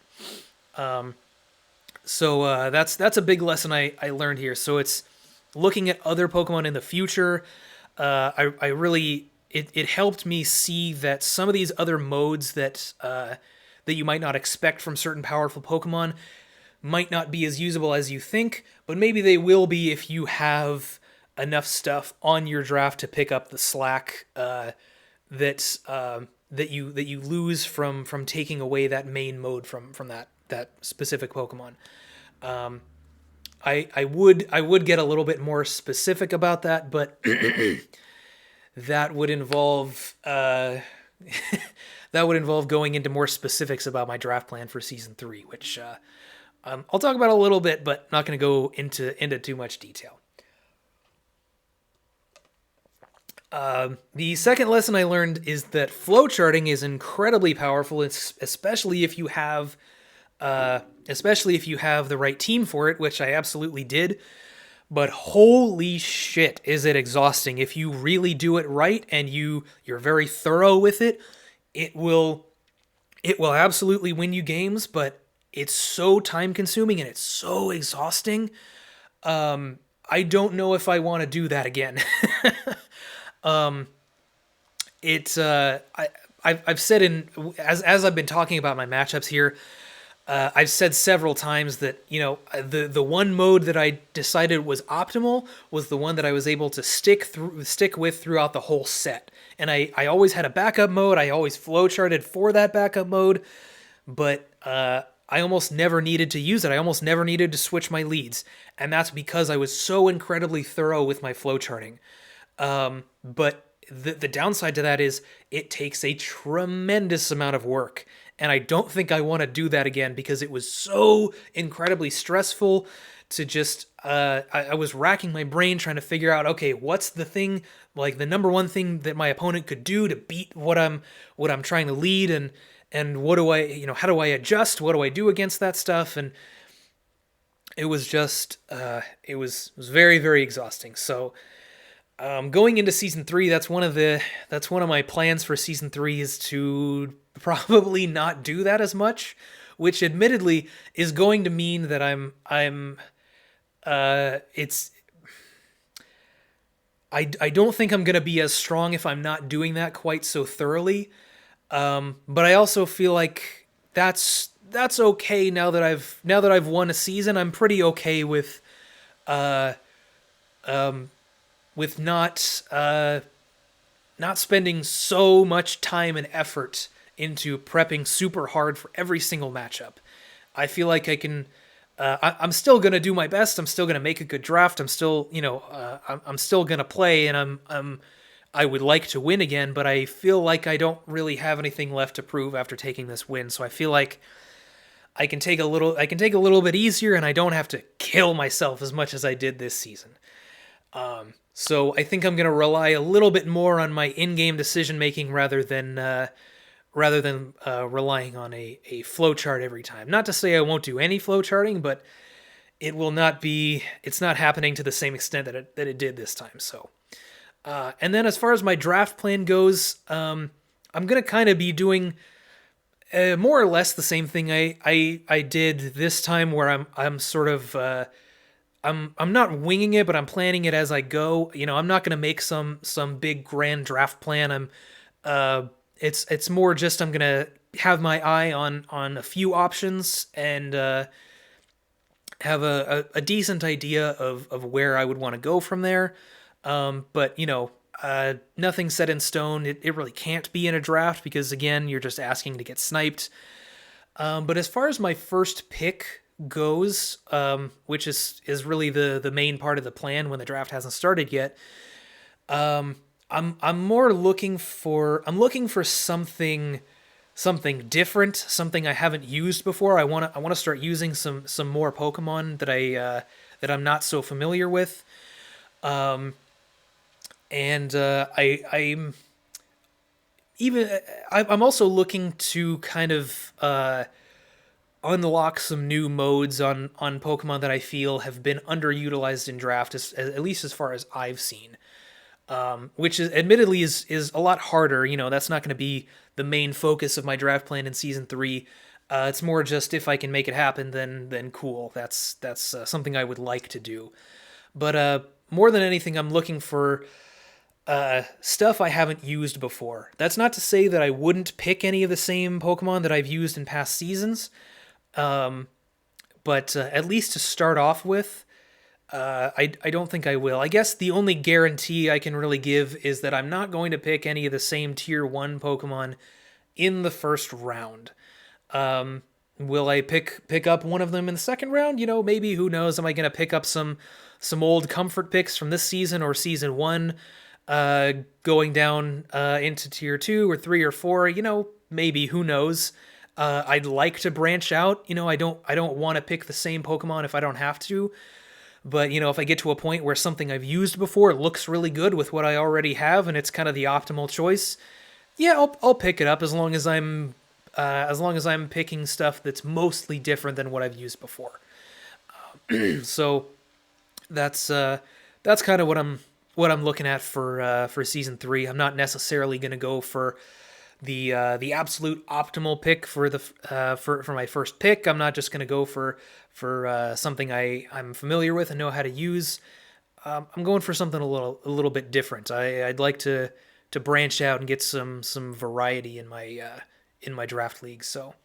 So that's a big lesson I learned here. So it's looking at other Pokemon in the future. I really it helped me see that some of these other modes that you might not expect from certain powerful Pokemon might not be as usable as you think, but maybe they will be if you have enough stuff on your draft to pick up the slack that you lose from taking away that main mode from that specific Pokemon. I would get a little bit more specific about that, but that would involve that would involve going into more specifics about my draft plan for Season 3, which I'll talk about a little bit, but not going to go into too much detail. The second lesson I learned is that flowcharting is incredibly powerful, especially if you have the right team for it, which I absolutely did. But holy shit, is it exhausting. If you really do it right and you're very thorough with it, it will absolutely win you games, but it's so time consuming and it's so exhausting. I don't know if I want to do that again. I've said as I've been talking about my matchups here, I've said several times that, the one mode that I decided was optimal was the one that I was able to stick with throughout the whole set. And I always had a backup mode. I always flowcharted for that backup mode, but I almost never needed to use it. I almost never needed to switch my leads, and that's because I was so incredibly thorough with my flowcharting. But the downside to that is it takes a tremendous amount of work. And I don't think I want to do that again because it was so incredibly stressful to just, I was racking my brain trying to figure out, okay, what's the thing, like the number one thing that my opponent could do to beat what I'm trying to lead, and what do I, how do I adjust? What do I do against that stuff? And it was just, it was very, very exhausting. So, going into Season 3, that's one of my plans for Season 3 is to probably not do that as much, which admittedly is going to mean that I don't think I'm going to be as strong if I'm not doing that quite so thoroughly. But I also feel like that's okay now that I've won a season. I'm pretty okay with not spending so much time and effort into prepping super hard for every single matchup. I feel like I can. I'm still gonna do my best. I'm still gonna make a good draft. I'm still, I'm still gonna play, and I would like to win again. But I feel like I don't really have anything left to prove after taking this win. So I feel like I can take a little bit easier, and I don't have to kill myself as much as I did this season. So I think I'm going to rely a little bit more on my in-game decision making rather than relying on a flowchart every time. Not to say I won't do any flowcharting, but it's not happening to the same extent that it did this time. So, and then as far as my draft plan goes, I'm going to kind of be doing more or less the same thing I did this time, where I'm sort of I'm not winging it, but I'm planning it as I go. I'm not going to make some big grand draft plan. It's more just I'm going to have my eye on a few options and have a decent idea of where I would want to go from there. But nothing set in stone. It really can't be in a draft because, again, you're just asking to get sniped. But as far as my first pick goes, which is really the main part of the plan when the draft hasn't started yet, I'm looking for something different, something I haven't used before. I want to start using some more Pokemon that I'm not so familiar with. I'm also looking to kind of unlock some new modes on Pokemon that I feel have been underutilized in draft, at least as far as I've seen. Which is admittedly is a lot harder. That's not going to be the main focus of my draft plan in Season 3. It's more just if I can make it happen, then cool. That's something I would like to do. But more than anything, I'm looking for stuff I haven't used before. That's not to say that I wouldn't pick any of the same Pokemon that I've used in past seasons. But at least to start off with, I don't think I will. I guess the only guarantee I can really give is that I'm not going to pick any of the same Tier 1 Pokemon in the first round. Will I pick up one of them in the second round? Maybe, who knows? Am I going to pick up some old comfort picks from this season or Season 1, going down into Tier 2 or 3 or 4? maybe, who knows. I'd like to branch out. I don't want to pick the same Pokemon if I don't have to. But if I get to a point where something I've used before looks really good with what I already have, and it's kind of the optimal choice, yeah, I'll pick it up as long as I'm picking stuff that's mostly different than what I've used before. So that's kind of what I'm looking at for season 3. I'm not necessarily going to go for the absolute optimal pick for my first pick. I'm not just going to go for something I'm familiar with and know how to use. I'm going for something a little bit different. I'd like to branch out and get some variety in my draft league. So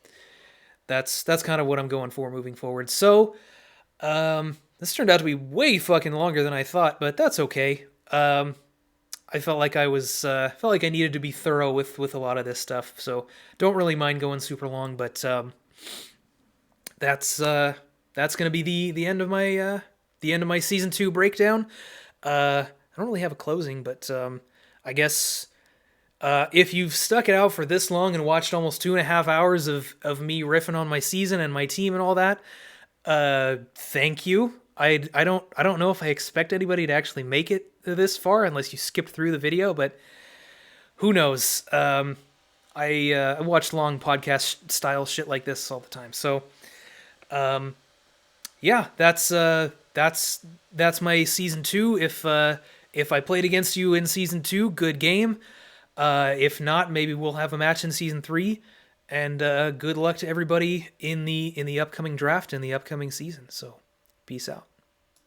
that's kind of what I'm going for moving forward. So this turned out to be way fucking longer than I thought, but that's okay. I felt like I needed to be thorough with a lot of this stuff, so don't really mind going super long. But that's gonna be the end of my season 2 breakdown. I don't really have a closing, but I guess if you've stuck it out for this long and watched almost 2.5 hours of me riffing on my season and my team and all that, thank you. I don't know if I expect anybody to actually make it this far unless you skip through the video, but who knows? I watch long podcast style shit like this all the time. So, yeah, that's my season 2. If I played against you in season 2, good game. If not, maybe we'll have a match in season 3. And good luck to everybody in the upcoming draft and the upcoming season. So, peace out.